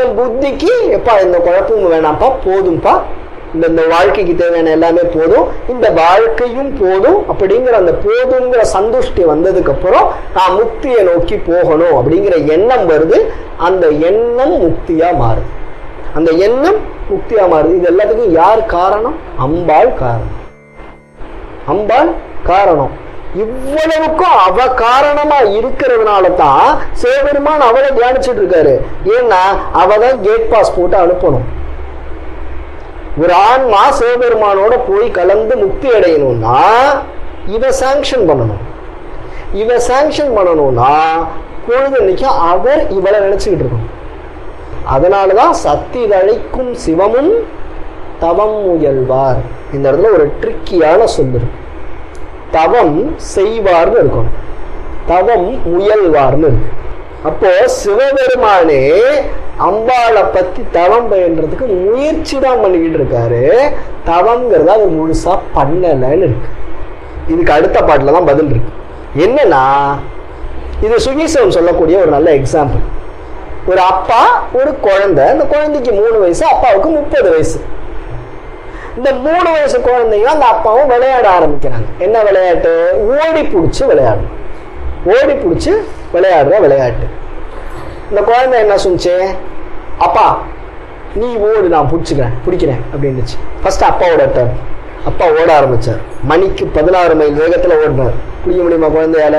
என் புத்திக்கு எப்பா இந்த குழப்பமும் வேணாம்ப்பா, போதும்பா, இந்த வாழ்க்கைக்கு தேவையான எல்லாமே போதும், இந்த வாழ்க்கையும் போதும் அப்படிங்கிற அந்த போதுங்கிற சந்துஷ்டி வந்ததுக்கு அப்புறம் நான் முக்தியை நோக்கி போகணும் அப்படிங்கிற எண்ணம் வருது. அந்த எண்ணம் முக்தியா மாறுது. அந்த எண்ணம் முக்தியா மாறுது. இது எல்லாத்துக்கும் யார் காரணம்? அம்பாள் காரணம். அம்பாள் காரணம். இவ்வளவுக்கும் அவ காரணமா இருக்கிறதுனால தான் சிவபெருமான் அவளை தியானிச்சுட்டு இருக்காரு. ஏன்னா அவதான் கேட் பாஸ் போட்டு அனுப்பணும். ஒரு ஆன்மா சிவபெருமானோட போய் கலந்து முக்தி அடையணும்னா இவ சாங்ஷன் பண்ணணும். இவ சாங்ஷன் பண்ணணும்னா பொழுதன்னைக்கு அவர் இவளை நினைச்சுக்கிட்டு இருக்கணும். அதனாலதான் சக்தி தழைக்கும் சிவமும் தவம் முயல்வார். இந்த இடத்துல ஒரு ட்ரிக்கியான சொல்லு, தவம் செய்வார்னு இருக்கணும், தவம் முயல்வார்னு இருக்கு. அப்போ சிவபெருமானே அம்பாளை பத்தி தவம் பயின்றதுக்கு முயற்சி தான் பண்ணிக்கிட்டு இருக்காரு. தவம்ங்கிறத அவர் முழுசா பண்ணலன்னு இருக்கு. இதுக்கு அடுத்த பாட்டுல தான் பதில் இருக்கு. என்னன்னா, இது சுகீசவன் சொல்லக்கூடிய ஒரு நல்ல எக்ஸாம்பிள். ஒரு அப்பா ஒரு குழந்தை, அந்த குழந்தைக்கு 3 வயசு, அப்பாவுக்கு 30 வயசு. இந்த 3 வயசு குழந்தைங்க அந்த அப்பாவும் விளையாட ஆரம்பிக்கிறாங்க. என்ன விளையாட்டு? ஓடி பிடிச்சி விளையாடணும். ஓடி பிடிச்சி விளையாடுற விளையாட்டு. இந்த குழந்தை என்ன சொன்னிச்சு? அப்பா நீ ஓடு, நான் பிடிக்கிறேன் அப்படின்னுச்சு. ஃபர்ஸ்ட் அப்பாவோட டர்ன். அப்பா ஓட ஆரம்பிச்சார். மணிக்கு 16 மைல் வேகத்துல ஓடினார். பிடிக்க முடியுமா குழந்தையால?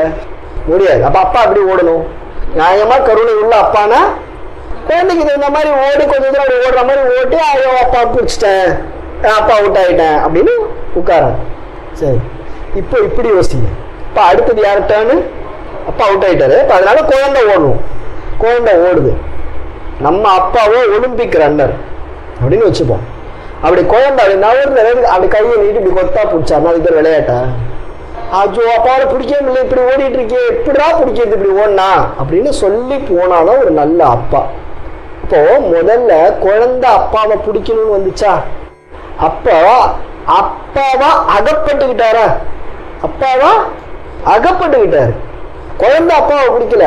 முடியாது. அப்ப அப்பா அப்படி ஓடணும். நியாயமா கருணை உள்ள அப்பானா குழந்தைக்கு இந்த மாதிரி ஓடி கொஞ்சம் தூரம் அப்படி ஓடுற மாதிரி ஓட்டி, ஐயோ அப்பா பிடிச்சிட்டேன், அப்பா அவுட் ஆயிட்டேன் அப்படின்னு உட்காராங்க. சரி, இப்போ இப்படி யோசிங்க. இப்போ அடுத்தது யார் டர்னு? அப்பா அவுட் ஆயிட்டாரு. இப்போ அதனால குழந்தை ஓடணும். குழந்தை ஓடுது. நம்ம அப்பாவோ ஒலிம்பிக் ரன்னர் அப்படின்னு வச்சுப்போம். அப்படி குழந்தை அப்படி நவர்ந்து அப்படி கையை நீட்டு இப்படி கொத்தா பிடிச்சாருன்னா அது பேர் விளையாட்டா? அஜோ அப்பாவை பிடிக்கவே இல்லை, இப்படி ஓடிட்டு இருக்கே, எப்படிடா பிடிக்கிறது இப்படி ஓடனா அப்படின்னு சொல்லி போனாதான் ஒரு நல்ல அப்பா. இப்போ முதல்ல குழந்தை அப்பாவை பிடிக்கணும்னு வந்துச்சா, அப்போ அப்பாவா அகப்பட்டுக்கிட்டாரா? அப்பாவா அகப்பட்டுக்கிட்டாரு. குழந்தை அப்பாவை பிடிக்கல,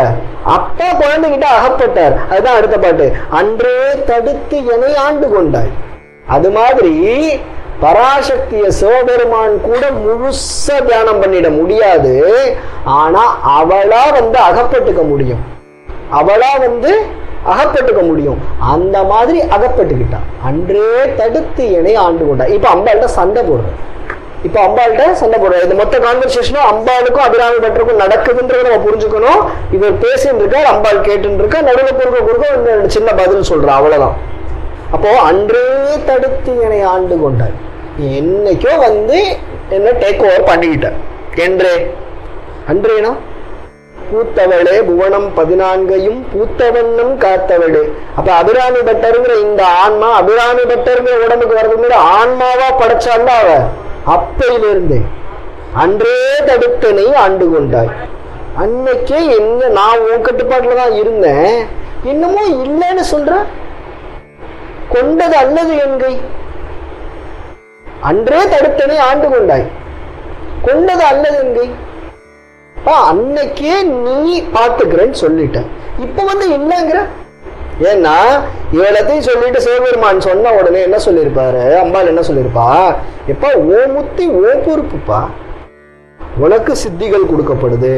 அப்பா குழந்தைகிட்ட அகப்பட்டார். அதுதான் அடுத்த பாட்டு. அன்றே தடுத்து என்னை ஆண்டு கொண்டாய். அது மாதிரி பராசக்திய சிவபெருமான் கூட முழுசா தியானம் பண்ணிட முடியாது. ஆனா அவளா அகப்பட்டுக்க முடியும். அவளா அகப்பட்டுக்க முடியும். அந்த மாதிரி அகப்பட்டுக்கிட்டான். அன்றே தடுத்து என்னை ஆண்டு கொண்டா. இப்ப அம்பாள்கிட்ட சண்டை போடுறேன். இந்த மொத்த கான்வர்சேஷனும் அம்பாளுக்கும் அபிராமி பட்டருக்கும் நடக்குதுன்றத நம்ம புரிஞ்சுக்கணும். இவர் பேசிட்டு இருக்கார், அம்பாள் கேட்டு இருக்கா, நடுவில் குறுக்க சின்ன பதில் சொல்றான், அவ்வளவுதான். அப்போ அன்றே தடுத்து என்னை ஆண்டு கொண்டாய். என்னைக்கோ என்ன டேக் ஓவர் பண்ணிக்கிட்ட. என்றே அன்றேனா பூத்தவளே புவனம் 14 பூத்தவண்ணம் காத்தவளே. அப்ப அபிராமி பட்டருங்கிற இந்த ஆன்மா, அபிராமி பட்டருங்கிற உடம்புக்கு வரதுங்கிற ஆன்மாவா படைச்சால அவ அப்பையிலிருந்தே அன்றே தடுத்தனை ஆண்டு கொண்டாய். அன்னைக்கே என்ன நான் உன் கட்டுப்பாட்டுலதான் இருந்தேன், இன்னமும் இல்லைன்னு சொல்ற. கொண்டது அல்லது என்கை. அன்றே தடுத்தனை ஆண்டு கொண்டாய், கொண்டது அல்லது என்கை. அன்னைக்கே நீ பாத்துக்கிறேன்னு சொல்லிட்ட, இப்ப இல்லைங்கிற. ஏன்னா இவ்வளத்தையும் சொல்லிட்டு சிவபெருமான் சொன்ன உடனே என்ன சொல்லியிருப்பாரு, அம்பாள் என்ன சொல்லியிருப்பா, எப்ப ஓ முத்தி ஓ பொறுப்புப்பா, உனக்கு சித்திகள் கொடுக்கப்படுது,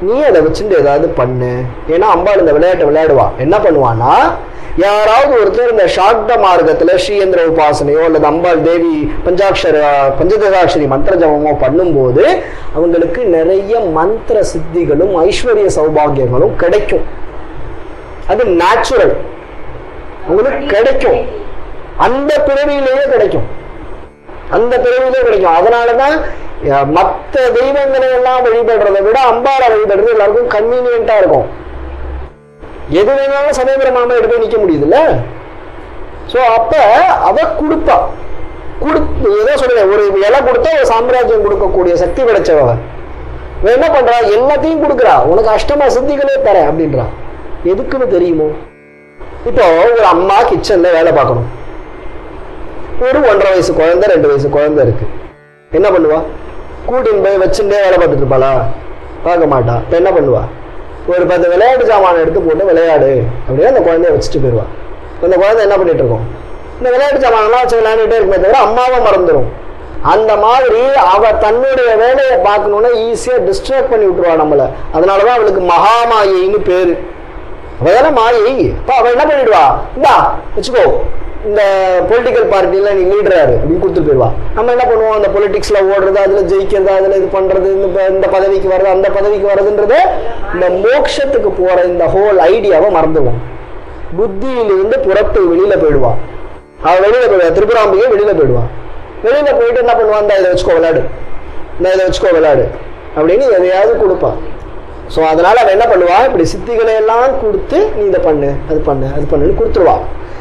நீ அதை வச்சுட்டு ஏதாவது பண்ணு. ஏன்னா அம்பாள் இந்த விளையாட்டை விளையாடுவா. என்ன பண்ணுவான்னா, யாராவது ஒருத்தர் இந்த சாக்த மார்க்கத்துல ஸ்ரீயந்திர உபாசனையோ அல்லது அம்பாள் தேவி பஞ்சதசாட்சரி மந்திர ஜபமோ பண்ணும்போது அவங்களுக்கு நிறைய மந்திர சித்திகளும் ஐஸ்வர்ய சௌபாகியங்களும் கிடைக்கும். அது நேச்சுரல், உங்களுக்கு கிடைக்கும். அந்த பிறவியிலேயே கிடைக்கும், அந்த பிறவியிலேயே கிடைக்கும். அதனாலதான் மற்ற தெய்வங்களை எல்லாம் வழிபடுறதை விட அம்பாளை வழிபடுறது எல்லாருக்கும் கன்வீனியன்டா இருக்கும். எது வேணாலும் சமயபுரமாம எடுத்து நிக்க முடியுதுல்ல. சோ அப்ப அவ கொடுப்பா. ஏதோ சொல்றேன், ஒரு இலை கொடுத்தா ஒரு சாம்ராஜ்யம் கொடுக்கக்கூடிய சக்தி படைச்சவ. என்ன பண்றா, எல்லாத்தையும் கொடுக்குறா, உனக்கு அஷ்டமா சித்திகளே தரேன் அப்படின்றா. எதுக்குன்னு தெரியுமோ? இப்போ ஒரு அம்மா கிச்சன்ல வேலை பார்க்கணும். ஒரு 1.5 வயசு குழந்தை 2 வயசு குழந்தை இருக்கு. என்ன பண்ணுவா? கூட்டின்னு போய் வச்சுட்டே வேலை பார்த்துட்டு இருப்பாளா? பார்க்க மாட்டா. இப்ப என்ன பண்ணுவா? ஒரு 10 விளையாட்டு சாமான எடுத்து போட்டு விளையாடு அப்படியே அந்த குழந்தைய வச்சுட்டு போயிடுவா. அந்த குழந்தை என்ன பண்ணிட்டு இருக்கோம், இந்த விளையாட்டு சாமானெல்லாம் வச்சு விளையாண்டுட்டே இருக்குமே தவிர அம்மாவை மறந்துடும். அந்த மாதிரி அவ தன்னுடைய வேலையை பார்க்கணும்னா ஈஸியா டிஸ்ட்ராக்ட் பண்ணி விட்டுருவா நம்மள. அதனாலதான் அவளுக்கு மகாமாயின்னு பேரு. அவதான மாயை. இப்ப அவ என்ன பண்ணிடுவா, இந்தா வச்சுக்கோ, இந்த பொலிட்டிக்கல் பார்ட்டில நீ லீடராரு அப்படின்னு கொடுத்துட்டு போயிடுவா. நம்ம என்ன பண்ணுவோம், அந்த பொலிட்டிக்ஸ்ல ஓடுறது, அதுல ஜெயிக்கிறது, அதுல இது பண்றது, இந்த பதவிக்கு வர்றது அந்த பதவிக்கு வர்றதுன்றது, இந்த மோட்சத்துக்கு போற இந்த ஹோல் ஐடியாவை மறந்துடுவோம். புத்தியிலிருந்து புறத்து வெளியில போயிடுவா. அவ வெளியில போயிடுவா, திரிபுராம்பிகை வெளியில போயிடுவா. வெளியில போயிட்டு என்ன பண்ணுவா, இந்த இதை வச்சுக்கோ விளையாடு, இந்த இதை வச்சுக்கோ விளையாடு அப்படின்னு எதையாவது கொடுப்பா. ஸோ அதனால அவன் என்ன பண்ணுவா, இப்படி சித்திகளை எல்லாம் கொடுத்து நீ இதை பண்ணு அது பண்ணு அது பண்ணுன்னு கொடுத்துருவா.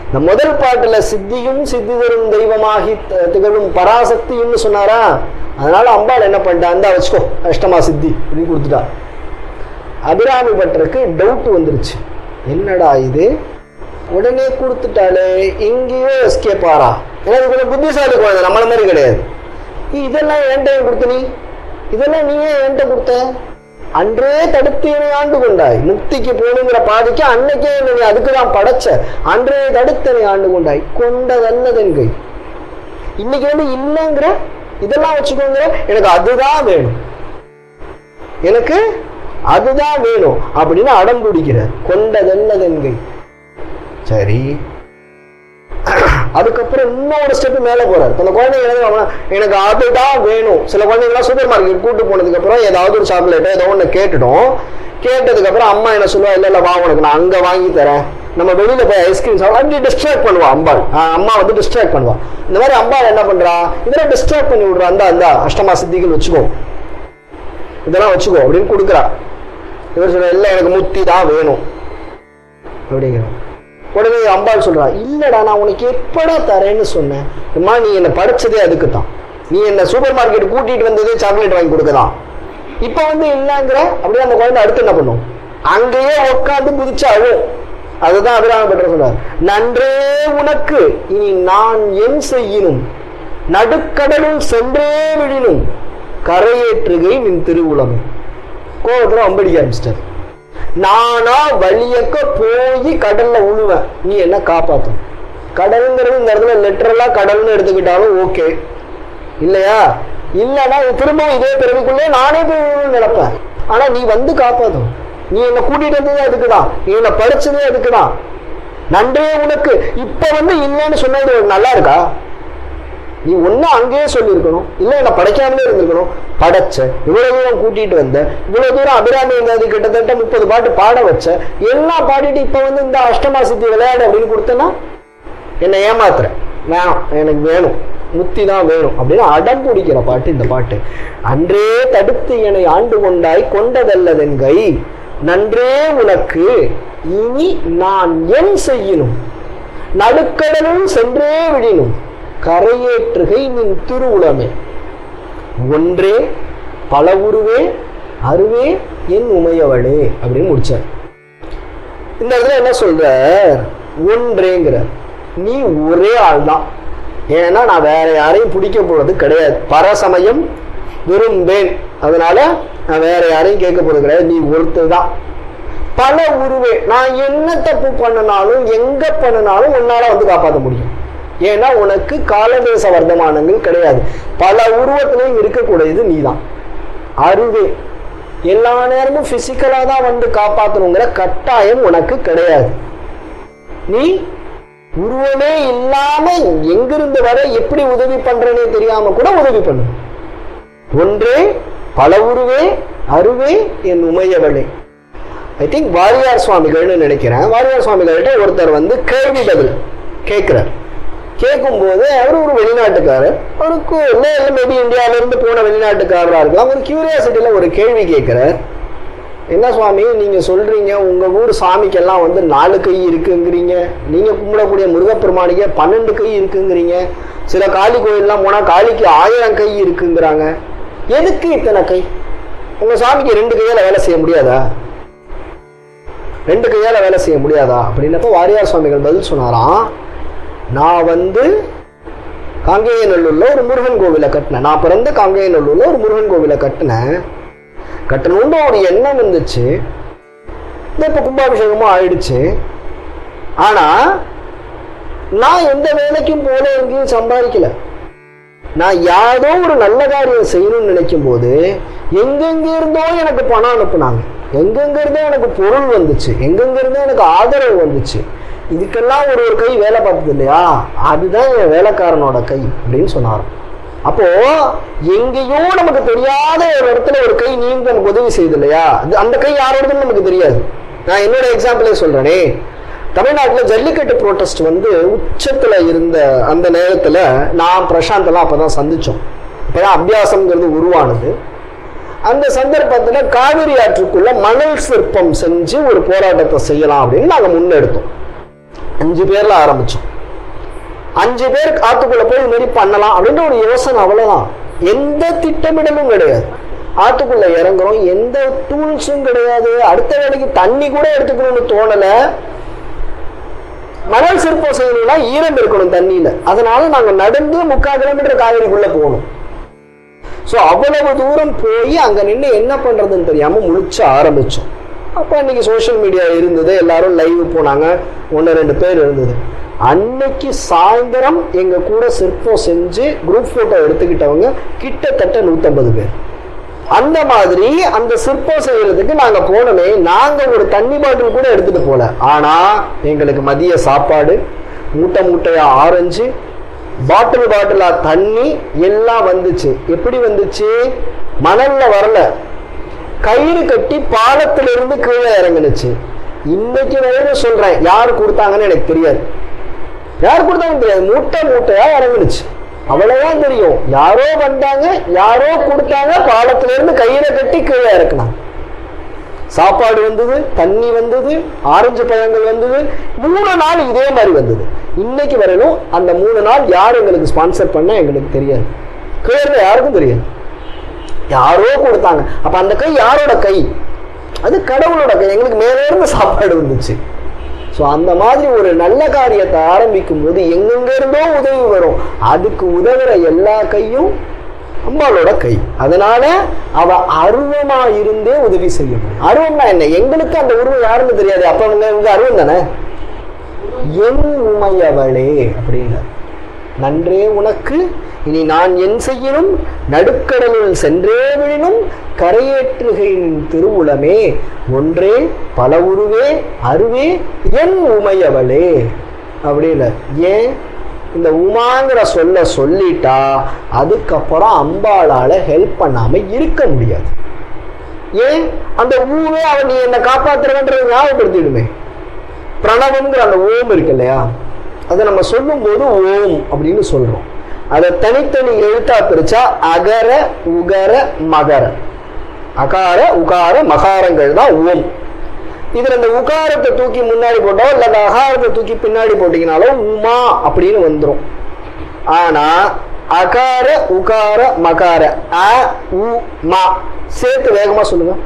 இந்த முதல் பாட்டுல சித்தியும் சித்தி தரும் தெய்வமாகி திகழும் பராசக்தின்னு சொன்னாரா, அதனால அம்பாள் என்ன பண்ணிட்டா, அந்த வச்சுக்கோ அஷ்டமா சித்தி அப்படின்னு கொடுத்துட்டா. அபிராமி பட்டருக்கு டவுட் வந்துருச்சு, என்னடா இது உடனே கொடுத்துட்டாலே எங்கேயோ எஸ்கேப் ஆறா, எனக்கு கொஞ்சம் புத்திசாலி குழந்தை நம்மள மாதிரி கிடையாது, இதெல்லாம் என்கிட்ட கொடுத்த நீ, இதெல்லாம் நீயே என்கிட்ட கொடுத்த, அன்றே தடுத்து என்னை ஆண்டு கொண்டாய், முக்திக்கு போகணுங்கிற பாதிக்கு அன்னைக்கே நீ அதுக்குதான் படைச்ச, அன்றே தடுத்தனை ஆண்டு கொண்டாய், கொண்டதல்லதென்கை, இன்னைக்கு இல்லைங்கிற, இதெல்லாம் வச்சுக்கோங்கிற, எனக்கு அதுதான் வேணும், எனக்கு அதுதான் வேணும் அப்படின்னு அடம் பிடிக்கிறார். கொண்டதல்லதென்கை. சரி, அதுக்கப்புறம் இன்னொரு ஸ்டெப் மேல போறாரு. அந்த குழந்தைங்க எனக்கு அதுதான் வேணும். சில குழந்தைங்களாம் சூப்பர் மார்க்கெட் கூட்டு போனதுக்கு அப்புறம் ஏதாவது ஒரு சாக்லேட்டோ ஏதோ ஒண்ணு கேட்டுட்டோம். கேட்டதுக்கு அப்புறம் அம்மா என்ன சொல்லுவா, இல்ல இல்ல வா உனக்கு நான் அங்க வாங்கி தரேன், நம்ம வெளியில போய் ஐஸ்கிரீம் சாப்பிட, அப்படி டிஸ்ட்ராக்ட் பண்ணுவா அம்பாள். அம்மா வந்து டிஸ்ட்ராக்ட் பண்ணுவா. இந்த மாதிரி அம்பாள் என்ன பண்றா, இதெல்லாம் டிஸ்ட்ராக்ட் பண்ணி விடுறா, அந்த அஷ்டமா சித்திகள் வச்சுக்கோ, இதெல்லாம் வச்சுக்கோ அப்படின்னு கொடுக்குறா. இவர் சொல்ற, இல்ல எனக்கு முத்தி தான் வேணும் அப்படிங்கிற. உடனே அம்பாள் சொல்றா, இல்லடா நான் உனக்கு எப்படா தரேன்னு சொன்னேன், அம்மா நீ என்ன படிச்சதே அதுக்கு தான், நீ என்ன சூப்பர் மார்க்கெட் கூட்டிட்டு வந்ததே சாக்லேட் வாங்கி கொடுக்கதான், இப்ப வந்து இல்லங்கிற. அப்படியே அந்த குழந்தை அடுத்து என்ன பண்ணும், அங்கேயே உட்காந்து புதிச்சாவும். அதுதான் அபிராமி பட்டர் சொல்றார், நன்றே உனக்கு இனி நான் என் செய்யினும், நடுக்கடலுள் சென்றே விழினும், கரையேற்றுகை நின் திருவுளம். கோபத்துல அம்படிக்க ஆரம்பிச்சிட்டார். நானா வழியக்க போய் கடல்ல உழுவேன், நீ என்ன காப்பாத்தும். கடல்ங்கிறது இந்த இடத்துல லிட்டரலா கடல்னு எடுத்துக்கிட்டாலும் ஓகே இல்லையா, இல்லைன்னா திரும்பவும் இதே பிறவிக்குள்ளே நானே போய் நினைப்பேன். ஆனா நீ வந்து காப்பாத்தும், நீ என்ன கூட்டிட்டு வந்ததே அதுக்குதான், நீ என்ன படிச்சதே அதுக்குதான், நன்றே உனக்கு. இப்ப வந்து இல்லைன்னு சொன்னது நல்லா இருக்கா, நீ ஒண்ணு அங்கேயே சொல்லியிருக்கணும், இல்ல என்ன படைக்காமலே இருந்திருக்கணும். படைச்ச, இவ்வளவு தூரம் கூட்டிட்டு வந்த, இவ்வளவு தூரம் அபிராமி இருந்தாது, கிட்டத்தட்ட 30 பாட்டு பாட வச்ச, எல்லாம் பாடிட்டு இப்ப வந்து இந்த அஷ்டமா சித்தி விளையாடு அப்படின்னு கொடுத்தனா என்ன ஏமாத்துற, வேணும் எனக்கு வேணும், முத்தி தான் வேணும் அப்படின்னு அடம் பிடிக்கிற பாட்டு இந்த பாட்டு. அன்றே தடுத்து என்னை ஆண்டு கொண்டாய், கொண்டதல்லதென்கை, நன்றே உனக்கு இனி நான் என் செய்யணும், நடுக்கடலும் சென்றே விழினும், கரையேற்றுகை நின் திருவுளமே, ஒன்றே பல உருவே அருவே என் உமையவளே அப்படின்னு முடிச்சார். இந்த இடத்துல என்ன சொல்ற, ஒன்றேங்கிற, நீ ஒரே ஆள் தான், ஏன்னா நான் வேற யாரையும் பிடிக்க போறது கிடையாது, பரசமயம் விரும்பேன், அதனால நான் வேற யாரையும் கேட்க போறது கிடையாது, நீ ஒருத்தர் தான். பல உருவே, நான் என்ன தப்பு பண்ணினாலும் எங்க பண்ணினாலும் உன்னால வந்து காப்பாற்ற முடியும், ஏன்னா உனக்கு காலதேச வர்த்தமானங்கள் கிடையாது, பல உருவத்திலையும் இருக்கக்கூடியது நீதான். அருவே, எல்லா நேரமும் பிசிக்கலா தான் வந்து காப்பாற்றணுங்கிற கட்டாயம் உனக்கு கிடையாது, நீ உருவமே இல்லாம எங்கிருந்து வர எப்படி உதவி பண்றேனே தெரியாம கூட உதவி பண்ணு. ஒன்றே பல உருவே அருவே என் உமையவளே. ஐ திங்க் வாரியார் சுவாமிகள்னு நினைக்கிறேன். வாரியார் சுவாமிகள்கிட்ட ஒருத்தர் வந்து கேள்வி பதில் கேட்கிறார். கேட்கும் போது அவர் ஒரு வெளிநாட்டுக்காரர், அவருக்கு மேபி இந்தியாவில இருந்து போன வெளிநாட்டுக்காரராக இருக்கலாம். ஒரு கியூரியாசிட்டியில ஒரு கேள்வி கேட்கிறார், என்ன சுவாமி நீங்க சொல்றீங்க உங்க ஊர் சாமிக்கெல்லாம் வந்து 4 கை இருக்குங்கிறீங்க, நீங்க கும்பிடக்கூடிய முருகப்பெருமானிக்கு 12 கை இருக்குங்கிறீங்க, சில காளி கோயில்லாம் போனா காளிக்கு 1000 கை இருக்குங்கிறாங்க, எதுக்கு இத்தனை கை, உங்க சாமிக்கு 2 கையால வேலை செய்ய முடியாதா, 2 கையால வேலை செய்ய முடியாதா அப்படின்னப்ப வாரியார் சுவாமிகள் பதில் சொன்னாராம், நான் வந்து காங்கேயநல்லூர்ல ஒரு முருகன் கோவிலை கட்டினேன், நான் பிறந்த காங்கேயநல்லூர்ல ஒரு முருகன் கோவிலை கட்டணும்னு ஒரு எண்ணம் இருந்துச்சு, இப்ப கும்பாபிஷேகமும் ஆயிடுச்சு, ஆனா நான் எந்த வேலைக்கும் போல எங்கேயும் சம்பாதிக்கல, நான் யாரோ ஒரு நல்ல காரியம் செய்யணும்னு நினைக்கும் போது எங்கெங்க இருந்தோ எனக்கு பணம் அனுப்புனாங்க, எங்கெங்க இருந்தோ எனக்கு பொருள் வந்துச்சு, எங்கெங்க இருந்தோ எனக்கு ஆதரவு வந்துச்சு, இதுக்கெல்லாம் ஒரு கை வேலை பார்த்தது இல்லையா, அதுதான் என் வேலைக்காரனோட கை அப்படின்னு சொன்னார். அப்போ எங்கேயோ நமக்கு தெரியாத ஒரு இடத்துல ஒரு கை நீங்க நமக்கு உதவி செய்யுது இல்லையா, அந்த கை யாரோடதுன்னு நமக்கு தெரியாது. நான் என்னோட எக்ஸாம்பிளே சொல்றேனே, தமிழ்நாட்டில் ஜல்லிக்கட்டு ப்ரோட்டஸ்ட் வந்து உச்சத்துல இருந்த அந்த நேரத்துல நான் பிரசாந்த் எல்லாம் அப்பதான் சந்திச்சோம், இப்பதான் அபியாசம்ங்கிறது உருவானது. அந்த சந்தர்ப்பத்தில் காவிரி ஆற்றுக்குள்ள மணல் சிற்பம் செஞ்சு ஒரு போராட்டத்தை செய்யலாம் அப்படின்னு நாங்கள் முன்னெடுத்தோம். 5 பேர்ல ஆரம்பிச்சோம். 5 பேர் ஆத்துக்குள்ள போய் இது மாதிரி பண்ணலாம் அப்படின்ற ஒரு யோசனை, அவ்வளவுதான். எந்த திட்டமிடலும் கிடையாது. ஆத்துக்குள்ள இறங்குறோம், எந்த டூல்ஸும் கிடையாது. அடுத்த வேலைக்கு தண்ணி கூட எடுத்துக்கணும்னு தோணல. மணல் சிற்பம் செய்யணும்னா ஈரம் இருக்கணும் தண்ணியில. அதனால நாங்க நடந்து 3/4 கிலோமீட்டர் காவிரிக்குள்ள போகணும். ஸோ அவ்வளவு தூரம் போய் அங்க நின்று என்ன பண்றதுன்னு தெரியாம முழிச்ச ஆரம்பிச்சோம். அப்போ அன்னைக்கு சோசியல் மீடியா இருந்தது, எல்லாரும் லைவ் போனாங்க, 1-2 பேர் இருந்தது. அன்னைக்கு சாயந்தரம் எங்க கூட சிற்பம் செஞ்சு குரூப் போட்டோ எடுத்துக்கிட்டவங்க கிட்டத்தட்ட 150 பேர். அந்த மாதிரி அந்த சிற்பம் செய்யறதுக்கு நாங்க போனோமே, நாங்க ஒரு தண்ணி பாட்டில் கூட எடுத்துட்டு போல. ஆனா எங்களுக்கு மதிய சாப்பாடு, மூட்டையா ஆரஞ்சு, பாட்டிலா தண்ணி எல்லாம் வந்துச்சு. எப்படி வந்துச்சு? மணல்ல வரல, கயிறு கட்டி பாலத்திலிருந்து கீழே இறங்குனுச்சு. இன்னைக்கு வேற சொல்றேன், யாரு கொடுத்தாங்கன்னு எனக்கு தெரியாது. யார் கொடுத்தாங்கன்னு தெரியாது. மூட்டையா இறங்குனுச்சு, அவ்வளவுதான் தெரியும். யாரோ வந்தாங்க, யாரோ கொடுத்தாங்க, பாலத்திலிருந்து கயிறை கட்டி கீழே இறக்குனாங்க. சாப்பாடு வந்தது, தண்ணி வந்தது, ஆரஞ்சு பழங்கள் வந்தது. 3 நாள் இதே மாதிரி வந்தது. இன்னைக்கு வரையிலும் அந்த 3 நாள் யார் எங்களுக்கு ஸ்பான்சர் பண்ண எங்களுக்கு தெரியாது. கீழே யாருக்கும் தெரியாது. யாரோ கொடுத்தாங்க. அப்ப அந்த கை யாரோட கை? அது கடவுளோட கை. எங்களுக்கு மேலே இருந்து சாப்பாடு வந்துச்சு. ஸோ அந்த மாதிரி ஒரு நல்ல காரியத்தை ஆரம்பிக்கும் போது எங்கெங்க இருந்தோ உதவி வரும். அதுக்கு உதவுற எல்லா கையும் அம்பாளோட கை. அதனால அவ அருவமா இருந்தே உதவி செய்ய முடியும். அருவம்னா என்ன? எங்களுக்கு அந்த உருவம் யாருன்னு தெரியாது. அப்ப அவங்க அருவம் தானே. என் உமையவளே அப்படின்னு, நன்றே உனக்கு இனி நான் என் செய்யணும், நடுக்கடலில் சென்றே விழினும் கரையேற்றுகையின் திருவுளமே, ஒன்றே பல உருவே அருவே என் உமையவளே அப்படின்னு. ஏன் இந்த உமாங்கிற சொல்லிட்டா அதுக்கப்புறம் அம்பாளால ஹெல்ப் பண்ணாம இருக்க முடியாது. ஏன்? அந்த ஊவே அவன் நீ என்னை காப்பாத்துறவன்றது ஞாபகப்படுத்திடுமே. பிரணவம்ங்கிற அந்த ஓம் இருக்கு இல்லையா, அதை நம்ம சொல்லும் போது ஓம் அப்படின்னு சொல்றோம். அதை தனித்தனி எழுத்தா பிரிச்சா அகர உகர மகர, அகார உகார மகாரங்கள் தான் ஓம். இதுல இந்த உகாரத்தை தூக்கி முன்னாடி போட்டோ இல்ல அந்த அகாரத்தை தூக்கி பின்னாடி போட்டீங்கனாலும் உமா அப்படின்னு வந்துடும். ஆனா அகார உகார மகார அ உ மா சேர்த்து வேகமா சொல்லுங்க.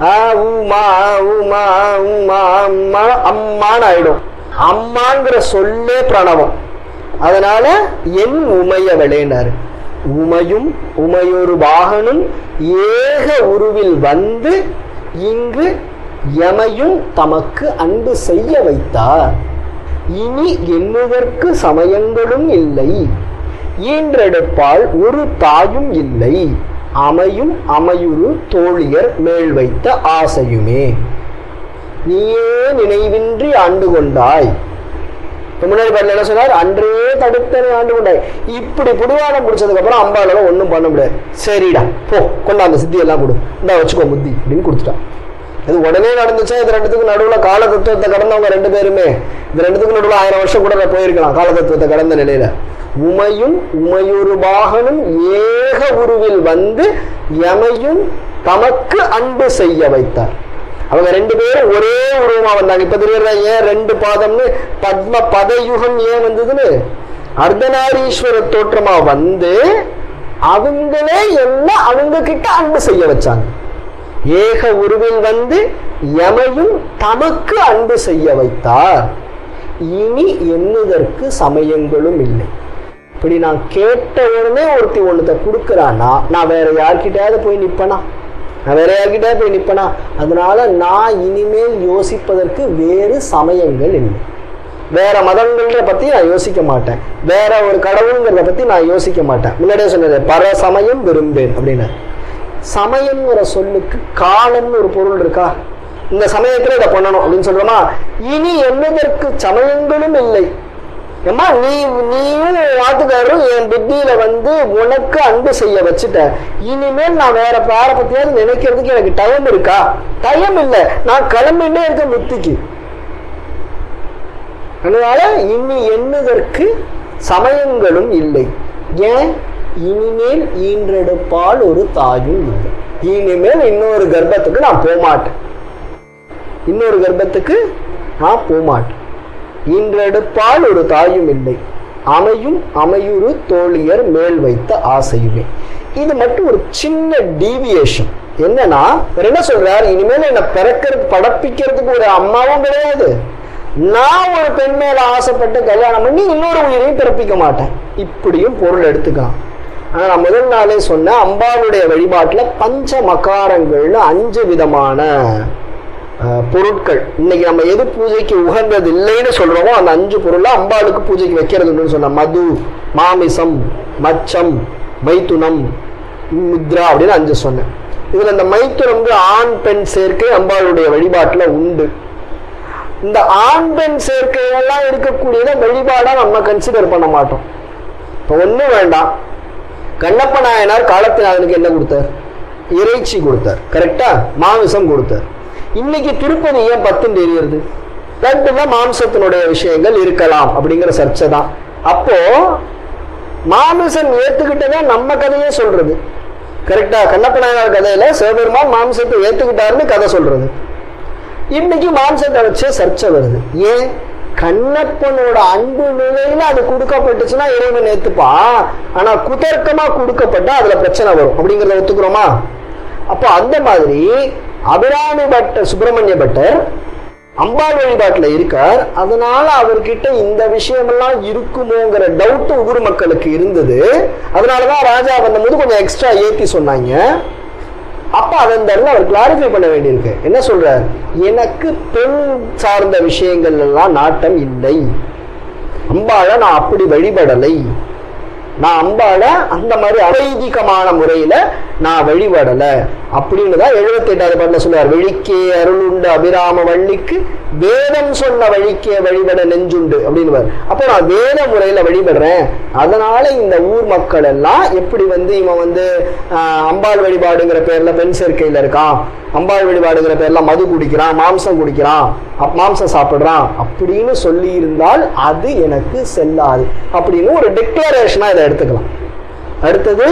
அ உ மா உமா உமா அம்மா அம்மான்னு ஆயிடும். அம்மாங்கிற சொல்லே பிரணவம். அதனால என் உமையவளேனாரு. உமையும் உமையொரு வாகனும் ஏக உருவில் வந்து இங்கு எமையும் தமக்கு அன்பு செய்ய வைத்தார். இனி எண்ணுவதற்கு சமயங்களும் இல்லை, ஈன்றெடுப்பால் ஒரு தாயும் இல்லை, அமையும் அமையுறு தோழியர் மேல் வைத்த ஆசையுமே, நீயே நினைவின்றி ஆண்டு கொண்டாய். முன்னாடி பாட்டில் என்ன சொன்னார்? அன்றே தடுத்தனை ஆண்டு கொண்டாய். இப்படி புடிவாதம் பிடிச்சதுக்கு அப்புறம் அம்பாளால ஒன்றும் பண்ண முடியாது. சரிடா போ, கொண்டாந்த சித்தி எல்லாம் கொடு, இந்தா வச்சுக்கோ புத்தி அப்படின்னு கொடுத்துட்டான். இது உடனே நடந்துச்சா? இது ரெண்டுத்துக்கு நடுவில் கால தத்துவத்தை கடந்தவங்க 2 பேருமே. இது ரெண்டுத்துக்கு நடுவில் 1000 வருஷம் கூட போயிருக்கலாம் கால தத்துவத்தை கடந்த நிலையில. உமையும் உமையொரு பாகனும் ஏக உருவில் வந்து எமையும் தமக்கு அன்பு செய்ய வைத்தார். அவங்க 2 பேரும் ஒரே உருவமா வந்தாங்க. இப்ப தெரியறதா ஏன் 2 பாதம்னு? பத்ம பதயுகம் ஏன் வந்ததுன்னு, அர்த்தநாரீஸ்வர தோற்றமா வந்து அவங்களே எல்லாம் அவங்க கிட்ட அன்பு செய்ய வச்சாங்க. ஏக உருவில் வந்து எமையும் தமக்கு அன்பு செய்ய வைத்தார். இனி எண்ணுதற்கு சமயங்களும் இல்லை. இப்படி நான் கேட்ட உடனே ஒருத்தி ஒண்ணுத்த கொடுக்குறான்னா நான் வேற யார்கிட்டயாவது போய் நிப்பனா? அதனால நான் இனிமேல் யோசிப்பதற்கு வேறு சமயங்கள் இல்லை. வேற மதங்கள பத்தி நான் யோசிக்க மாட்டேன், வேற ஒரு கடவுள்ங்கிறத பத்தி நான் யோசிக்க மாட்டேன். முன்னாடியே சொன்னது பர சமயம் விரும்பேன் அப்படின்னு. சமயம்ங்கிற சொல்லுக்கு காலம்னு ஒரு பொருள் இருக்கா? இந்த சமயத்துல இதை பண்ணணும் அப்படின்னு சொல்றோமா? இனி என்னதற்கு சமயங்களும் இல்லை. ஏமா நீயும் வாத்துக்காரரும் என் புத்தியில வந்து உனக்கு அன்பு செய்ய வச்சுட்ட. இனிமேல் நான் வேற பேர பத்தியாவது நினைக்கிறதுக்கு எனக்கு டைம் இருக்கா? டைம் இல்லை. நான் கிளம்பிட்டே இருக்க முத்திக்கு. அதனால இனி எண்ணுதற்கு சமயங்களும் இல்லை. ஏன்? இனிமேல் ஈன்றெடுப்பால் ஒரு தாயும் இல்லை. இனிமேல் இன்னொரு கர்ப்பத்துக்கு நான் போமாட்டேன், இன்னொரு கர்ப்பத்துக்கு நான் போமாட்டேன். இன்றெடுப்பால் ஒரு தாயும் இல்லை, அமையும் அமையுறு தோழியர் மேல் வைத்த ஆசையுமே. இது மட்டும் ஒரு சின்ன டீவியேஷன். என்னன்னா என்ன சொல்றார், இனிமேல் என்ன பிறக்கிறது படப்பிக்கிறதுக்கு ஒரு அம்மாவும் கிடையாது, நான் ஒரு பெண் மேல ஆசைப்பட்டு கல்யாணம் பண்ணி இன்னொரு உயிரையும் பிறப்பிக்க மாட்டேன், இப்படியும் பொருள் எடுத்துக்கலாம். ஆனா நான் முதல் நாளே சொன்ன அம்பாளுடைய வழிபாட்டுல பஞ்ச மகாரங்கள்னு 5 விதமான பொருட்கள். இன்னைக்கு நம்ம எது பூஜைக்கு உகந்தது இல்லைன்னு சொல்றோமோ அந்த 5 பொருளை அம்பாளுக்கு பூஜைக்கு வைக்கிறதுன்னு சொன்ன மது, மாமிசம், மச்சம், மைதுனம், முத்ரா அப்படின்னு 5 சொன்னேன். இதுல இந்த மைத்துனம் ஆண் பெண் சேர்க்கை அம்பாளுடைய வழிபாட்டுல உண்டு. இந்த ஆண் பெண் சேர்க்கையெல்லாம் இருக்கக்கூடியத வழிபாடா நம்ம கன்சிடர் பண்ண மாட்டோம். இப்போ ஒன்றும் வேண்டாம், கண்ணப்ப நாயனார் காலத்தினாதனுக்கு என்ன கொடுத்தார்? இறைச்சி கொடுத்தார், கரெக்டா? மாமிசம் கொடுத்தார். இன்னைக்கு திருப்பதி ஏன் 10 தெரியுது? ரெண்டுல மாம்சத்தினுடைய விஷயங்கள் இருக்கலாம் அப்படிங்கிற சர்ச்சை தான். அப்போ மாமிசம் ஏத்துக்கிட்டதான் நம்ம கதையே சொல்றது, கரெக்டா? கண்ணப்ப நாயனார் கதையில சிவபெருமான் மாமிசத்தை ஏத்துக்கிட்டாருன்னு கதை சொல்றது. இன்னைக்கு மாம்சத்தை வச்சு சர்ச்சை வருது. ஏன்? கண்ணப்பனோட அன்பு நிலையில அது கொடுக்கப்பட்டுச்சுன்னா இறைவன் ஏத்துப்பா, ஆனா குதர்க்கமா கொடுக்கப்பட்டா அதுல பிரச்சனை வரும் அப்படிங்கறத ஒத்துக்கிறோமா? அப்போ அந்த மாதிரி அபிராமி பட்டர், சுப்பிரமணிய பட்டர் அம்பாள் வழிபாட்டுல இருக்கார். அதனால அவர்கிட்ட இந்த விஷயமெல்லாம் இருக்குமோங்கிற டவுட் ஊர் மக்களுக்கு இருந்தது. அதனாலதான் ராஜா வந்தபோது கொஞ்சம் எக்ஸ்ட்ரா ஏத்தி சொன்னாங்க. அப்ப அதன் அவர் கிளாரிஃபை பண்ண வேண்டியிருக்கு. என்ன சொல்றார்? எனக்கு பெண் சார்ந்த விஷயங்கள் எல்லாம் நாட்டம் இல்லை, அம்பாள நான் அப்படி வழிபடலை, நான் அம்பாள அந்த மாதிரி அவைதிகமான முறையில நான் வழிபடல அப்படின்னு தான் 78வது பாட்டுல சொல்லுவார். வழிக்கே அருளுண்டு அபிராம வள்ளிக்கு வேதம் சொன்ன வழிக்கே வழிபட நெஞ்சுண்டு அப்படின்னு. அப்போ நான் வேத முறையில வழிபடுறேன், அதனால இந்த ஊர் மக்கள் எல்லாம் எப்படி இவன் அம்பாள் வழிபாடுங்கிற பேர்ல பெண் சேர்க்கையில இருக்கான், அம்பாள் வழிபாடுங்கிற பேர்ல மது குடிக்கிறான், மாம்சம் குடிக்கிறான், மாம்சம் சாப்பிடுறான் அப்படின்னு சொல்லி இருந்தால் அது எனக்கு செல்லாது அப்படின்னு ஒரு டிக்ளரேஷனா இதை எடுத்துக்கலாம். அடுத்தது,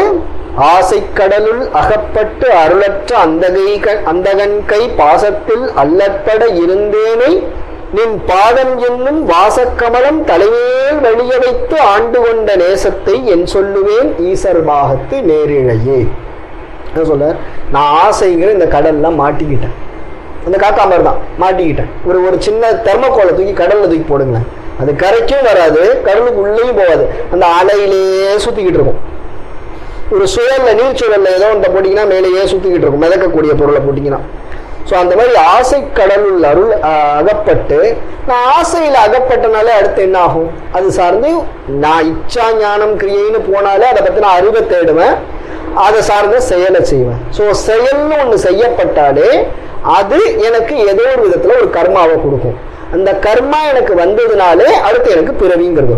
ஆசை கடலுள் அகப்பட்டு அருளற்ற அந்தகன் கை பாசத்தில் அல்லற்பட இருந்தேனை நின் பாதம் என்னும் வாசக்கமலம் தலைமேல் வழிய வைத்து ஆண்டு கொண்ட நேசத்தை என் சொல்லுவேன் ஈசர் பாகத்து நேரிழையே. சொல்ல, நான் ஆசைங்கிற இந்த கடல்ல மாட்டிக்கிட்டேன், அந்த காக்கா மாதிரி தான் மாட்டிக்கிட்டேன். ஒரு சின்ன தெர்மோகோலை தூக்கி கடல்ல தூக்கி போடுங்க, அது கரைக்கும் வராது, கடலுக்கு உள்ளேயும் போகாது, அந்த அலையிலேயே சுத்திக்கிட்டு இருக்கும். ஒரு சுழல்ல, நீர் சுழல்ல ஏதோ ஒன்றை போட்டீங்கன்னா மேலேயே சுத்திக்கிட்டு இருக்கும், மிதக்கக்கூடிய பொருளை போட்டீங்கன்னா. ஸோ அந்த மாதிரி ஆசை கடலுள் அருள் அகப்பட்டு, நான் ஆசையில் அகப்பட்டனாலே அடுத்து என்ன ஆகும்? அது சார்ந்து நான் இச்சா ஞானம் கிரியைன்னு போனாலே அதை பற்றி நான் அறிவை தேடுவேன், அதை சார்ந்த செயலை செய்வேன். ஸோ செயல்னு ஒன்று செய்யப்பட்டாலே அது எனக்கு ஏதோ ஒரு விதத்தில் ஒரு கர்மாவை கொடுக்கும். அந்த கர்மா எனக்கு வந்ததுனாலே அடுத்து எனக்கு பிறவிங்கிறது.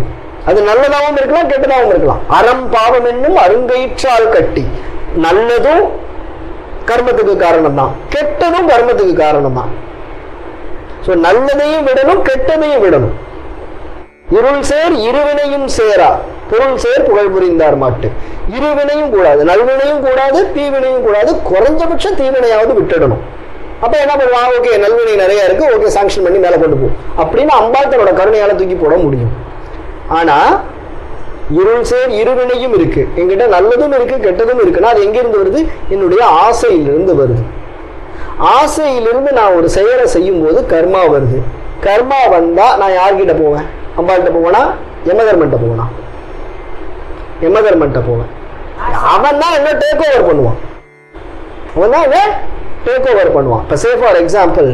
அது நல்லதாகவும் இருக்கலாம், கெட்டதாகவும் இருக்கலாம். அறம் பாவம் என்னும் அருங்கயிற்றால் கட்டி, நல்லதும் கர்மத்துக்கு காரணம் தான், கெட்டதும் கர்மத்துக்கு காரணம் தான். சோ நல்லதையும் விடணும், கெட்டதையும் விடணும். இருள் சேர் இருவினையும் சேரா, பொருள் சேர் புகழ் புரிந்தார் மாட்டு. இருவினையும் கூடாது, நல்வினையும் கூடாது, தீவினையும் கூடாது, குறைஞ்சபட்சம் தீவினையாவது விட்டுடணும். அப்ப என்ன பண்ணுவான்? ஓகே, நல்வினை நிறைய இருக்கு, ஓகே சாங்ஷன் பண்ணி மேல கொண்டு போ அப்படின்னு அம்பாள் தன்னோட கருணையால தூக்கி போட முடியும். ஆனா இருள் சேர் இருவினையும் இருக்கு, என்கிட்ட நல்லதும் இருக்கு கெட்டதும் இருக்குன்னா அது எங்கிருந்து வருது? என்னுடைய ஆசையிலிருந்து வருது. ஆசையிலிருந்து நான் ஒரு செயலை செய்யும் போது கர்மா வருது. கர்மா வந்தா நான் யார்கிட்ட போவேன்? அம்பாள்கிட்ட போவேனா, யமதர்மன்ட்ட போவேனா? யமதர்மன்ட்ட போவேன். அவன் தான் என்ன டேக் ஓவர் பண்ணுவான், அவன் தான் என்ன டேக் ஓவர் பண்ணுவான். இப்ப சே ஃபார் எக்ஸாம்பிள்,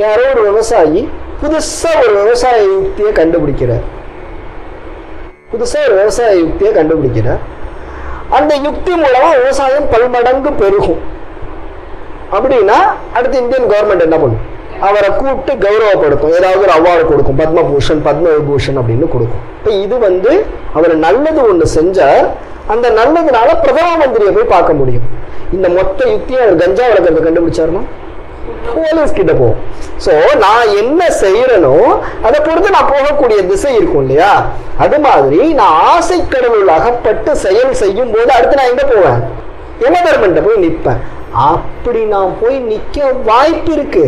யாரோ ஒரு விவசாயி புதுசா ஒரு விவசாய யுக்தியை கண்டுபிடிக்கிறார். அந்த யுக்தி மூலமா விவசாயம் பல்மடங்கு பெருகும் அப்படின்னா அடுத்து இந்தியன் கவர்மெண்ட் என்ன பண்ணும்? அவரை கூப்பிட்டு கௌரவப்படுத்தும், ஏதாவது ஒரு அவார்டு கொடுக்கும், பத்மபூஷன் பத்மவிபூஷன் அப்படின்னு கொடுக்கும். இப்ப இது அவர் நல்லது ஒண்ணு செஞ்சார், அந்த நல்லதுனால பிரதம மந்திரியை போய் பார்க்க முடியும். இந்த மொத்த யுக்தியை அவர் கஞ்சா வளர்க்கறத கண்டுபிடிச்சாருன்னா போலீஸ் கிட்ட போகும். சோ நான் என்ன செய்யறனோ அதை பொறுத்து நான் போகக்கூடிய திசை இருக்கும் இல்லையா? அது மாதிரி நான் ஆசை கடவுள் அகப்பட்டு செயல் செய்யும் போது அடுத்து நான் எங்க போவேன்? யமதர்மன்ட்ட போய் நிற்பேன். அப்படி நான் போய் நிக்க வாய்ப்பு இருக்கு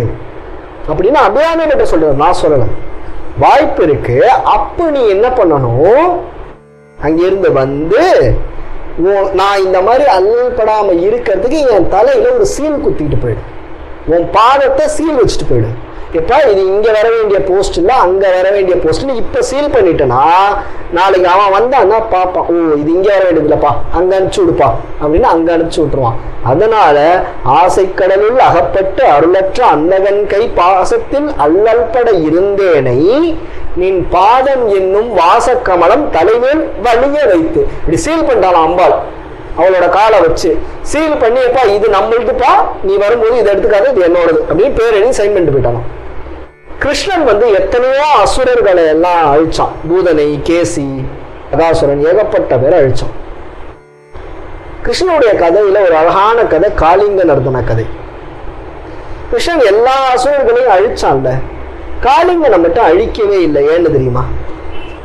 அப்படின்னு அபிராமிகிட்ட சொல்றேன், நான் சொல்லலாம். வாய்ப்பு இருக்கு. அப்ப நீ என்ன பண்ணணும்? அங்கிருந்து வந்து நான் இந்த மாதிரி அல்லல்படாம இருக்கிறதுக்கு என் தலையில ஒரு சீல் குத்திட்டு போயிடு, உன் பாதத்தை சீல் வச்சுட்டு போயிடு. எப்பா இது இங்க வர வேண்டிய போஸ்ட் இல்ல அங்க வர வேண்டிய போஸ்ட் இப்ப சீல் பண்ணிட்டேன்னா நாளைக்கு அவன் வந்தான்னா பாப்பான், ஓ இது இங்க வர வேண்டியது இல்லப்பா அங்க அனுப்பிச்சு விடுப்பா அப்படின்னு அங்க அனுப்பிச்சு விட்டுருவான். அதனால ஆசை கடலுள் அகப்பட்டு அருளற்ற அன்னகன் கை பாசத்தில் அல்லல்பட இருந்தேனை நின் பாதம் என்னும் வாசக்கமலம் தலைமேல் வலிய வைத்து இப்படி சீல் பண்ணிட்டான் அம்பாள். அவளோட காலை வச்சு சீல் பண்ணியப்பா இது நம்மளுக்குப்பா, நீ வரும்போது இதை எடுத்துக்காது, இது என்னோடது அப்படின்னு பேர் எழுதி சைன் பண்ணிட்டு போயிட்டான். கிருஷ்ணன் வந்து எத்தனையோ அசுரர்களை எல்லாம் அழிச்சான். பூதனை, கேசி, அகாசுரன், ஏகப்பட்ட பேரை அழிச்சான். கிருஷ்ணனுடைய கதையில ஒரு அழகான கதை காளிங்க நர்தன கதை. கிருஷ்ணன் எல்லா அசுரர்களையும் அழிச்சான்ல, காளிங்கனை மட்டும் அழிக்கவே இல்லை. ஏன்னு தெரியுமா?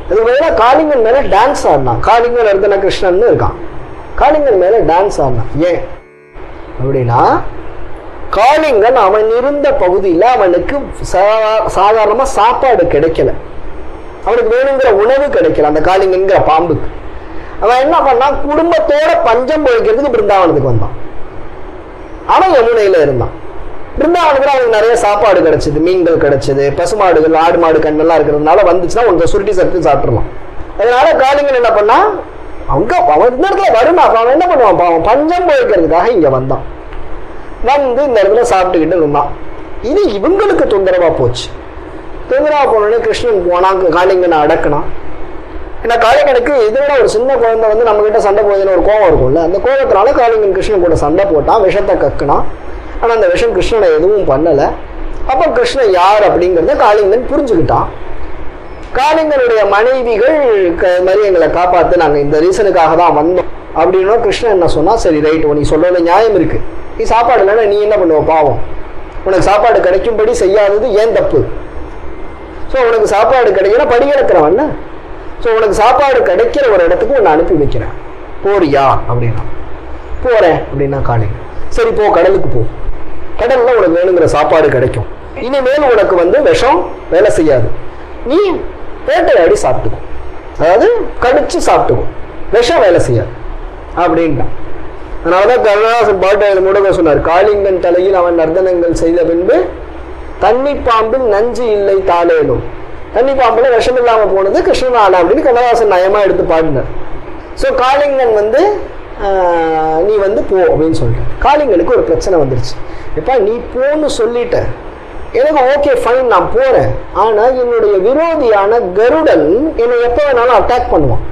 அது மேல காளிங்கன் மேல டான்ஸ் ஆடினான். காளிங்க நர்தன கிருஷ்ணன் இருக்கான், காளிங்கன் மேல டான்ஸ் ஆடினான். ஏன் அப்படின்னா காளிங்கன் அவன் இருந்த பகுதியில் அவனுக்கு சாதாரணமா சாப்பாடு கிடைக்கல, அவனுக்கு வேணுங்கிற உணவு கிடைக்கல. அந்த காளிங்கன்கிற பாம்புக்கு அவன் என்ன பண்ணான்? குடும்பத்தோட பஞ்சம் பொழைக்கிறதுக்கு பிருந்தாவனத்துக்கு வந்தான். அவன் யமுனையில இருந்தான். பிருந்தாவனத்துல அவனுக்கு நிறைய சாப்பாடு கிடைச்சது, மீன்கள் கிடைச்சது, பசுமாடுகள், ஆடு மாடு கண்ணெல்லாம் இருக்கிறதுனால வந்துச்சுன்னா உனக்கு சுருட்டி சருட்டி சாப்பிட்டுருவான். அதனால காளிங்கன் என்ன பண்ணா? அவங்க அவன் இந்த இடத்துல வருமா, அவன் என்ன பண்ணுவான்? அவன் பஞ்சம் பொழைக்கிறதுக்காக இங்க வந்தான். வந்து இந்த இடத்துல சாப்பிட்டுக்கிட்டு இருந்தான். இது இவங்களுக்கு தொந்தரவா போச்சு. தொந்தரவா போனோடனே கிருஷ்ணன் போனாங்க, காளிங்கனை அடக்கினான். ஏன்னா காளிங்கனுக்கு இதோட ஒரு சின்ன குழந்தை வந்து நம்ம கிட்ட சண்டை போகுதுன்னு ஒரு கோவம் இருக்கும்ல, அந்த கோவத்தினால காளிங்கன் கிருஷ்ணன் கூட சண்டை போட்டான், விஷத்தை கக்குனான். ஆனா அந்த விஷம் கிருஷ்ணனை எதுவும் பண்ணல. அப்ப கிருஷ்ணன் யார் அப்படிங்கிறத காளிங்கன் புரிஞ்சுக்கிட்டான். காளிங்கனுடைய மனைவிகள் மாதிரி எங்களை காப்பாத்து, நாங்க இந்த ரீசனுக்காக தான் வந்தோம் அப்படின்னா கிருஷ்ணன் என்ன சொன்னா, சரி ரைட், நீ சொல்றதுல நியாயம் இருக்கு, நீ சாப்பாடு இல்லைன்னா நீ என்ன பண்ணுவ? பாவம், உனக்கு சாப்பாடு கிடைக்கும்படி செய்யாதது ஏன் தப்பு? ஸோ உனக்கு சாப்பாடு கிடைக்கல, படி கிடக்கிறவன். ஸோ உனக்கு சாப்பாடு கிடைக்கிற ஒரு இடத்துக்கு உன்னை அனுப்பி வைக்கிறேன், போறியா அப்படின்னா. போறேன் அப்படின்னா காளிங்கன். சரி போ, கடலுக்கு போ, கடல்ல உனக்கு வேணுங்கிற சாப்பாடு கிடைக்கும். இனிமேல் உனக்கு வந்து விஷம் வேலை செய்யாது, நீ வேட்டையாடி சாப்பிட்டுக்கும், அதாவது கடிச்சு சாப்பிட்டுக்கும், விஷம் வேலை செய்யாது அப்படின்ட்டான். அதனாலதான் கருணாசன் பாட்டு முடங்க சொன்னார், காளிங்கன் தலையில் அவன் நர்தனங்கள் செய்த பின்பு தண்ணி பாம்பில் நஞ்சு இல்லை தாளேனும். தண்ணி பாம்புல விஷம் இல்லாம போனது கிருஷ்ணனால அப்படின்னு கண்ணதாசன் நயமா எடுத்து பாடினார். ஸோ காளிங்கன் வந்து நீ வந்து போ அப்படின்னு சொல்லிட்டு, காளிங்கனுக்கு ஒரு பிரச்சனை வந்துருச்சு. எப்பா நீ போன்னு சொல்லிட்ட, எனக்கு ஓகே ஃபைன் நான் போறேன், ஆனா என்னுடைய விரோதியான கருடன் என்னை எப்ப வேணாலும் அட்டாக் பண்ணுவான்.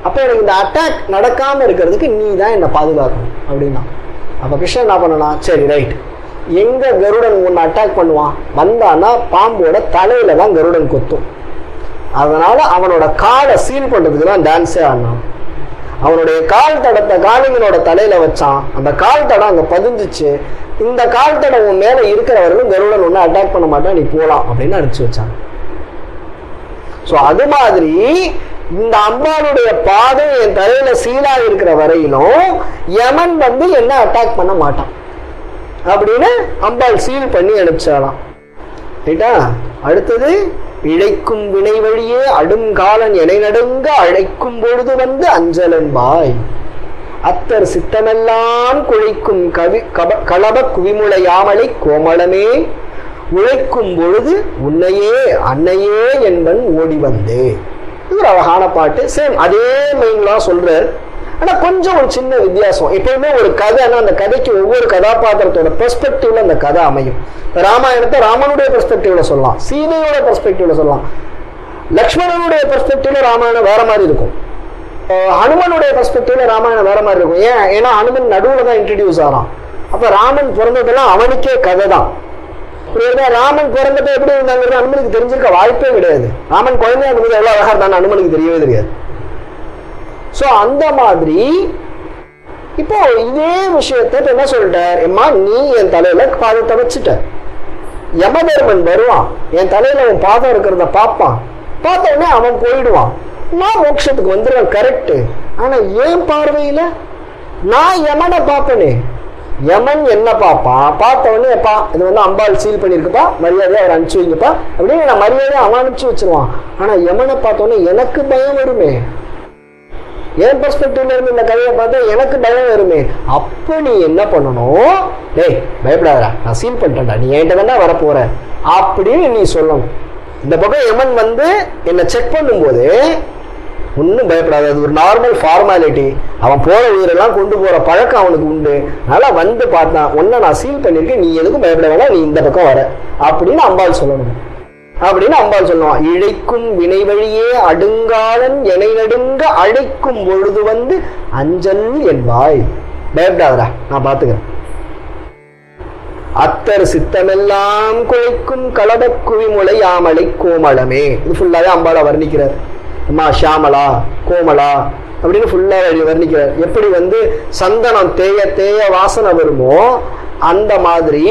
அப்ப எனக்கு இந்த அட்டாக் நடக்காம இருக்கிறதுக்கு நீ தான் என்னை பாதுகாக்கணும் அப்படின்னா. அப்ப கிருஷ்ணன் என்ன பண்ணனா, சரி ரைட், எங்க கருடன் உன்னை அட்டாக் பண்ணுவான்? வந்தானா பாம்போட தலையில தான் கருடன் கொத்தும். அதனால அவனோட காலை சீல் பண்றதுக்கு தான் டான்ஸே ஆடினான். அவனுடைய கால் தடத்தை காளிங்கனோட தலையில வச்சான். அந்த கால் தடம் அங்க பதிஞ்சிச்சு. இந்த கால் தடம் உன் மேல இருக்கிறவர்களும் கருடன் ஒண்ணு அட்டாக் பண்ண மாட்டான், நீ போலாம் அப்படின்னு அனுப்பிச்சு வச்சாங்க. சோ அது மாதிரி இந்த அம்பாளுடைய பாதம் என் தலையில சீலா இருக்கிற வரையிலும் யமன் வந்து என்ன அட்டாக் பண்ண மாட்டான் அப்படின்னு அம்பாள் சீல் பண்ணி அனுப்பிச்சாலாம். ரைட்டா? அடுத்தது, இழைக்கும் வினை வழியே அடுங்காலன் எனை நடுங்க அழைக்கும் பொழுது வந்து அஞ்சலன்பாய் அத்தர் சித்தமெல்லாம் குழைக்கும் களப குவிமுளையாமலை கோமளமே உழைக்கும் பொழுது உன்னையே அன்னையே என்பன் ஓடி வந்தே. இது ஒரு அழகான பாட்டு. சேம் அதே மைங்களா சொல்றார். ஆனா கொஞ்சம் ஒரு சின்ன வித்தியாசம். எப்பவுமே ஒரு கதைன்னா அந்த கதைக்கு ஒவ்வொரு கதாபாத்திரத்தோட பெர்ஸ்பெக்டிவ்ல அந்த கதை அமையும். ராமாயணத்தை ராமனுடைய பெர்ஸ்பெக்டிவ்ல சொல்லலாம், சீதையோட பெர்ஸ்பெக்டிவ்ல சொல்லலாம், லக்ஷ்மணனுடைய பெர்ஸ்பெக்டிவ்ல ராமாயணம் வேற மாதிரி இருக்கும், ஹனுமனுடைய பெர்ஸ்பெக்டிவ்ல ராமாயணம் வேற மாதிரி இருக்கும். ஏன்னா ஹனுமன் நடுவுல தான் இன்ட்ரடியூஸ் ஆகிறான். அப்ப ராமன் பிறந்ததெல்லாம் அவனுக்கே கதை தான். ராமன் பிறந்தப்ப எப்படி இருந்தாங்கிறது அனுமனுக்கு தெரிஞ்சிருக்க வாய்ப்பே கிடையாது. ராமன் குழந்தையா இருக்கும்போது எவ்வளவு அழகா இருந்தான்னு அனுமனுக்கு தெரியவே தெரியாது. சோ அந்த மாதிரி இப்போ இதே விஷயத்த என்ன சொல்லிட்டார், எம்மா நீ என் தலையில பாதத்தை வச்சுட்ட, யமதர்மன் வருவான், என் தலையில அவன் பாதம் இருக்கிறத பார்ப்பான், பார்த்த உடனே அவன் போயிடுவான், நான் மோட்சத்துக்கு வந்துடுவேன். கரெக்டு. ஆனா ஏன் பார்வையில நான் யமனை பார்ப்பனே, யமன் என்ன பார்ப்பான், பார்த்த உடனே எப்பா இது வந்து அம்பாள் சீல் பண்ணிருக்குப்பா, மரியாதையா அவர் அனுப்பிச்சு வைங்கப்பா அப்படின்னு நான் மரியாதையா அவன் அனுப்பிச்சு வச்சிருவான். ஆனா யமனை பார்த்த உடனே எனக்கு பயம் வருமே, என் பெர்ஸ்பெக்டிவ்ல இருந்து இந்த கதையை பார்த்தா எனக்கு பயம் வருமே. அப்ப நீ என்ன பண்ணணும், டேய் பயப்படாதா, நான் சீல் பண்ணிட்டேன்டா, நீ என்கிட்ட தானே வரப்போற அப்படின்னு நீ சொல்லணும். இந்த பக்கம் யமன் வந்து என்னை செக் பண்ணும்போது ஒன்னும் பயப்படாது, அது ஒரு நார்மல் ஃபார்மாலிட்டி, அவன் போற உயிரெல்லாம் கொண்டு போற பழக்கம் அவனுக்கு உண்டு, அதனால வந்து பார்த்தான் ஒன்ன நான் சீல் பண்ணிருக்கேன், நீ எதுக்கும் பயப்பட வேணாம், நீ இந்த பக்கம் வர அப்படின்னு அம்பாள் சொல்லணும். அப்படின்னு அம்பாள் சொல்லுவான், இழைக்கும் வினை வழியே அடுங்காலன் எனை நடுங்க அழைக்கும் பொழுது வந்து அஞ்சல் என்பாய், பயப்படாதரா நான் பாத்துக்கிறேன். அத்தர் சித்தமெல்லாம் குழைக்கும் களப குவிமுளை ஆமலை கோமளமே, இது ஃபுல்லாவே அம்பாளை வர்ணிக்கிறார். அம்மா ஷாமலா கோமலா அப்படின்னு ஃபுல்லா வர்ணிக்கிறார். எப்படி வந்து சந்தனம் தேய தேய வாசனை வருமோ அந்த மாதிரி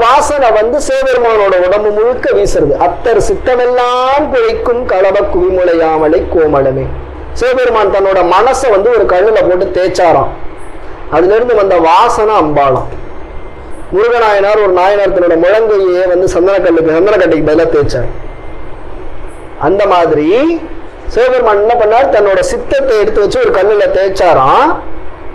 வாசனை வந்து சிவபெருமானோட உடம்பு முழுக்க வீசுறது. அத்தர் சித்தமெல்லாம் குழைக்கும் களப குவிமுளையாமலை கோமளமே, சிவபெருமான் தன்னோட மனசை வந்து ஒரு கல்லுல போட்டு தேய்ச்சாராம், அதுல இருந்து வந்த வாசனை அம்பாளம். முருகநாயனார் ஒரு நாயனார் தன்னோட முழங்கையே வந்து சந்தனக்கட்டைக்கு பதிலாக தேய்ச்சார். அந்த மாதிரி சிவபெருமான் என்ன பண்ணார், தன்னோட சித்தத்தை எடுத்து வச்சு ஒரு கல்லுல தேய்ச்சாராம்,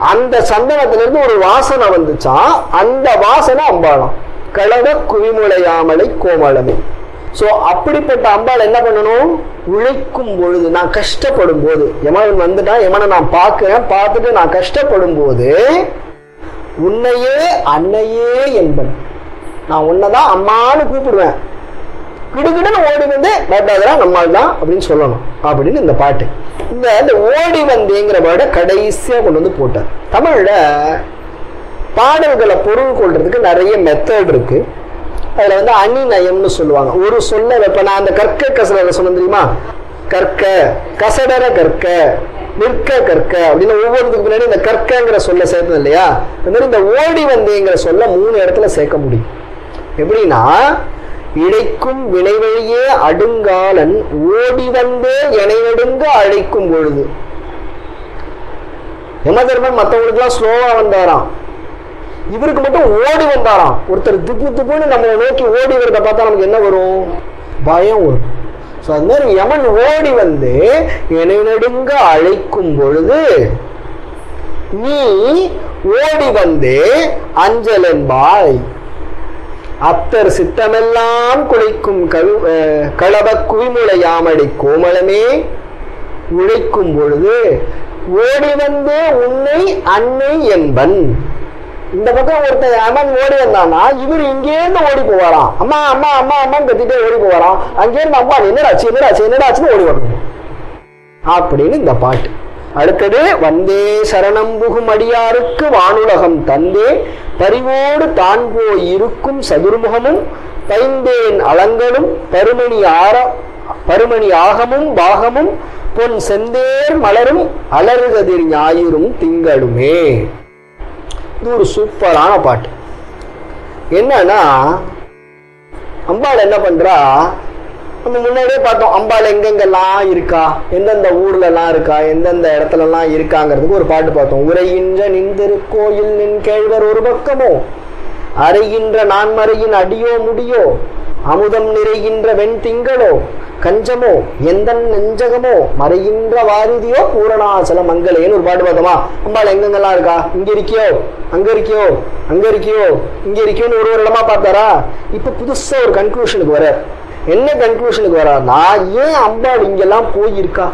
அந்த சந்தனத்திலிருந்து ஒரு வாசனை வந்துச்சான், அந்த வாசனை அம்பாளம். களப குவிமுளையாமலை கோமளமே. சோ அப்படிப்பட்ட அம்பாள் என்ன பண்ணணும், உழைக்கும் பொழுது, நான் கஷ்டப்படும் போது, யமன் வந்துட்டான், யமனை நான் பார்க்கிறேன், பார்த்துட்டு நான் கஷ்டப்படும் போது உன்னையே அன்னையே என்பன், நான் உன்னைதான் அம்மான்னு கூப்பிடுவேன், கிடுகிடுன்னு ஓடி வந்து பயப்படாதா நம்மால் தான் அப்படின்னு சொல்லணும் அப்படின்னு இந்த பாட்டு. இந்த ஓடி வந்தேங்கிற வேர்டை கடைசியா கொண்டு வந்து போட்டார். தமிழ்ல பாடல்களை பொருள் கொள்றதுக்கு நிறைய மெத்தட் இருக்கு. அதுல வந்து அணிநயம்னு சொல்லுவாங்க. ஒரு சொல்ல இப்ப நான் அந்த கற்க கசடர சொன்ன தெரியுமா, கற்க கசடர கற்க நிற்க கற்க அப்படின்னு ஒவ்வொருத்துக்கு பின்னாடி இந்த கற்கங்கிற சொல்ல சேர்த்தது இல்லையா, அந்த மாதிரி இந்த ஓடி வந்தேங்கிற சொல்ல 3 இடத்துல சேர்க்க முடியும். எப்படின்னா, இழைக்கும் வினை வழியே அடுங்காலன் ஓடி வந்தே எனை நடுங்க அழைக்கும் பொழுது. யமதர்மன் மற்றவங்களுக்கு எல்லாம் ஸ்லோவா வந்தாராம், இவருக்கு மட்டும் ஓடி வந்தாராம். ஒருத்தர் திப்பு திப்புன்னு நம்மளை நோக்கி ஓடி வரத பார்த்தா நமக்கு என்ன வரும், பயம் வரும். ஸோ அது மாதிரி யமன் ஓடி வந்து எனை நடுங்க அழைக்கும் பொழுது நீ ஓடி வந்து அஞ்சல் என்பாய். அத்தர் சித்தமெல்லாம் குழைக்கும் களப குவிமுளையாமடை கோமளமே, உழைக்கும் பொழுது ஓடி வந்து உன்னை அன்னை என்பன். இந்த பக்கம் ஒருத்தர் அம்மன் ஓடி வந்தானா இவர் இங்கேருந்து ஓடி போவாராம், அம்மா அம்மா அம்மா அம்மான்னு கத்திட்டே ஓடி போவாராம். அங்கேருந்து அம்மா என்னடாச்சு என்னடாச்சு என்னடாச்சுன்னு ஓடி வரணும் அப்படின்னு இந்த பாட்டு. அடுத்தது, வந்தே சரணம் புகும் அடியாருக்கு வானுலகம் தந்தே பரிவோடு தான் போய் இருக்கும் சதுர்முகமும் பைந்தேன் அலங்களும் பருமணி ஆகமும் பாகமும் பொன் செந்தேர் மலரும் அலறுகதிர் ஞாயிறும் திங்களுமே. இது ஒரு சூப்பரான பாட்டு. என்னன்னா, அம்பாள் என்ன பண்றா, நம்ம முன்னாடியே பார்த்தோம் அம்பாள் எங்கெங்கெல்லாம் இருக்கா, எந்தெந்த ஊர்ல எல்லாம் இருக்கா, எந்தெந்த இடத்துல எல்லாம் இருக்காங்கிறதுக்கு ஒரு பாட்டு பார்த்தோம். உரைகின்ற நின் திருக்கோயில் நின் கேழ்வர் ஒரு பக்கமோ, அறைகின்ற நான்மறையின் அடியோ முடியோ, அமுதம் நிறைகின்ற வெண் திங்களோ கஞ்சமோ எந்த நெஞ்சகமோ மறைகின்ற வாரிதியோ பூரணாச்சல மங்களேன்னு ஒரு பாட்டு பார்த்தோமா. அம்பாள் எங்கெங்கெல்லாம் இருக்கா, இங்க இருக்கியோ அங்க இருக்கியோ அங்க இருக்கியோ இங்க இருக்கியோன்னு ஒரு இடமா பார்த்தாரா. இப்ப புதுசா ஒரு கன்க்ளூஷனுக்கு வர, என்ன கன்க்ளூஷனுக்கு வரான்னா, ஏன் அம்பாள் இங்கெல்லாம் போயிருக்கா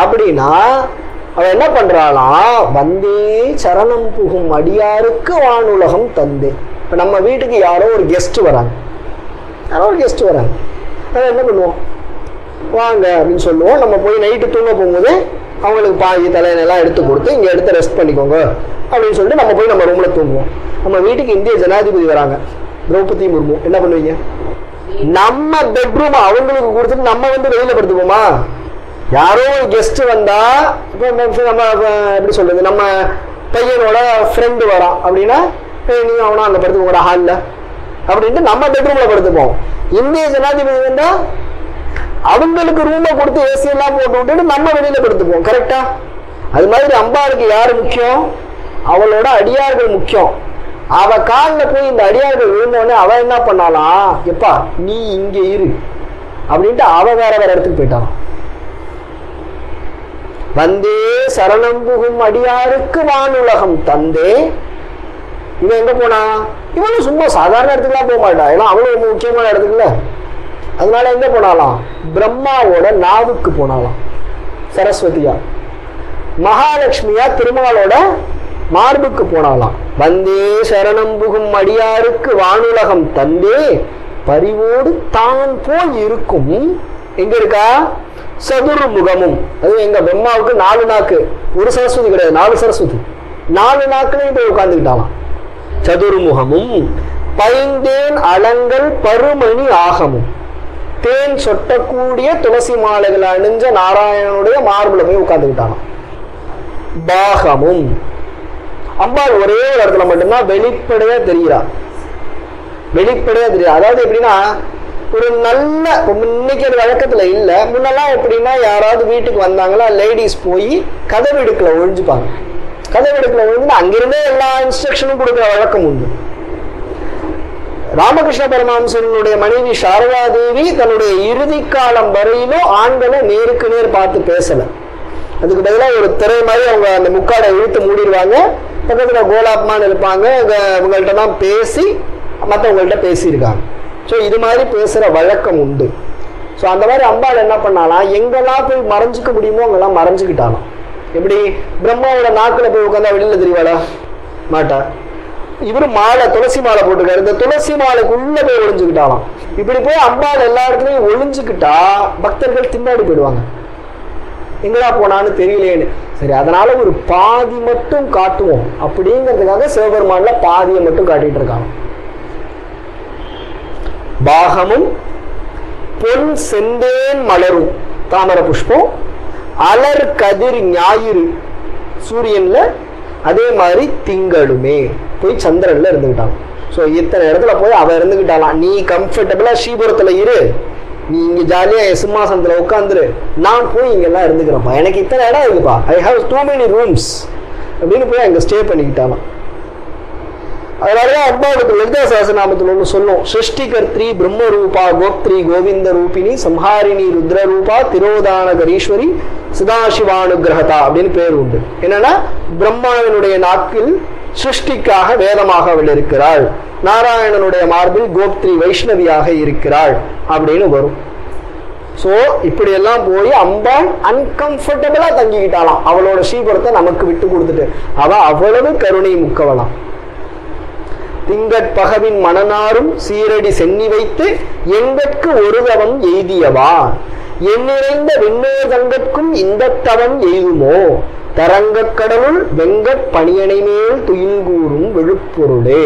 அப்படின்னா, அவ என்ன பண்றாளாம், வந்தே சரணம் புகும் அடியாருக்கு வானுலகம் தந்தே. இப்ப நம்ம வீட்டுக்கு யாரோ ஒரு கெஸ்ட் வராங்க, அதை என்ன பண்ணுவோம், வாங்க அப்படின்னு சொல்லுவோம். நம்ம போய் நைட்டு தூங்க போகும்போது அவங்களுக்கு பாய் தலையெல்லாம் எடுத்து கொடுத்து இங்க எடுத்து ரெஸ்ட் பண்ணிக்கோங்க அப்படின்னு சொல்லிட்டு நம்ம போய் நம்ம ரூம்ல தூங்குவோம். நம்ம வீட்டுக்கு இந்திய ஜனாதிபதி வராங்க, திரௌபதி முர்மு, என்ன பண்ணுவீங்க, நம்ம பெட்ரூம் அவங்களுக்கு கொடுத்துட்டு நம்ம வந்து வெளியில படுத்துப்போமா, யாரோ ஒரு கெஸ்ட் வந்தா, இப்போ நம்ம எப்படி சொல்றது, நம்ம பையனோட ஃப்ரெண்டு வரான் அப்படின்னா நீ அவனா அங்கே படுத்துக்கோட ஹாலில் அப்படின்ட்டு நம்ம பெட்ரூம்ல படுத்துப்போம். இந்திய ஜனாதிபதி வந்தா அவங்களுக்கு ரூமை கொடுத்து ஏசி எல்லாம் போட்டு விட்டுட்டு நம்ம வெளியில படுத்துப்போம். கரெக்டா? அது மாதிரி அம்பாளுக்கு யாரு முக்கியம்? அவளோட அடியார்கள் முக்கியம். அவ காலில் போய் இந்த அடியார்கள் விழுந்தோடனே அவ என்ன பண்ணாலாம், எப்பா நீ இங்க இரு அப்படின்ட்டு அவ வேற வேற இடத்துக்கு போயிட்டான். வந்தே சரணம் புகும் அடியாருக்கு வானுலகம் தந்தே. இவன் எங்க போனா? இவனும் சும்மா சாதாரண இடத்துக்குலாம் போக மாட்டான், ஏன்னா அவளும் ரொம்ப முக்கியமான இடத்துக்குல. அதனால எங்க போனாலாம்? பிரம்மாவோட நாவுக்கு போனாலாம் சரஸ்வதியா. மகாலட்சுமியா திருமாலோட மார்புக்கு போனாலாம். வந்தே சரணம் புகும் அடியாருக்கு வானுலகம் தந்தே பரிவோடு தான் போய் இருக்கும். எங்க இருக்கா? சதுர்முகமும். அது எங்க பிரம்மாவுக்கு 4 நாக்கு, ஒரு சரஸ்வதி கிடையாது, 4 சரஸ்வதி. 4 நாக்குலையும் போய் உட்கார்ந்துக்கிட்டாலாம். சதுர்முகமும் பைந்தேன் அலங்கள் பருமணி ஆகமும். தேன் சொட்டக்கூடிய துளசி மாலைகள் அணிஞ்ச நாராயணனுடைய மார்புல போய் உட்கார்ந்துக்கிட்டாலாம். பாகமும். அம்பாள் ஒரே ஒரு இடத்துல மட்டும்தான் வெளிப்படையா தெரிகிறா. வெளிப்படையா தெரியும். அதாவது எப்படின்னா, ஒரு நல்ல இன்னைக்கு அது வழக்கத்துல இல்ல, முன்னெல்லாம் எப்படின்னா யாராவது வீட்டுக்கு வந்தாங்களா லேடிஸ் போய் கதவெடுக்கல ஒழிஞ்சுப்பாங்க. கதவெடுக்கல ஒழிஞ்சுன்னா அங்கிருந்தே எல்லா இன்ஸ்ட்ரக்ஷனும் கொடுக்குற வழக்கம் உண்டு. ராமகிருஷ்ண பரமஹம்சனுடைய மனைவி சாரதா தேவி தன்னுடைய இறுதி காலம் வரையிலும் ஆண்களை நேருக்கு நேர் பார்த்து பேசல. அதுக்கு பதிலாக ஒரு திரை மாதிரி அவங்க அந்த முக்காடை இழுத்து மூடிடுவாங்க. பக்கத்துல கோலாப்மான் இருப்பாங்க, இவங்கள்ட்ட தான் பேசி மற்றவங்கள்ட்ட பேசியிருக்காங்க. ஸோ இது மாதிரி பேசுற வழக்கம் உண்டு. ஸோ அந்த மாதிரி அம்பாள் என்ன பண்ணாலாம், எங்கெல்லாம் போய் மறைஞ்சிக்க முடியுமோ அங்கெல்லாம் மறைஞ்சுக்கிட்டாலாம். எப்படி? பிரம்மாவோட நாக்கில் போய் உட்காந்தா வெளியில தெரியவாளா? மாட்டா. இவரு மாலை, துளசி மாலை போட்டுருக்காரு, இந்த துளசி மாலைக்குள்ள போய் ஒளிஞ்சுக்கிட்டாலாம். இப்படி போய் அம்பாள் எல்லா இடத்துலையும் ஒளிஞ்சுக்கிட்டா பக்தர்கள் தின்னாடி போயிடுவாங்க, எங்கடா போனான்னு தெரியலேன்னு. சரி, அதனால ஒரு பாதி மட்டும் காட்டுவோம் அப்படிங்கிறதுக்காக சிவபெருமான்ல பாதியை மட்டும் காட்டிட்டு இருக்காங்க. பாகமும் பொன் செந்தேன் மலரும் தாமர புஷ்பம், அலர் கதிர் ஞாயிறு சூரியன்ல, அதே மாதிரி திங்களுமே போய் சந்திரன்ல இருந்துகிட்டாங்க. ஸோ இத்தனை இடத்துல போய் அவ இருந்துகிட்டாலாம். நீ கம்ஃபர்டபுளா ஸ்ரீபுரத்துல இரு, நீ இங்க ஜாலியா சிம்மாசனத்துல உட்காந்துரு, நான் போய் இங்கெல்லாம் இருந்துக்கிறேன்ப்பா, எனக்கு இத்தனை இடம் இருக்குப்பா, I have too many rooms அப்படின்னு போய் அங்க ஸ்டே பண்ணிக்கிட்டாலாம். அதனாலதான் அம்பாவுக்கு லலிதா சஹஸ்ரநாமத்தில் ஒன்று சொல்லும், சிருஷ்டிகர்த்ரி பிரம்மரூபா கோப்திரி கோவிந்த ரூபிணி சம்ஹாரிணி ருத்ரரூபா திரோதானகரீஸ்வரி சதாசிவானுகிரகதா அப்படின்னு பேர் உண்டு. என்னன்னா, பிரம்மாவினுடைய நாக்கில் சிருஷ்டிக்காக வேதமாக அவள் இருக்கிறாள், நாராயணனுடைய மார்பில் கோப்திரி வைஷ்ணவியாக இருக்கிறாள் அப்படின்னு வரும். சோ இப்படி எல்லாம் போய் அம்பாள் அன்கம்ஃபர்டபுளா தங்கிக்கிட்டாலாம். அவளோட ஸ்ரீபுரத்தை நமக்கு விட்டு கொடுத்துட்டு அவ அவ்வளவு கருணை முக்கவலாம். திங்கட்பகவின் மணனாரும் சீரடி சென்னி வைத்து எங்கட்கு ஒரு தவம் எய்தியவா, எண்ணிறைந்த விண்ணேர் தங்கட்கும் இந்த தவம் எய்துமோ, தரங்கக் கடலுள் வெங்கட் பணியனை மேல் துயில்கூறும் விழுப்பொருளே.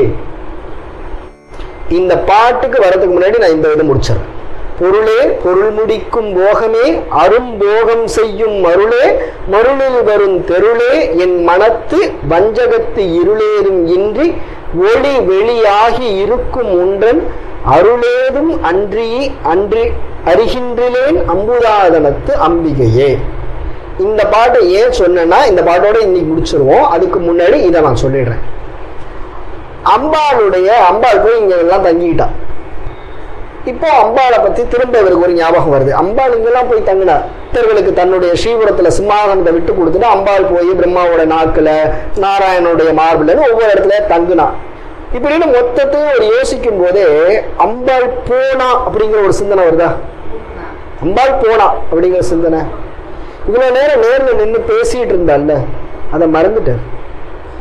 இந்த பாட்டுக்கு வரதுக்கு முன்னாடி நான் இந்த இதை முடிச்சிடறேன். பொருளே பொருள் முடிக்கும் போகமே அரும்போகம் செய்யும் மருளே மருளில் வரும் தெருளே என் மனத்து வஞ்சகத்து இருளேதும் இன்றி ஒளி வெளியாகி இருக்கும் ஒன்றன் அருளேதும் அன்றி அறிகின்றேன் அம்புதாதனத்து அம்பிகையே. இந்த பாட்டை ஏன் சொன்னா, இந்த பாட்டோட இன்னைக்கு முடிச்சிருவோம். அதுக்கு முன்னாடி இதை நான் சொல்லிடுறேன். அம்பாள் போய் இங்க எல்லாம் தங்கிக்கிட்டா. இப்போ அம்பாளை பத்தி திரும்ப இவருக்கு ஒரு ஞாபகம் வருது. அம்பாள் இங்கெல்லாம் போய் தங்கினா பக்தர்களுக்கு தன்னுடைய ஸ்ரீபுரத்துல சிம்மாசனத்தை விட்டு கொடுத்துட்டு அம்பாள் போய் பிரம்மாவோட நாக்குல நாராயணனுடைய மார்பிள்னு ஒவ்வொரு இடத்துல தங்குனா. இப்படின்னு மொத்தத்தையும் ஒரு யோசிக்கும் போதே அம்பாள் போனா அப்படிங்கிற ஒரு சிந்தனை வருதா? அம்பாள் போனா அப்படிங்கிற சிந்தனை. இவ்வளவு நேரம் நேர்ல நின்று பேசிட்டு இருந்தால அதை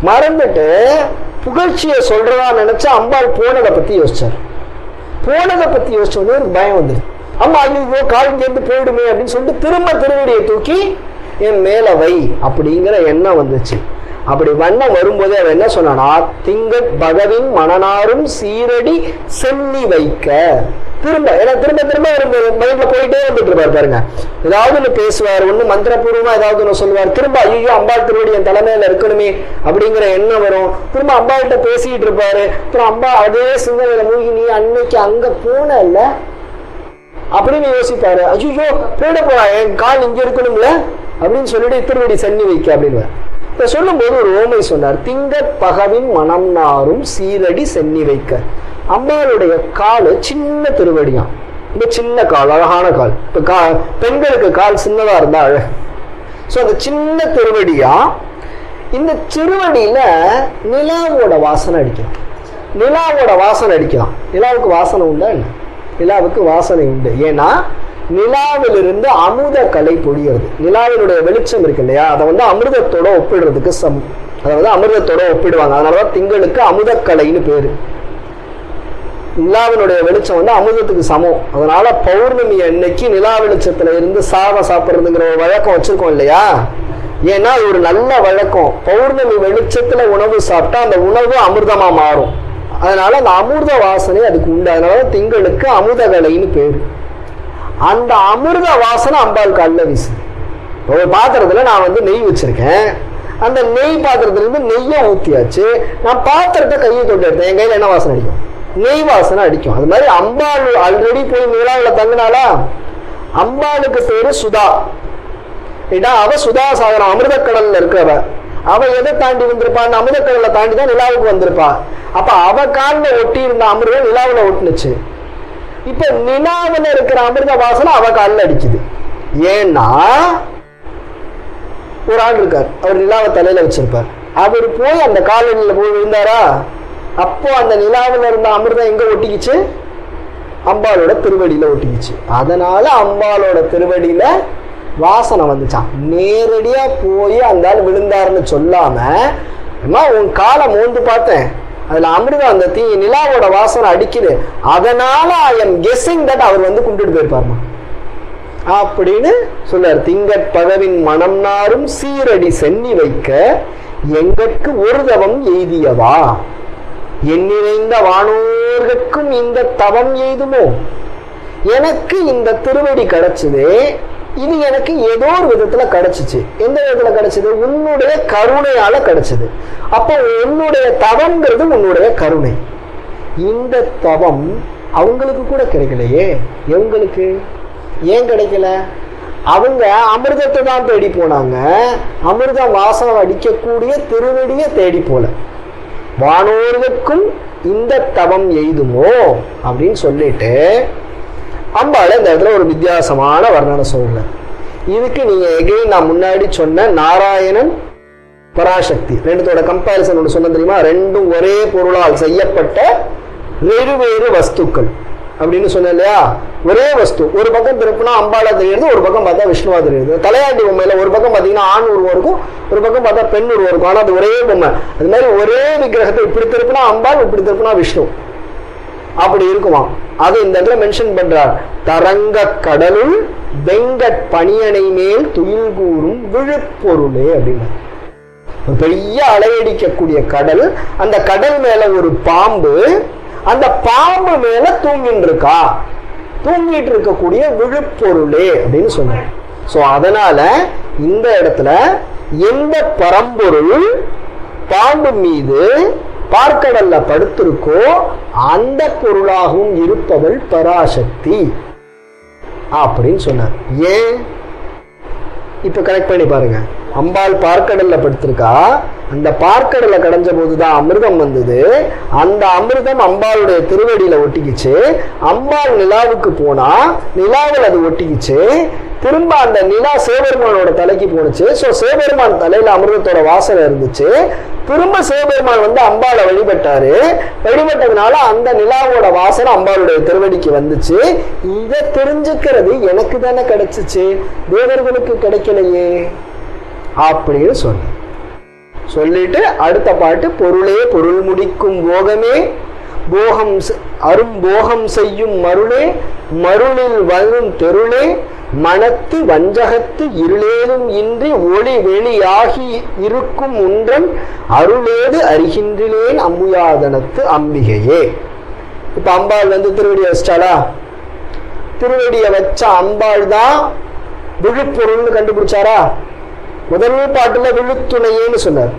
மறந்துட்டு புகழ்ச்சியை சொல்றதா நினைச்சா அம்பாள் போனதை பத்தி யோசிச்சார். போனதை பத்தி யோசிச்சோடனே ஒரு பயம் வந்துரு. அம்மா ஐயோ காலிங்கேருந்து போயிடுமே அப்படின்னு சொல்லிட்டு திரும்ப திருவடியை தூக்கி என் மேல வை அப்படிங்கிற எண்ணம் வந்துச்சு. அப்படி வண்ணம் வரும்போது அவன் என்ன சொன்னானா, திங்கட் பகவின் மணனாரும் சீரடி சென்னி வைக்க. திரும்ப ஏன்னா திரும்ப திரும்ப மைண்ட்ல போயிட்டே வந்துட்டு இருப்பாரு பாருங்க. ஏதாவது ஒண்ணு பேசுவார், ஒண்ணு மந்திரபூர்வமா ஏதாவது ஒண்ணு சொல்லுவார், திரும்ப ஐயோ அம்பாள் திருவடி என் தலைமையில இருக்கணுமே அப்படிங்கிற எண்ணம் வரும். திரும்ப அம்பாள்கிட்ட பேசிட்டு இருப்பாரு. அப்புறம் அம்பா அதே சிந்தனையில மூழ்கி, நீ அன்னைக்கு அங்க போன இல்ல அப்படின்னு யோசிப்பாரு. ஐயோ போயிட போறா, என் கால் இங்க இருக்கணும்ல அப்படின்னு சொல்லிட்டு திருவடி சென்னி வைக்க அப்படின்னு இப்ப சொல்லும் போது ஒரு ஓமை சொன்னார். திங்கட் பகவின் மனம் நாரும் சீரடி சென்னி வைக்க. அம்பாளுடைய காலு சின்ன திருவடியாம், இந்த சின்ன கால், அழகான கால். இப்ப பெண்களுக்கு கால் சின்னதா இருந்தா அழகு. சோ அந்த சின்ன திருவடியா, இந்த திருவடியில நிலாவோட வாசனை அடிக்கலாம். நிலாவோட வாசனை அடிக்கலாம். நிலாவுக்கு வாசனை உண்டா என்ன? நிலாவுக்கு வாசனை உண்டு. ஏன்னா நிலாவிலிருந்து அமுத கலை பொழிகிறது. நிலாவினுடைய வெளிச்சம் இருக்கு இல்லையா, அதை அமிர்தத்தோட ஒப்பிடுறதுக்கு அதாவது அமிர்தத்தோட ஒப்பிடுவாங்க. அதனாலதான் திங்களுக்கு அமுதக்கலைன்னு பேரு. நிலாவினுடைய வெளிச்சம் அமிர்தத்துக்கு சமம். அதனால பௌர்ணமி அன்னைக்கு நிலா வெளிச்சத்துல இருந்து சாதம் சாப்பிடுறதுங்கிற ஒரு வழக்கம் வச்சிருக்கோம் இல்லையா. ஏன்னா அது ஒரு நல்ல வழக்கம். பௌர்ணமி வெளிச்சத்துல உணவு சாப்பிட்டா அந்த உணவு அமிர்தமா மாறும். அதனால அந்த அமிர்த வாசனை அதுக்கு உண்டு. அதனால திங்களுக்கு அமுதகலைன்னு பேரு. அந்த அமிர்த வாசனை அம்பாள் காலில் வீசு. ஒரு பாத்திரத்துல நான் நெய் வச்சிருக்கேன். அந்த நெய் பாத்திரத்துல இருந்து நெய்யை ஊத்தியாச்சு. நான் பாத்திரத்தை கையை தொட்டு எடுத்தேன், என் கையில என்ன வாசனை அடிக்கும்? நெய் வாசனை அடிக்கும். அது மாதிரி அம்பாள் ஆல்ரெடி போய் நிலாவில் தங்கினாலா. அம்பாளுக்கு பேரு சுதா. அவ சுதா சாகரம், அமிர்த கடல்ல இருக்கிறவ. அவ எதை தாண்டி வந்திருப்பான்னு அமிர்த கடலை தாண்டி தான் நிலாவுக்கு வந்திருப்பா. அப்ப அவ காலில் ஒட்டி இருந்த அமிர்தம் நிலாவில் ஒட்டுனுச்சு. இப்ப நிலாவில் இருக்கிற அமிர்த வாசனை அவ காலில் அடிக்குது. ஏன்னா ஒரு ஆள் இருக்கார், அவர் நிலாவை தலையில வச்சிருப்பார். அவர் போய் அந்த காலனில போய் விழுந்தாரா, அப்போ அந்த நிலாவில் இருந்த அமிர்தம் எங்க ஒட்டிக்கிச்சு? அம்பாளோட திருவடியில ஒட்டிக்கிச்சு. அதனால அம்பாளோட திருவடியில வாசனை வந்துச்சான். நேரடியா போய் அந்த ஆள் விழுந்தாருன்னு சொல்லாம, உன் காலை மோந்து பார்த்தேன், அதுல அமிர்தம் அந்த நிலாவோட வாசனை அடிக்குது, அதனால ஐ எம் கெஸ்ஸிங் தட் அவர் கும்பிட்டு போயிருப்பாருமா அப்படின்னு சொன்னார். திங்கட் பகவின் மனம் நாரும் சீரடி சென்னி வைக்க எங்கட்கு ஒரு தவம் எய்தியவா, எண்ணிறைந்த வானோர்கட்கும் இந்த தவம் எய்துமோ. எனக்கு இந்த திருவடி கிடைச்சது, இது எனக்கு ஏதோ ஒரு விதத்துல கிடைச்சிச்சு. எந்த விதத்துல கிடைச்சது? உன்னுடைய கருணையால கிடைச்சது. அப்போ உன்னுடைய தவம்ங்கிறது உன்னுடைய கருணை. இந்த தவம் அவங்களுக்கு கூட கிடைக்கலையே. எங்களுக்கு ஏன் கிடைக்கல? அவங்க அமிர்தத்தை தான் தேடி போனாங்க. அமிர்தம் வாசம் அடிக்கக்கூடிய திருவடியை தேடி போல. வானோர்களுக்கும் இந்த தவம் எய்துமோ அப்படின்னு சொல்லிட்டு அம்பாள் இந்த இடத்துல ஒரு வித்தியாசமான வர்ணனை சொல்ற. இதுக்கு நீங்க எகைன் நான் முன்னாடி சொன்ன நாராயணன் பராசக்தி ரெண்டுத்தோட கம்பேரிசன் ஒன்று சொன்ன தெரியுமா? ரெண்டும் ஒரே பொருளால் செய்யப்பட்ட வேறு வஸ்துக்கள் அப்படின்னு சொன்ன இல்லையா. ஒரே வஸ்து, ஒரு பக்கம் திருப்பினா அம்பாளா தெரியுது, ஒரு பக்கம் பார்த்தா விஷ்ணுவா தெரியுது. தலையாட்டி பொம்மையில ஒரு பக்கம் பார்த்தீங்கன்னா ஆண் உருவம் இருக்கும், ஒரு பக்கம் பார்த்தா பெண் உருவம் இருக்கும். ஆனா அது ஒரே பொம்மை. அது மாதிரி ஒரே விக்கிரகத்தை இப்படி திருப்பினா அம்பாள், இப்படி திருப்பினா விஷ்ணு, அப்படி இருக்குமா. அது இந்த இடத்துல மென்ஷன் பண்றார். தரங்க கடலுள் வெங்கட் பணியனை மேல் துயில் கூறும் விழுப்பொருளே அப்படின்னு. ஒரு பெரிய அலையடிக்கக்கூடிய கடல், அந்த கடல் மேல ஒரு பாம்பு, அந்த பாம்பு மேல தூங்கிட்டு இருக்கா, தூங்கிட்டு இருக்கக்கூடிய விழுப்பொருளே அப்படின்னு சொன்னார். சோ அதனால இந்த இடத்துல எந்த பரம்பொருள் பாம்பு மீது பார்க்கடல்ல படுத்திருக்கோ அந்த பொருளாகவும் இருப்பவள் பராசக்தி அப்படின்னு சொன்னார். ஏன் இப்ப கனெக்ட் பண்ணி பாருங்க. அம்பாள் பார்க்கடல்ல படுத்திருக்கா, அந்த பார்க்கடலை கடைஞ்ச போதுதான் அமிர்தம் வந்தது. அந்த அமிர்தம் அம்பாளுடைய திருவடியில ஒட்டிக்கிச்சு. அம்பாள் நிலாவுக்கு போனா நிலாவில் அது ஒட்டிக்கிச்சு. திரும்ப அந்த நிலா சிவபெருமானோட தலைக்கு போனுச்சு. ஸோ சிவபெருமான் தலையில அமிர்தத்தோட வாசனை இருந்துச்சு. திரும்ப சிவபெருமான் அம்பாளை வழிபட்டாரு. வழிபட்டதுனால அந்த நிலாவோட வாசனை அம்பாளுடைய திருவடிக்கு வந்துச்சு. இதை தெரிஞ்சுக்கிறது எனக்கு தானே கிடைச்சிச்சு, தேவர்களுக்கு கிடைக்கலையே அப்படின்னு சொல்லிட்டு அடுத்த பாட்டு, பொருளே பொருள் முடிக்கும் போகமே போகம் அரும்போகம் செய்யும் மருளே மருளில் வரும் தெருளே மனத்து வஞ்சகத்து இருளேதும் இன்றி ஒளி வெளியாகி இருக்கும் ஒன்றன் அருளேது அறிகின்றேன் அம்புயாதனத்து அம்பிகையே. இப்ப அம்பாள் திருவடியை வச்சிட்டாளா? திருவடியை வச்ச அம்பாள் தான் விழுப்பொருள்னு கண்டுபிடிச்சாரா? முதல் பாட்டுல விழுத்துணையேன்னு சொன்னார்.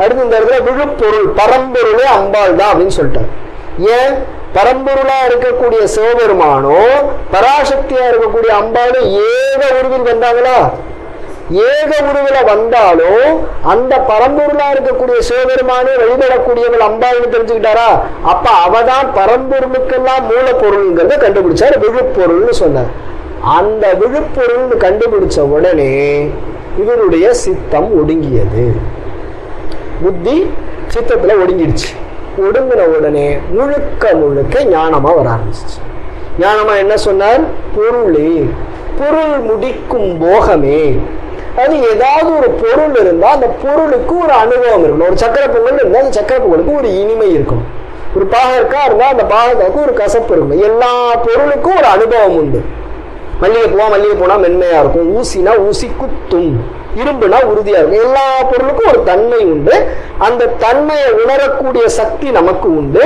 அடுத்து இந்த இடத்துல விழுப்பொருள் பரம்பொருளே அம்பாள் தான் அப்படின்னு சொல்லிட்டார். ஏன்? பரம்பொருளா இருக்கக்கூடிய சிவபெருமானோ பராசக்தியா இருக்கக்கூடிய அம்பாளும் ஏக உருவில் வந்தாங்களா? ஏக உருவில வந்தாலும் அந்த பரம்பொருளா இருக்கக்கூடிய சிவபெருமானே வழிபடக்கூடியவள் அம்பாள்னு தெரிஞ்சுக்கிட்டாரா? அப்ப அவதான் பரம்பொருளுக்கெல்லாம் மூலப்பொருள்ங்கிறத கண்டுபிடிச்சார், விழுப்பொருள்னு சொன்னார். அந்த விழுப்பொருள்னு கண்டுபிடிச்ச உடனே இவருடைய சித்தம் ஒடுங்கியது. புத்தி சித்தத்துல ஒடுங்கிடுச்சு. ஒடுங்கின உடனே முழுக்க முழுக்க ஞானமா வர ஆரம்பிச்சிச்சு. ஞானமா என்ன சொன்னார்? பொருளே, பொருள் முடிக்கும் போகமே. அது ஏதாவது ஒரு பொருள் இருந்தா அந்த பொருளுக்கு ஒரு அனுபவம் இருக்கணும். ஒரு சக்கரை பொங்கல் இருந்தா அந்த சக்கரை பொங்கலுக்கு ஒரு இனிமை இருக்கணும். ஒரு பாகற்கா இருந்தா அந்த பாகற்காவுக்கு ஒரு கசப்பு இருக்கணும். எல்லா பொருளுக்கும் ஒரு அனுபவம் உண்டு. மல்லிகை பூனா மென்மையா இருக்கும், ஊசினா ஊசி குத்தும், இரும்புனா உறுதியா இருக்கும். எல்லா பொருளுக்கும் ஒரு தன்மை உண்டு. அந்த தன்மையை உணரக்கூடிய சக்தி நமக்கு உண்டு.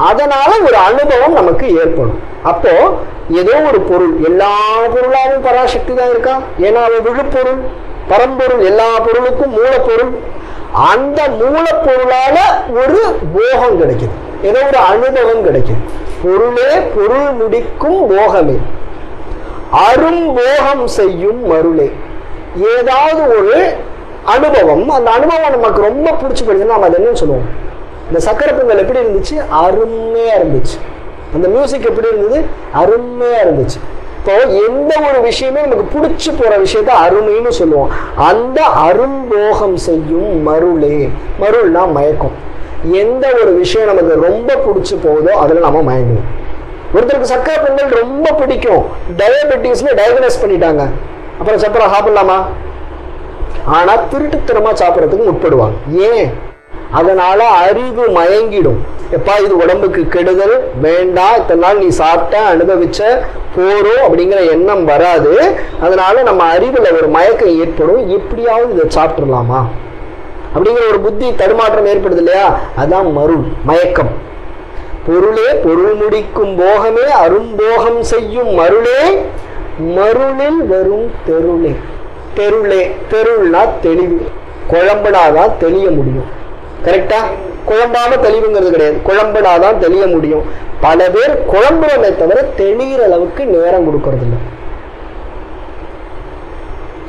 அதனால ஒரு அனுபவம் நமக்கு ஏற்படும். அப்போ ஏதோ ஒரு பொருள், எல்லா பொருளாவும் பராசக்தி தான் இருக்கா? ஏன்னா அவ விழுப்பொருள், பரம்பொருள், எல்லா பொருளுக்கும் மூலப்பொருள். அந்த மூலப்பொருளால ஒரு போகம் கிடைக்குது, ஏதோ ஒரு அனுபவம் கிடைக்குது. பொருளே பொருள் முடிக்கும் போகமே, அரும்போகம் செய்யும் மருளே. ஏதாவது ஒரு அனுபவம், அந்த அனுபவம் நமக்கு ரொம்ப பிடிச்சி போயிடுச்சுன்னா நம்ம அதை என்னன்னு சொல்லுவோம்? இந்த சக்கரை பொங்கல் எப்படி இருந்துச்சு? அருமையா இருந்துச்சு. அந்த மியூசிக் எப்படி இருந்தது? அருமையா இருந்துச்சு. இப்போ எந்த ஒரு விஷயமே நமக்கு பிடிச்சி போற விஷயத்த அருமைன்னு சொல்லுவோம். அந்த அரும்போகம் செய்யும் மருளே. மருள்னா மயக்கம். எந்த ஒரு விஷயம் நமக்கு ரொம்ப பிடிச்சி போகுதோ அதுல நம்ம மயங்குவோம். ஒருத்தருக்கு சக்கரை பொங்கல் ரொம்ப பிடிக்கும், டயபெட்டிஸ்ல டயக்னோஸ் பண்ணிட்டாங்க, அப்புறம் சக்கரை சாப்பிடலாமா? ஆனா திருட்டுத்தனமா சாப்பிடறதுக்கு முற்படுவாங்க. ஏன்? அதனால அறிவு மயங்கிடும். எப்பா இது உடம்புக்கு கெடுதல், வேண்டாம், இத்தனை நாள் நீ சாப்பிட்ட அனுபவிச்ச போறோம் அப்படிங்கிற எண்ணம் வராது. அதனால நம்ம அறிவுல ஒரு மயக்கம் ஏற்படும். எப்படியாவது இதை சாப்பிட்டுடலாமா அப்படிங்கிற ஒரு புத்தி தடுமாற்றம் ஏற்படுது இல்லையா? அதான் மருள், மயக்கம். பொருளே பொருள் முடிக்கும் போகமே, அரும்போகம் செய்யும் மருளே, மருளில் வரும் தெருளே. தெருளே, தெருள்னா தெளிவு. குழம்புனாதான் தெளிய முடியும். கரெக்டா? குழம்பாம தெளிவுங்கிறது கிடையாது, குழம்புனாதான் தெளிய முடியும். பல பேர் குழம்புறமே தவிர தெளிகிற அளவுக்கு நேரம் கொடுக்கறது இல்லை.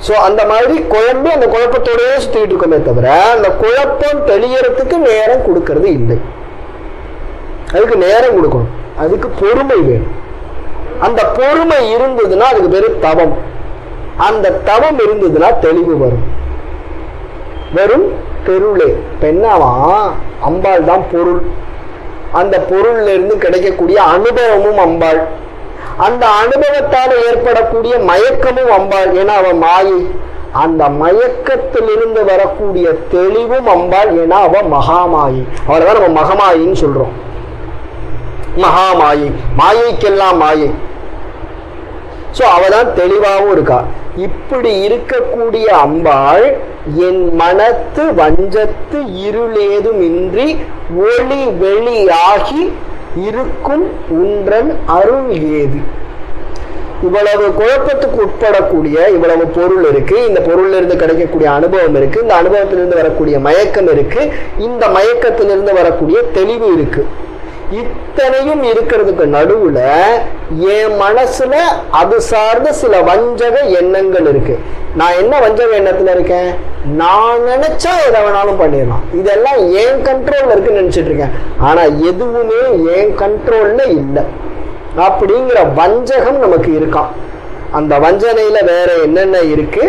சோ அந்த மாதிரி குழம்பு அந்த குழப்பத்தோடய சுத்திட்டு இருக்கோமே தவிர அந்த குழப்பம் தெளியறதுக்கு நேரம் கொடுக்கறது இல்லை. அதுக்கு நேரம் கொடுக்கணும், அதுக்கு பொறுமை வேணும். அந்த பொறுமை இருந்ததுன்னா அதுக்கு பேரு தவம். அந்த தவம் இருந்ததுன்னா தெளிவு வரும். வெறும் தெருளே. பெண்ணாவா அம்பாள் தான் பொருள். அந்த பொருள்ல இருந்து கிடைக்கக்கூடிய அனுபவமும் அம்பாள். அந்த அனுபவத்தால் ஏற்படக்கூடிய மயக்கமும் அம்பாள். ஏன்னா அவ மாயை. அந்த மயக்கத்திலிருந்து வரக்கூடிய தெளிவும் அம்பாள். ஏன்னா அவ மகாமாயி. அவளதான் நம்ம மகமாயின்னு சொல்றோம். மகாமாயை, மாயைக்கெல்லாம் மாயை. சோ அவதான் தெளிவாகவும் இருக்கா. இப்படி இருக்கக்கூடிய அம்பாள் என் மனத்து வஞ்சத்து இருளேதும் இன்றி ஒளி வெளியாகி இருக்கும் உன்றன் அருள் ஏது. இவ்வளவு குழப்பத்துக்கு உட்படக்கூடிய இவ்வளவு பொருள் இருக்கு. இந்த பொருள்ல இருந்து கிடைக்கக்கூடிய அனுபவம் இருக்கு. இந்த அனுபவத்திலிருந்து வரக்கூடிய மயக்கம் இருக்கு. இந்த மயக்கத்திலிருந்து வரக்கூடிய தெளிவு இருக்கு. இத்தனையும் இருக்கிறதுக்கு நடுவுல என் மனசுல அது சார்ந்த சில வஞ்சக எண்ணங்கள் இருக்கு. நான் என்ன வஞ்சக எண்ணத்துல இருக்கேன்? நான் நினைச்சா எதை வேணாலும் பண்ணிடலாம், இதெல்லாம் என் கண்ட்ரோல்ல இருக்குன்னு நினைச்சிட்டு இருக்கேன். ஆனா எதுவுமே என் கண்ட்ரோல்ல இல்லை அப்படிங்கிற வஞ்சகம் நமக்கு இருக்கான். அந்த வஞ்சனையில வேற என்னென்ன இருக்கு?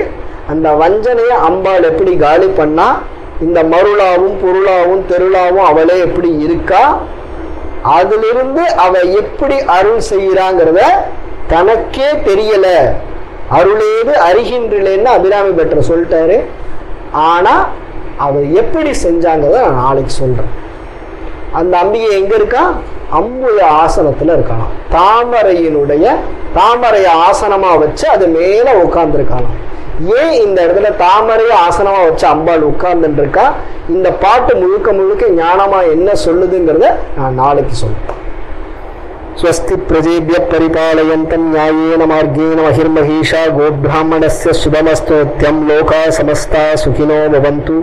அந்த வஞ்சனைய அம்பாள் எப்படி காலி பண்ணா? இந்த மருளாவும் பொருளாவும் தெருளாவும் அவளே எப்படி இருக்கா? அதிலிருந்து அவ எப்படி அருள் செய்யறாங்கிறத தனக்கே தெரியல. அருளேது அறிகின்றேன்னு அபிராமி பட்டர் சொல்லிட்டாரு. ஆனா அவ எப்படி செஞ்சாங்கிறத நான் நாளைக்கு சொல்றேன். அந்த அம்பிகை எங்க இருக்கா? அம்புய ஆசனத்துல இருக்கலாம். தாமரைய ஆசனமா வச்சு அது மேல உட்கார்ந்துருக்கலாம். ஏன் இந்த இடத்துல தாமரைய ஆசனமா வச்சு அம்பாள் உட்கார்ந்துட்டு இருக்கா? இந்த பாட்டு முழுக்க முழுக்க ஞானமா என்ன சொல்லுதுங்கிறத நான் நாளைக்கு சொல்றேன். ஸ்வஸ்தி பிரஜேபிய பரிபாலயந்தம் ஞாயேன மார்கேண மஹிர்மஹீஷா கோப்ராஹ்மணஸ்ய சுபமஸ்தோத்யம் லோகா சமஸ்தா சுகினோ பவந்து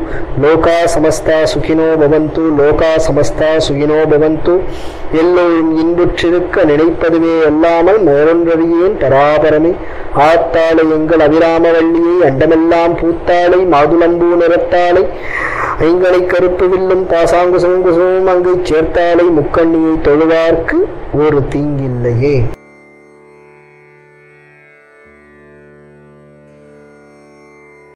லோகா சமஸ்தா சுகினோ பவந்து லோகா சமஸ்தா சுகினோ பவந்து. எல்லோரும் இன்புற்றிருக்க நினைப்பதுவே அல்லாமல் மேலொன்றறியேன் பராபரமே. ஆத்தாளை எங்கள் அபிராமவல்லியை அண்டமெல்லாம் பூத்தாளை மாதுளம்பூ நிறத்தாளை ஐங்கனை கருப்பு வில்லும் பாசாங்குசம் குசுமும் அங்கு சேர்த்தாளை முக்கண்ணியை தொழுவார்க்கு ஒரு தீங்கில்லையே.